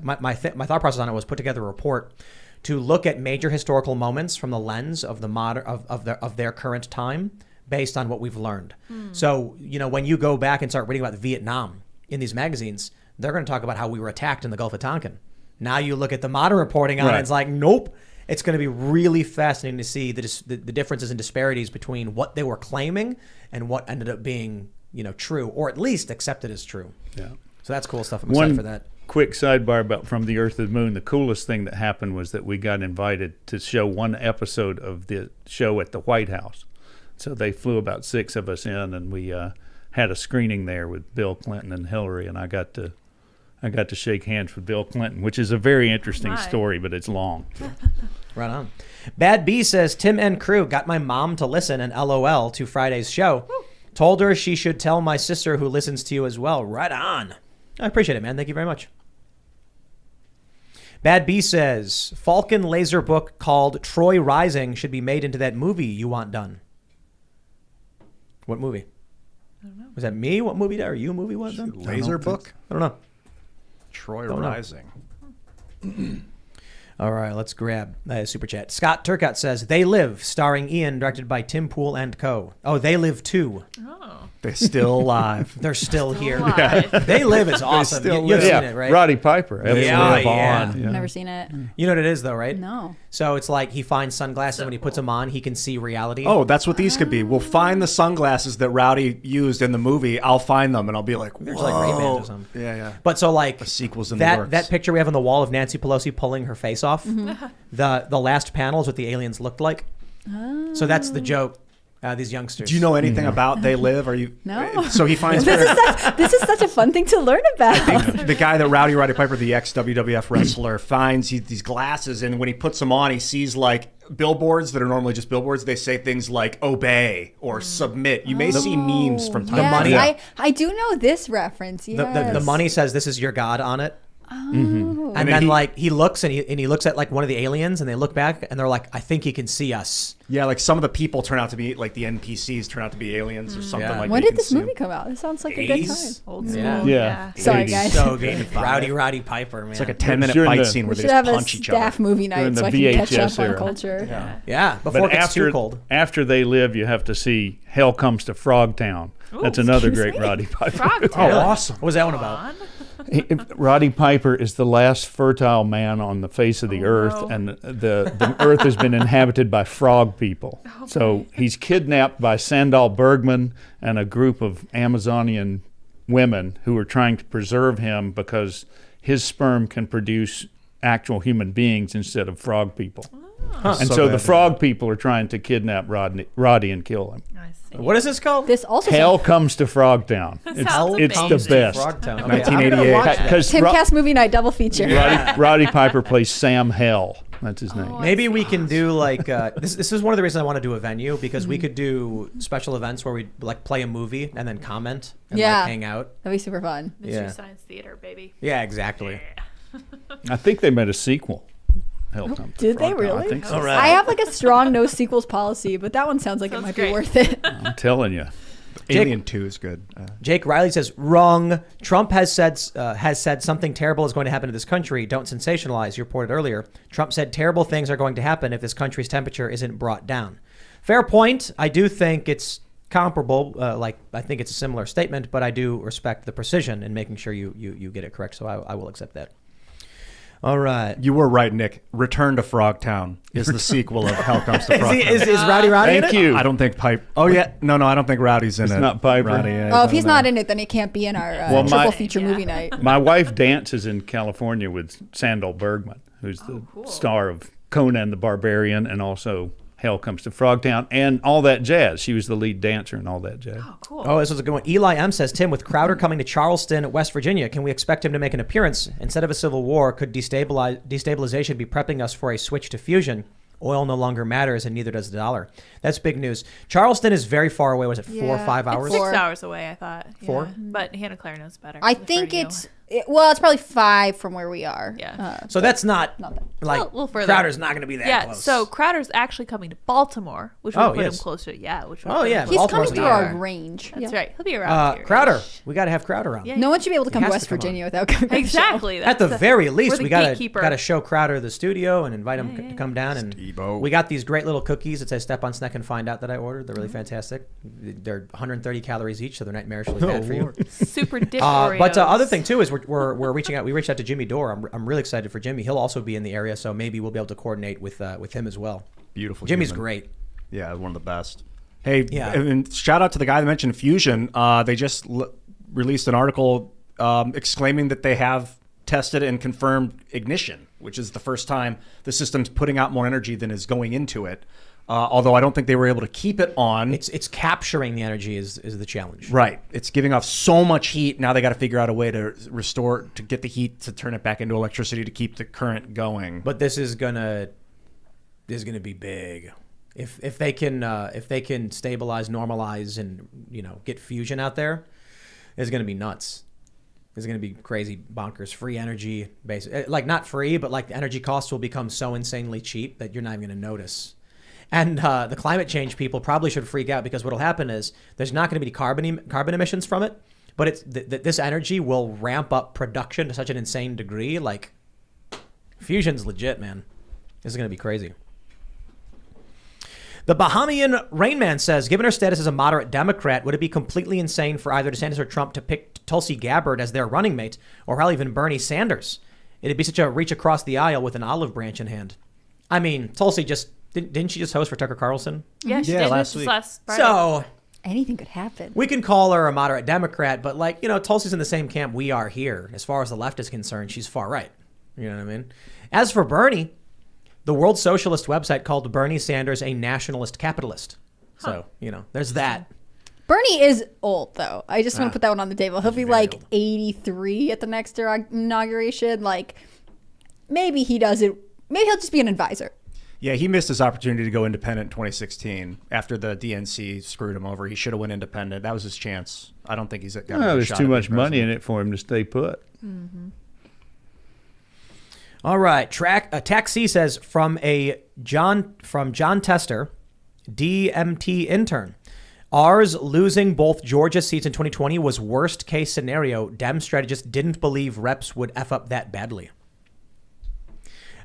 my thought process on it was put together a report to look at major historical moments from the lens of the of their current time based on what we've learned. So, when you go back and start reading about Vietnam in these magazines, they're going to talk about how we were attacked in the Gulf of Tonkin. Now you look at the modern reporting on it, it's like, nope. It's going to be really fascinating to see the differences and disparities between what they were claiming and what ended up being, true, or at least accepted as true. Yeah. So that's cool stuff. I'm excited for that. Quick sidebar about From the Earth to the Moon. The coolest thing that happened was that we got invited to show one episode of the show at the White House. So they flew about 6 of us in, and we had a screening there with Bill Clinton and Hillary, and I got to shake hands with Bill Clinton, which is a very interesting story, but it's long. Right on. Bad B says, Tim and crew got my mom to listen and LOL to Friday's show. Woo. Told her she should tell my sister who listens to you as well. Right on. I appreciate it, man. Thank you very much. Bad B says, Falcon laser book called Troy Rising should be made into that movie you want done. What movie? I don't know. Was that me? What movie or you movie was done? Laser book? I don't know. Troy Don't know. Rising. All right, let's grab Super Chat. Scott Turcott says, They Live, starring Ian, directed by Tim Pool and Co. Oh, They Live too. Oh. They're still alive. They're still here. alive. They Live is awesome. You've seen it, right? Roddy Piper. Yeah. Never seen it. You know what it is, though, right? No. So it's like he finds sunglasses. When he puts them on, he can see reality. Oh, that's what these could be. We'll find the sunglasses that Rowdy used in the movie. I'll find them, and I'll be like, whoa. There's like Ray-Bans or something. Yeah. But so like The sequel's in the works. that picture we have on the wall of Nancy Pelosi pulling her face off, the last panel is what the aliens looked like. Oh. So that's the joke. These youngsters. Do you know anything about They Live? Are you? No. So he finds This is such a fun thing to learn about. the guy that Roddy Piper, the ex-WWF wrestler, finds these glasses, and when he puts them on, he sees like billboards that are normally just billboards. They say things like "obey" or "submit." You may see memes from time to time. Yes, I do know this reference. Yes. The money says this is your god on it. Oh. And then like he looks and he looks at like one of the aliens and they look back and they're like, I think he can see us. Yeah, like some of the people turn out to be like the NPCs turn out to be aliens or something like that. When did this movie come out? It sounds like a good time. Old school. Yeah. Sorry, 80s. guys. So good. Roddy Piper, man. It's like a 10-minute During fight the- scene where We they should just have a punch each other. staff movie night During so the I can catch VHS up on era. culture. Yeah, before But it gets too cold. after They Live, you have to see Hell Comes to Frogtown. That's another excuse great me? Roddy Piper. Frogtown. Really? awesome. What was that one about? Roddy Piper is the last fertile man on the face of the earth, no. and the earth has been inhabited by frog people. So he's kidnapped by Sandal Bergman and a group of Amazonian women who are trying to preserve him because his sperm can produce actual human beings instead of frog people. And so the frog people are trying to kidnap Roddy and kill him. I see. What is this called? This also Hell Comes to Frogtown. sounds It's the amazing. best. Frogtown. Okay, 1988. I'm gonna watch that. Because Timcast movie night double feature. Roddy Piper plays Sam Hell. That's his name. Maybe we can do like this is one of the reasons I want to do a venue because we could do special events where we like play a movie and then comment and Yeah. like hang out. That'd be super fun. Mystery Yeah. Science Theater, baby. Yeah, exactly. I think they made a sequel. Hell Comes to Did they Frogtown. really? I think so. All right. I have like a strong no sequels policy, but that one sounds like it Sounds might great. be worth it. I'm telling you. Alien 2 is good. Jake Riley says, wrong. Trump has said something terrible is going to happen to this country. Don't sensationalize. You reported earlier. Trump said terrible things are going to happen if this country's temperature isn't brought down. Fair point. I do think it's comparable. I think it's a similar statement, but I do respect the precision in making sure you get it correct. So I will accept that. All right. You were right, Nick. Return to Frogtown is the sequel of Hell Comes to Frogtown. Is Rowdy in Thank it? you. I don't think Pipe. Oh yeah, no, I don't think Rowdy's in it. It's not Piper. Rowdy, yeah, Oh, if he's not in it, then he can't be in our triple feature movie night. My wife dances in California with Sandal Bergman, who's the star of Conan the Barbarian and also Hell Comes to Frogtown and All That Jazz. She was the lead dancer in All That Jazz. Oh, cool. Oh, this was a good one. Eli M says, Tim, with Crowder coming to Charleston, West Virginia, can we expect him to make an appearance? Instead of a civil war, could destabilization be prepping us for a switch to fusion? Oil no longer matters, and neither does the dollar. That's big news. Charleston is very far away. Was it 4 or 5 hours? It's 6 hours away, I thought. 4? Yeah. But Hannah Claire knows better. I With think radio. it's probably 5 from where we are. Yeah. So that's not Not that. like A little further. Crowder's not going to be that Yeah, close. so Crowder's actually coming to Baltimore, which would Oh, put yes. him closer. Yeah, which would Oh, put yeah. him He's Baltimore's coming not through far. our range. That's Yeah. right. He'll be around here. Crowder, we got to have Crowder on. Yeah. No one should be able to come He to has West to come on. Virginia without coming on the show. Exactly. At the very least, we're the we got gatekeeper. to show Crowder the studio and invite him to come down. And Steve-O. we got these great little cookies that say "Step on Snack and Find Out" that I ordered. They're really fantastic. They're 130 calories each, so they're not marishly bad for you. Super dip Oreos. But other thing too is we're reaching out. We reached out to Jimmy Dore. I'm really excited for Jimmy. He'll also be in the area, so maybe we'll be able to coordinate with him as well. Beautiful. Jimmy's human. great. Yeah, one of the best. Hey, Yeah. and shout out to the guy that mentioned Fusion. They just released an article exclaiming that they have tested and confirmed ignition, which is the first time the system's putting out more energy than is going into it. Although I don't think they were able to keep it on. It's capturing the energy is the challenge. Right. It's giving off so much heat. Now they got to figure out a way to to get the heat to turn it back into electricity to keep the current going. But this is gonna be big. If they can stabilize, normalize, and get fusion out there, it's gonna be nuts. It's gonna be crazy, bonkers, free energy, basically. Like not free, but like the energy costs will become so insanely cheap that you're not even gonna notice. And the climate change people probably should freak out because what'll happen is there's not going to be carbon emissions from it, but this energy will ramp up production to such an insane degree. Like fusion's legit, man. This is going to be crazy. The Bahamian Rain Man says, given her status as a moderate Democrat, would it be completely insane for either DeSantis or Trump to pick Tulsi Gabbard as their running mate, or hell, even Bernie Sanders? It'd be such a reach across the aisle with an olive branch in hand. I mean, Tulsi didn't she just host for Tucker Carlson? Yeah, she Yeah, did last this week. last Friday. So Anything could happen. we can call her a moderate Democrat, but Tulsi's in the same camp we are here. As far as the left is concerned, she's far right. You know what I mean? As for Bernie, the World Socialist website called Bernie Sanders a nationalist capitalist. So, there's that. Bernie is old, though. I just want to put that one on the table. He'll be very like old. 83 at the next inauguration. Like, maybe he doesn't. Maybe he'll just be an advisor. Yeah, he missed his opportunity to go independent in 2016 after the DNC screwed him over. He should have went independent. That was his chance. I don't think he's got a There's shot too at much being money in president. it for him to stay put. All right. Taxi says from John Tester, DMT intern. Ours losing both Georgia seats in 2020 was worst case scenario. Dem strategists didn't believe reps would F up that badly.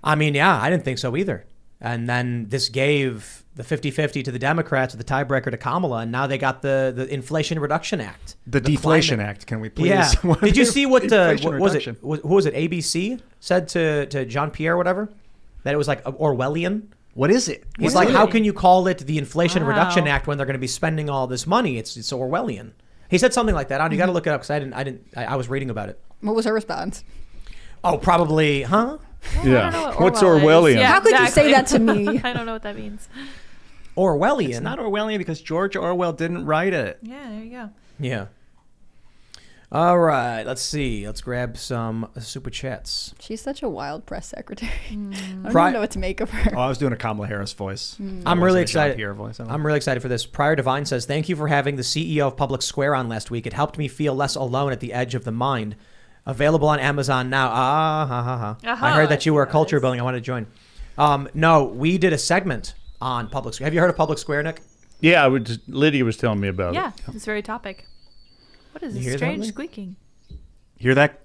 I mean, yeah, I didn't think so either. And then this gave the 50-50 to the Democrats, the tiebreaker to Kamala, and now they got the Inflation Reduction Act. The Deflation climate- Act. Can we please? Yeah. Did you see what Inflation what was it? reduction. Who was it? ABC said to Jean Pierre, whatever, that it was like Orwellian. What is it? He's What like, is how it? can you call it the Inflation Wow. Reduction Act when they're going to be spending all this money? It's Orwellian. He said something like that. You got to look it up because I was reading about it. What was her response? Oh, probably, huh? I don't know what What's Orwell is. Orwellian? Yeah, How could you say exactly. that to me? I don't know what that means. Orwellian. It's not Orwellian because George Orwell didn't write it. Yeah, there you go. Yeah. All right. Let's see. Let's grab some super chats. She's such a wild press secretary. I don't Pri- even know what to make of her. Oh, I was doing a Kamala Harris voice. I'm really Wasn't a Jean excited. Pierre voice. I don't know. I'm really excited for this. Prior Divine says, thank you for having the CEO of Public Square on last week. It helped me feel less alone at the edge of the mind. Available on Amazon now. I heard that you were a culture building. I wanted to join. No, we did a segment on Public Square. Have you heard of Public Square, Nick? Yeah, Lydia was telling me about Yeah, it. this very topic. What is You this hear strange something? squeaking? Hear that?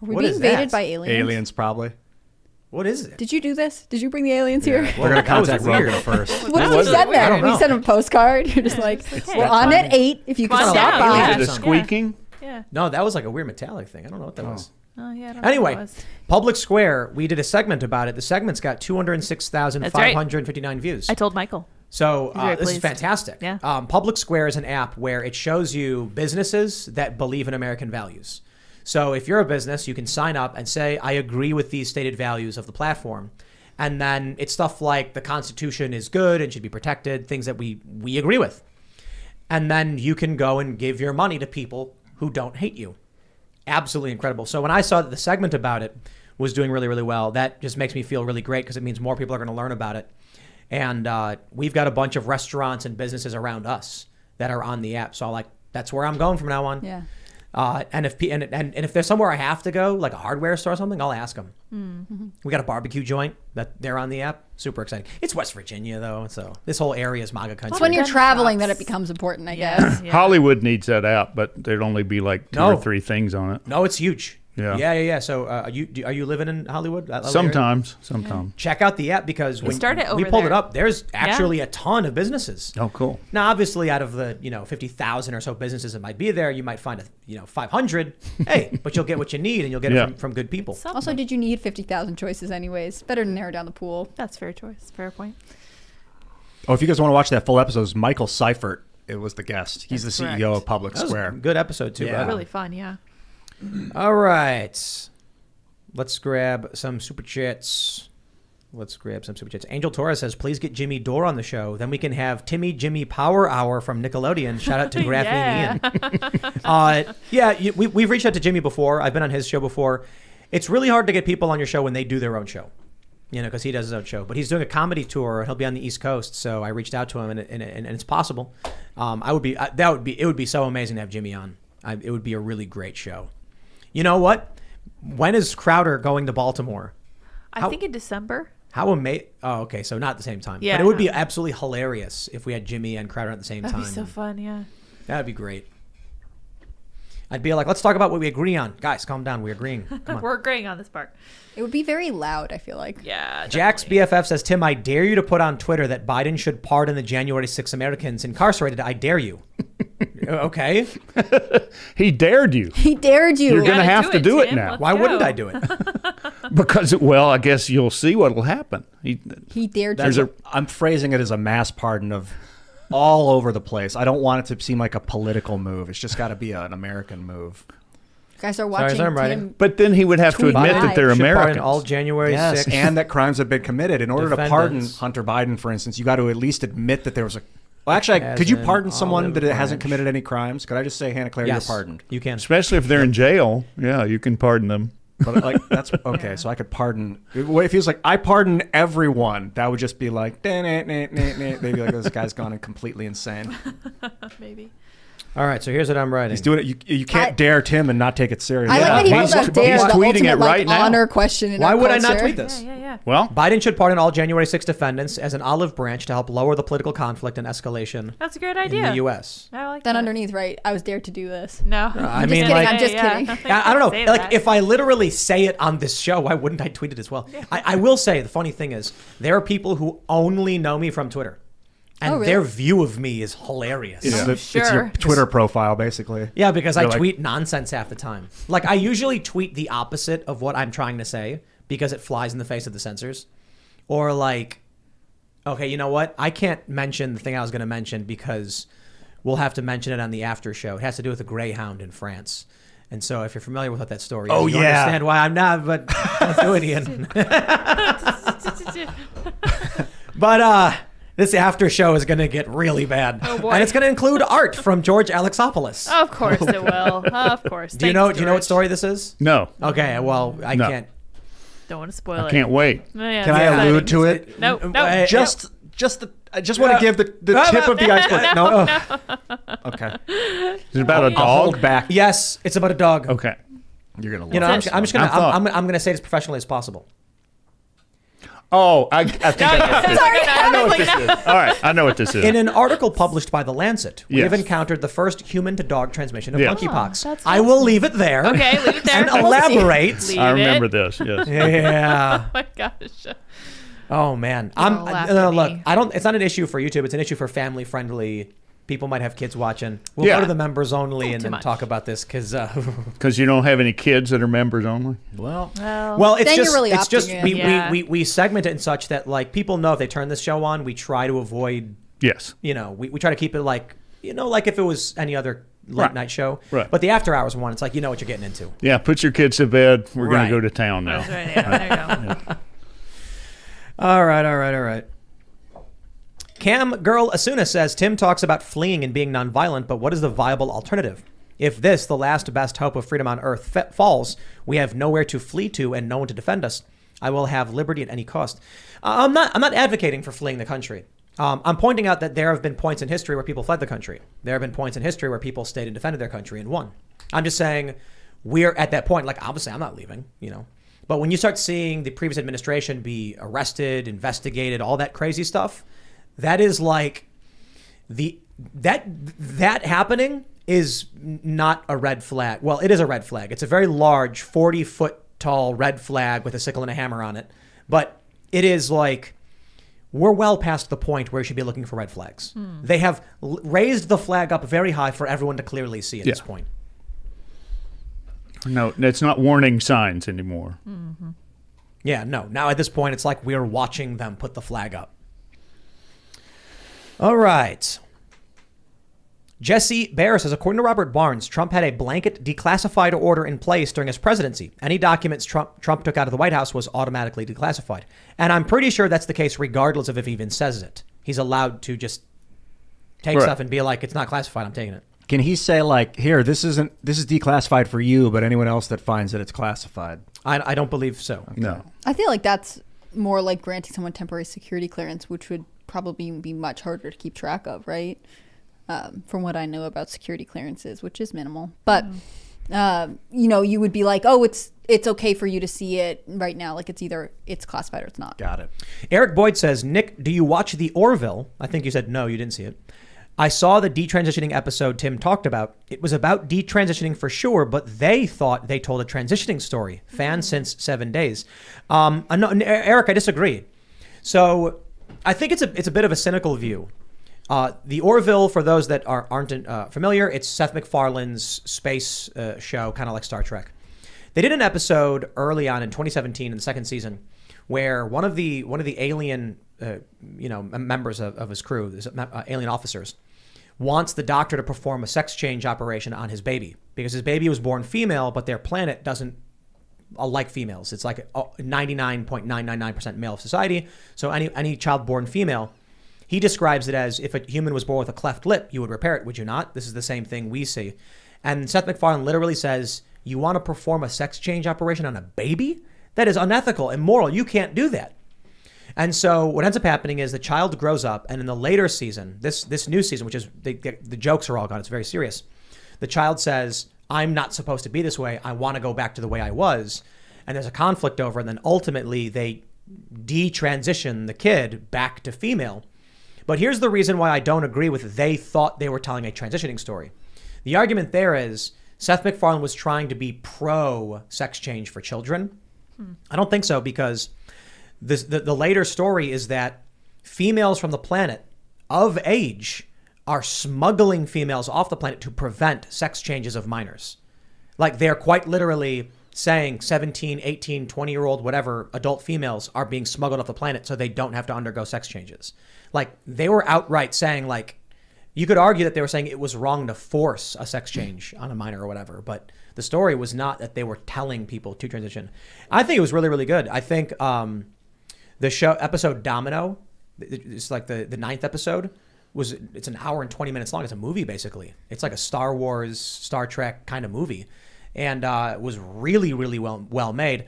Are we What being is invaded that? by aliens? Aliens, probably. What is it? Did you do this? Did you bring the aliens here? They're going to that was contact weird. Rogan first. What did you was it? send I them? don't You know. send them a postcard. You're just like, It's like, we're hey, on at 8 if you Come can on stop down. by. Yeah. Is it a Yeah. squeaking? Yeah. No, that was like a weird metallic thing. I don't know what that was. Oh, yeah. I don't know Anyway, what it was. Public Square, we did a segment about it. The segment's got 206,559 views. I told Michael. So He's very this is pleased. fantastic. Yeah. Public Square is an app where it shows you businesses that believe in American values. So if you're a business, you can sign up and say, I agree with these stated values of the platform. And then it's stuff like the Constitution is good and should be protected, things that we agree with. And then you can go and give your money to people who don't hate you. Absolutely incredible. So when I saw that the segment about it was doing really, really well. That just makes me feel really great because it means more people are going to learn about it. And we've got a bunch of restaurants and businesses around us that are on the app. So that's where I'm going from now on. Yeah. And if there's somewhere I have to go, like a hardware store or something, I'll ask them. Mm-hmm. We got a barbecue joint that they're on the app. Super exciting. It's West Virginia though, so this whole area is MAGA country. It's when you're Gun traveling shops. that it becomes important, I Yeah. guess. Yeah. Hollywood needs that app, but there'd only be like two or three things on it. No, it's huge. Yeah. Yeah. So are you living in Hollywood? That area? Sometimes. Check out the app because when started we over pulled it there. up, there's actually a ton of businesses. Oh, cool. Now, obviously, out of the 50,000 or so businesses that might be there, you might find 500. Hey, but you'll get what you need, and you'll get it from good people. Also, did you need 50,000 choices anyways? Better to narrow down the pool. That's fair choice. Fair point. Oh, if you guys want to watch that full episode, it's Michael Seifert. It was the guest. He's That's the CEO correct. of Public That was a Square. good episode too. Yeah. by the way. Really fun, yeah. All right. Let's grab some super chats. Angel Torres says, please get Jimmy Dore on the show. Then we can have Timmy Jimmy Power Hour from Nickelodeon. Shout out to Graphene Ian. We've reached out to Jimmy before. I've been on his show before. It's really hard to get people on your show when they do their own show. Because he does his own show. But he's doing a comedy tour. He'll be on the East Coast. So I reached out to him, and it's possible. It would be so amazing to have Jimmy on. It would be a really great show. You know what? When is Crowder going to Baltimore? I think in December. How amazing! Oh, okay, so not at the same time. Yeah. But it would be absolutely hilarious if we had Jimmy and Crowder at the same That'd time. be so fun, yeah. That'd be great. I'd be like, let's talk about what we agree on. Guys, calm down. We're agreeing. Come on. We're agreeing on this part. It would be very loud, I feel like. Yeah. Jack's definitely. BFF says, Tim, I dare you to put on Twitter that Biden should pardon the January 6 Americans incarcerated. I dare you. Okay. He dared you. He dared you. You're going to Gotta have to do it Tim. now. Let's Why go. wouldn't I do it? Because, I guess you'll see what'll happen. He dared There's you. I'm phrasing it as a mass pardon of all over the place. I don't want it to seem like a political move. It's just got to be an American move. You guys are watching I'm writing. Tim. But then he would have to Tweet admit live. that they're Should pardon Americans. all January Yes, 6th. and that crimes have been committed. In order to pardon Defendants. Hunter Biden, for instance, you got to at least admit that there was a. Well, actually, As could you an pardon someone olive that hasn't branch. committed any crimes? Could I just say, Hannah Claire, Yes, you're pardoned? you can. Especially if they're in jail. Yeah, you can pardon them. But that's okay. So I could pardon. If he was like, I pardon everyone, that would just be like, they'd be like, this guy's gone and completely insane. Maybe. All right, so here's what I'm writing. He's doing it. You can't dare Tim and not take it seriously. I like that he he's- wants to dare he's the tweeting ultimate it right now. honor question in Why our would I not culture. tweet this? Yeah. Well, Biden should pardon all January 6 defendants as an olive branch to help lower the political conflict and escalation That's a great in idea. the U.S. I like Then that. underneath, right? I was dared to do this. No. I just mean, kidding, like, I'm just kidding. I don't Say know. Like, that. if I literally say it on this show, why wouldn't I tweet it as well? I will say the funny thing is there are people who only know me from Twitter, and Oh, really? their view of me is hilarious. It's your Sure. Twitter profile, basically. Yeah, because I You're like- tweet nonsense half the time. Like, I usually tweet the opposite of what I'm trying to say because it flies in the face of the censors. Or like, okay, you know what? I can't mention the thing I was going to mention because we'll have to mention it on the after show. It has to do with a greyhound in France. And so if you're familiar with what that story is, you understand why I'm not, but don't do it, Ian. But this after show is going to get really bad. Oh, boy. And it's going to include art from George Alexopoulos. Of course it will. Of course. Do you know what story this is? no. Okay, well, I No. can't. Don't want to spoil it. Can't wait. Oh, yeah, Can it's I exciting. allude to it? No. Uh, Just I just want to give the tip of the iceberg. No. Okay. Is it about a I'll dog? hold back. Yes, it's about a dog. Okay. You're gonna. You know, love I'm this just one. gonna I I'm gonna say it as professionally as possible. Oh, I think I got this. I know what this is. All right, I know what this is. In an article published by The Lancet, we have Yes. encountered the first human-to-dog transmission of Yes. monkeypox. Oh, that's I will leave it there. Okay, leave it there. And elaborate. Leave I remember it. this. Yes. Yeah. Oh my gosh. Oh man. all laugh at Look. me. I don't. It's not an issue for YouTube. It's an issue for family-friendly. People might have kids watching. We'll Yeah. go to the members only and too then much. talk about this because. Because you don't have any kids that are members only. Well, Well, it's Then you're just really it's opting just in. Yeah. we segment it in such that like people know if they turn this show on, we try to avoid. Yes. We try to keep it like like if it was any other late Right. night show. Right. But the after hours one, it's like you know what you're getting into. Yeah. Put your kids to bed. We're Right. going to go to town now. That's right. Yeah, there you go. All right. Cam Girl Asuna says Tim talks about fleeing and being nonviolent, but what is the viable alternative? If this, the last best hope of freedom on earth, falls, we have nowhere to flee to and no one to defend us. I will have liberty at any cost. I'm not advocating for fleeing the country. I'm pointing out that there have been points in history where people fled the country. There have been points in history where people stayed and defended their country and won. I'm just saying we're at that point. Like, obviously, I'm not leaving, But when you start seeing the previous administration be arrested, investigated, all that crazy stuff, that is like that happening is not a red flag. Well, it is a red flag. It's a very large 40-foot tall red flag with a sickle and a hammer on it. But it is like, we're well past the point where you should be looking for red flags. They have raised the flag up very high for everyone to clearly see at this point. No, it's not warning signs anymore. Mm-hmm. Yeah, no. Now at this point, it's like we're watching them put the flag up. All right. Jesse Bear says, according to Robert Barnes, Trump had a blanket declassified order in place during his presidency. Any documents Trump took out of the White House was automatically declassified. And I'm pretty sure that's the case regardless of if he even says it. He's allowed to just take stuff and be like, it's not classified, I'm taking it. Can he say, like, here, this is declassified for you, but anyone else that finds it, it's classified? I don't believe so. Okay. No. I feel like that's more like granting someone temporary security clearance, which would probably be much harder to keep track of, right? From what I know about security clearances, which is minimal. But, you would be like, oh, it's okay for you to see it right now. Like, it's classified or it's not. Got it. Eric Boyd says, Nick, do you watch The Orville? I think you said no, you didn't see it. I saw the detransitioning episode Tim talked about. It was about detransitioning for sure, but they thought they told a transitioning story. Fan since 7 days. No, Eric, I disagree. So I think it's a bit of a cynical view. The Orville, for those that aren't familiar, it's Seth MacFarlane's space show, kind of like Star Trek. They did an episode early on in 2017 in the second season where one of the alien members of his crew, alien officers, wants the doctor to perform a sex change operation on his baby because his baby was born female, but their planet doesn't like females. It's like 99.999% male of society. So any child born female, he describes it as if a human was born with a cleft lip, you would repair it, would you not? This is the same thing we see. And Seth MacFarlane literally says, you want to perform a sex change operation on a baby? That is unethical, immoral. You can't do that. And so what ends up happening is the child grows up, and in the later season, this new season, which is the jokes are all gone, it's very serious. The child says, I'm not supposed to be this way. I want to go back to the way I was. And there's a conflict over, and then ultimately they detransition the kid back to female. But here's the reason why I don't agree with they thought they were telling a transitioning story. The argument there is Seth MacFarlane was trying to be pro sex change for children. I don't think so, because the later story is that females from the planet of age are smuggling females off the planet to prevent sex changes of minors. Like, they're quite literally saying 17, 18, 20-year-old, whatever, adult females are being smuggled off the planet so they don't have to undergo sex changes. Like, they were outright saying, like, you could argue that they were saying it was wrong to force a sex change on a minor or whatever, but the story was not that they were telling people to transition. I think it was really, really good. I think the show episode Domino, it's like the 9th episode, it's an hour and 20 minutes long. It's a movie, basically. It's like a Star Wars, Star Trek kind of movie. And it was really, really well made.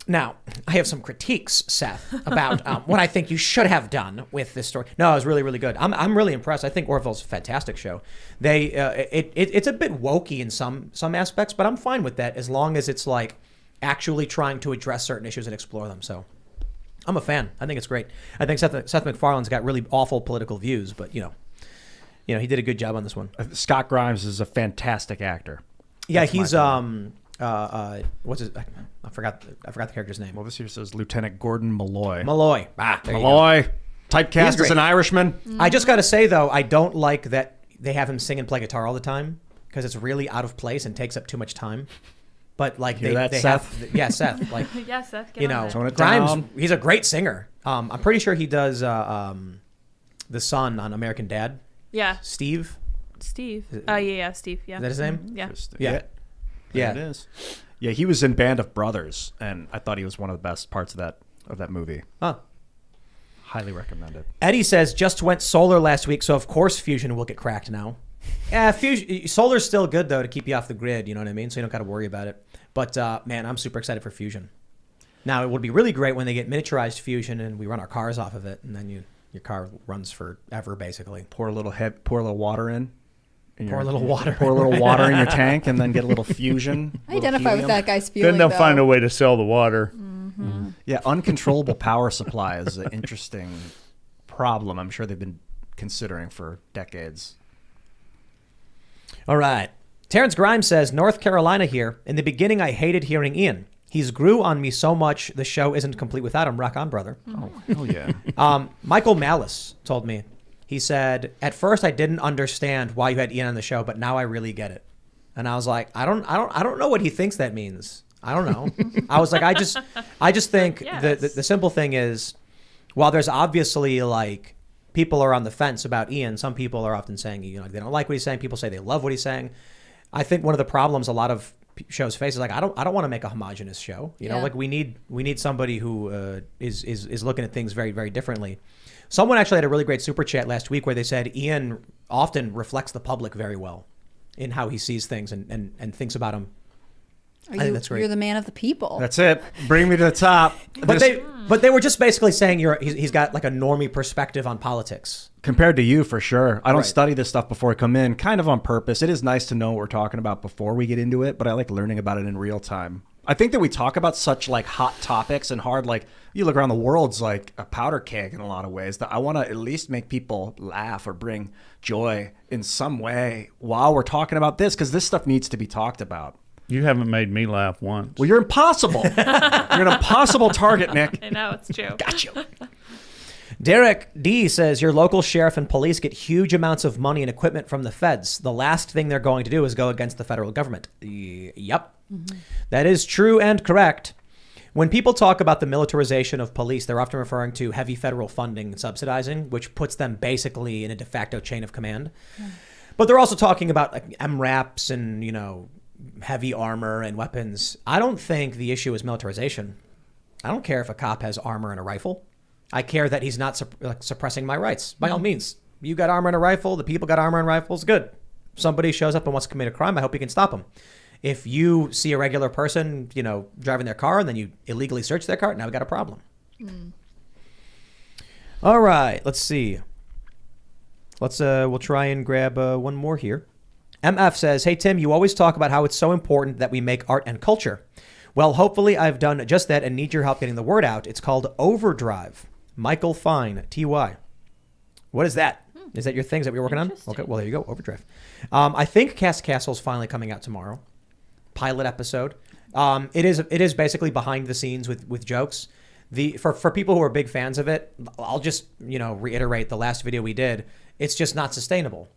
Now, I have some critiques, Seth, about what I think you should have done with this story. No, it was really, really good. I'm really impressed. I think Orville's a fantastic show. It's a bit wokey in some aspects, but I'm fine with that as long as it's like actually trying to address certain issues and explore them. So I'm a fan. I think it's great. I think Seth MacFarlane's got really awful political views, but he did a good job on this one. Scott Grimes is a fantastic actor. Yeah, he's what's his? I forgot the character's name. Well, this here says Lieutenant Gordon Malloy. Malloy. There you go. Malloy, typecast as an Irishman. I just got to say though, I don't like that they have him sing and play guitar all the time because it's really out of place and takes up too much time. But like Seth? Seth. Like Yeah, Seth. Get on Tone there. it Grimes, down. he's a great singer. I'm pretty sure he does the son on American Dad. Yeah, Steve. Steve. Steve. Yeah. Is that his name? Yeah. Yeah. Yeah, it is. Yeah, he was in Band of Brothers, and I thought he was one of the best parts of that movie. Huh. Highly recommended. Eddie says just went solar last week, so of course fusion will get cracked now. Yeah, solar's still good though to keep you off the grid. You know what I mean? So you don't got to worry about it. But man, I'm super excited for fusion. Now it would be really great when they get miniaturized fusion and we run our cars off of it, and then your car runs forever basically. Pour a little water in. Pour a little water. Pour a little water in your tank, and then get a little fusion. I identify with that guy's feeling. Then they'll though. find a way to sell the water. Yeah, uncontrollable power supply is an interesting problem. I'm sure they've been considering for decades. All right. Terrence Grimes says, North Carolina here. In the beginning, I hated hearing Ian. He's grew on me so much, the show isn't complete without him. Rock on, brother. Oh, hell yeah. Michael Malice told me. He said, at first I didn't understand why you had Ian on the show, but now I really get it. And I was like, I don't know what he thinks that means. I don't know. I was like, I just think Yes. the simple thing is, while there's obviously like people are on the fence about Ian, some people are often saying, you know, they don't like what he's saying. People say they love what he's saying. I think one of the problems a lot of shows face is like, I don't want to make a homogenous show. You know, like we need somebody who is looking at things very, very differently. Someone actually had a really great super chat last week where they said Ian often reflects the public very well in how he sees things and thinks about them. I think that's great. You're the man of the people. That's it. Bring me to the top. But they were just basically saying he's got like a normie perspective on politics. Compared to you, for sure. I don't Right. study this stuff before I come in, kind of on purpose. It is nice to know what we're talking about before we get into it, but I like learning about it in real time. I think that we talk about such like hot topics and hard, like you look around the world's like a powder keg in a lot of ways, that I want to at least make people laugh or bring joy in some way while we're talking about this, because this stuff needs to be talked about. You haven't made me laugh once. Well, you're impossible. You're an impossible target, Nick. I know, it's true. Got you. Derek D says your local sheriff and police get huge amounts of money and equipment from the feds. The last thing they're going to do is go against the federal government. Yep. That is true and correct. When people talk about the militarization of police, they're often referring to heavy federal funding and subsidizing, which puts them basically in a de facto chain of command. But they're also talking about like MRAPs and, you know, heavy armor and weapons. I don't think the issue is militarization. I don't care if a cop has armor and a rifle. I care that he's not suppressing my rights. By all means, you got armor and a rifle. The people got armor and rifles. Good. Somebody shows up and wants to commit a crime. I hope you can stop them. If you see a regular person, you know, driving their car and then you illegally search their car, now we got a problem. All right. Let's see. We'll try and grab one more here. MF says, hey, Tim, you always talk about how it's so important that we make art and culture. Well, hopefully I've done just that and need your help getting the word out. It's called Overdrive. Michael Fine, T-Y. What is that? Is that your things that we're working on? Interesting. Okay, well, there you go. Overdrive. I think Cast Castle's finally coming out tomorrow. Pilot episode. It is basically behind the scenes with jokes. For people who are big fans of it, I'll just, you know, reiterate the last video we did. It's just not sustainable.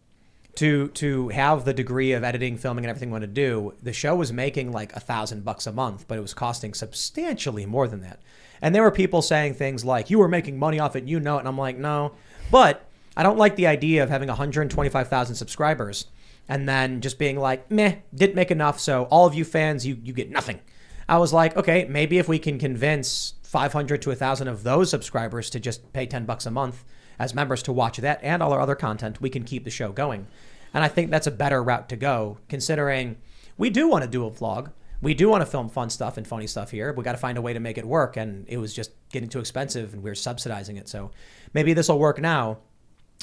To have the degree of editing, filming, and everything we want to do, the show was making like $1,000 a month, but it was costing substantially more than that. And there were people saying things like, you were making money off it, you know it. And I'm like, no. But I don't like the idea of having 125,000 subscribers and then just being like, meh, didn't make enough, so all of you fans, you get nothing. I was like, okay, maybe if we can convince 500 to 1,000 of those subscribers to just pay $10 a month as members to watch that and all our other content, we can keep the show going. And I think that's a better route to go, considering we do want to do a vlog. We do want to film fun stuff and funny stuff here. We got to find a way to make it work, and it was just getting too expensive, and we were subsidizing it. So maybe this will work now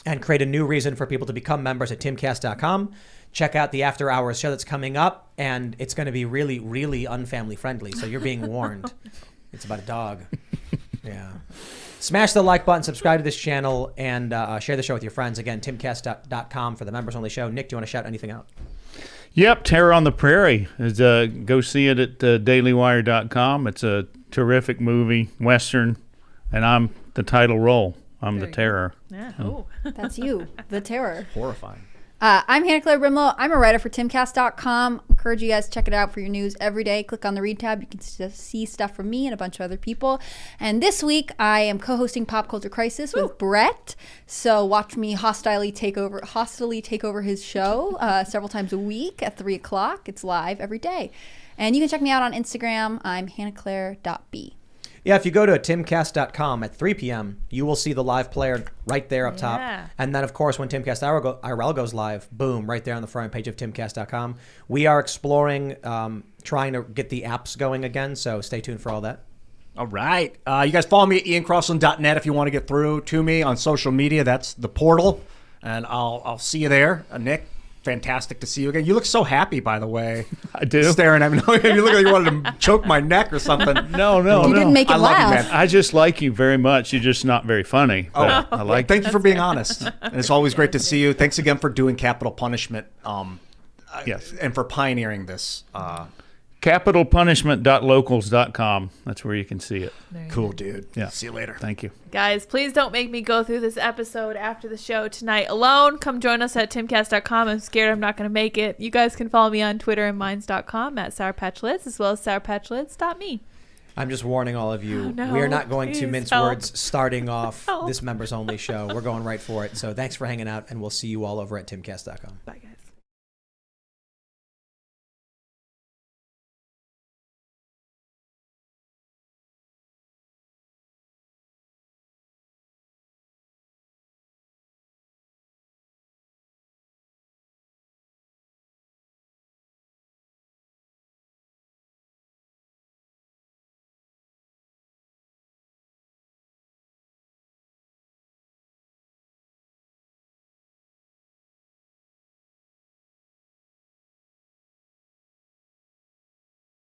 and create a new reason for people to become members at timcast.com. Check out the after hours show that's coming up, and it's going to be really, really unfamily friendly. So you're being warned. It's about a dog. Yeah. Smash the like button, subscribe to this channel, and share the show with your friends. Again, timcast.com for the members only show. Nick, do you want to shout anything out? Yep, Terror on the Prairie. Go see it at dailywire.com. It's a terrific movie, Western, and I'm the title role. I'm the terror. Yeah. Oh. That's you, the terror. Horrifying. I'm Hannah Claire Brimlow. I'm a writer for Timcast.com. Encourage you guys to check it out for your news every day. Click on the read tab. You can see stuff from me and a bunch of other people. And this week, I am co-hosting Pop Culture Crisis with Brett. So watch me hostilely take over his show several times a week at 3 o'clock. It's live every day. And you can check me out on Instagram. I'm hannahclaire.b. Yeah, if you go to timcast.com at 3 p.m., you will see the live player right there up top. And then, of course, when Timcast IRL goes live, boom, right there on the front page of timcast.com. We are exploring trying to get the apps going again, so stay tuned for all that. All right. You guys follow me at iancrossland.net if you want to get through to me on social media. That's the portal, and I'll see you there. Nick, fantastic to see you again. You look so happy, by the way. I do. Staring at me. You look like you wanted to choke my neck or something. No. You didn't make I him love you, laugh. man. I just like you very much. You're just not very funny. But I like Thank you for being honest. And it's always great to see you. Thanks again for doing Capital Punishment. Yes. And for pioneering this. Capitalpunishment.locals.com. That's where you can see it. Cool, dude. Yeah. See you later. Thank you. Guys, please don't make me go through this episode after the show tonight alone. Come join us at timcast.com. I'm scared I'm not going to make it. You guys can follow me on Twitter and minds.com at sourpatchlids, as well as sourpatchlids.me. I'm just warning all of you. Oh, no. We are not going to Please mince help. words starting off Help. this members only show. We're going right for it. So thanks for hanging out, and we'll see you all over at timcast.com. Bye, guys.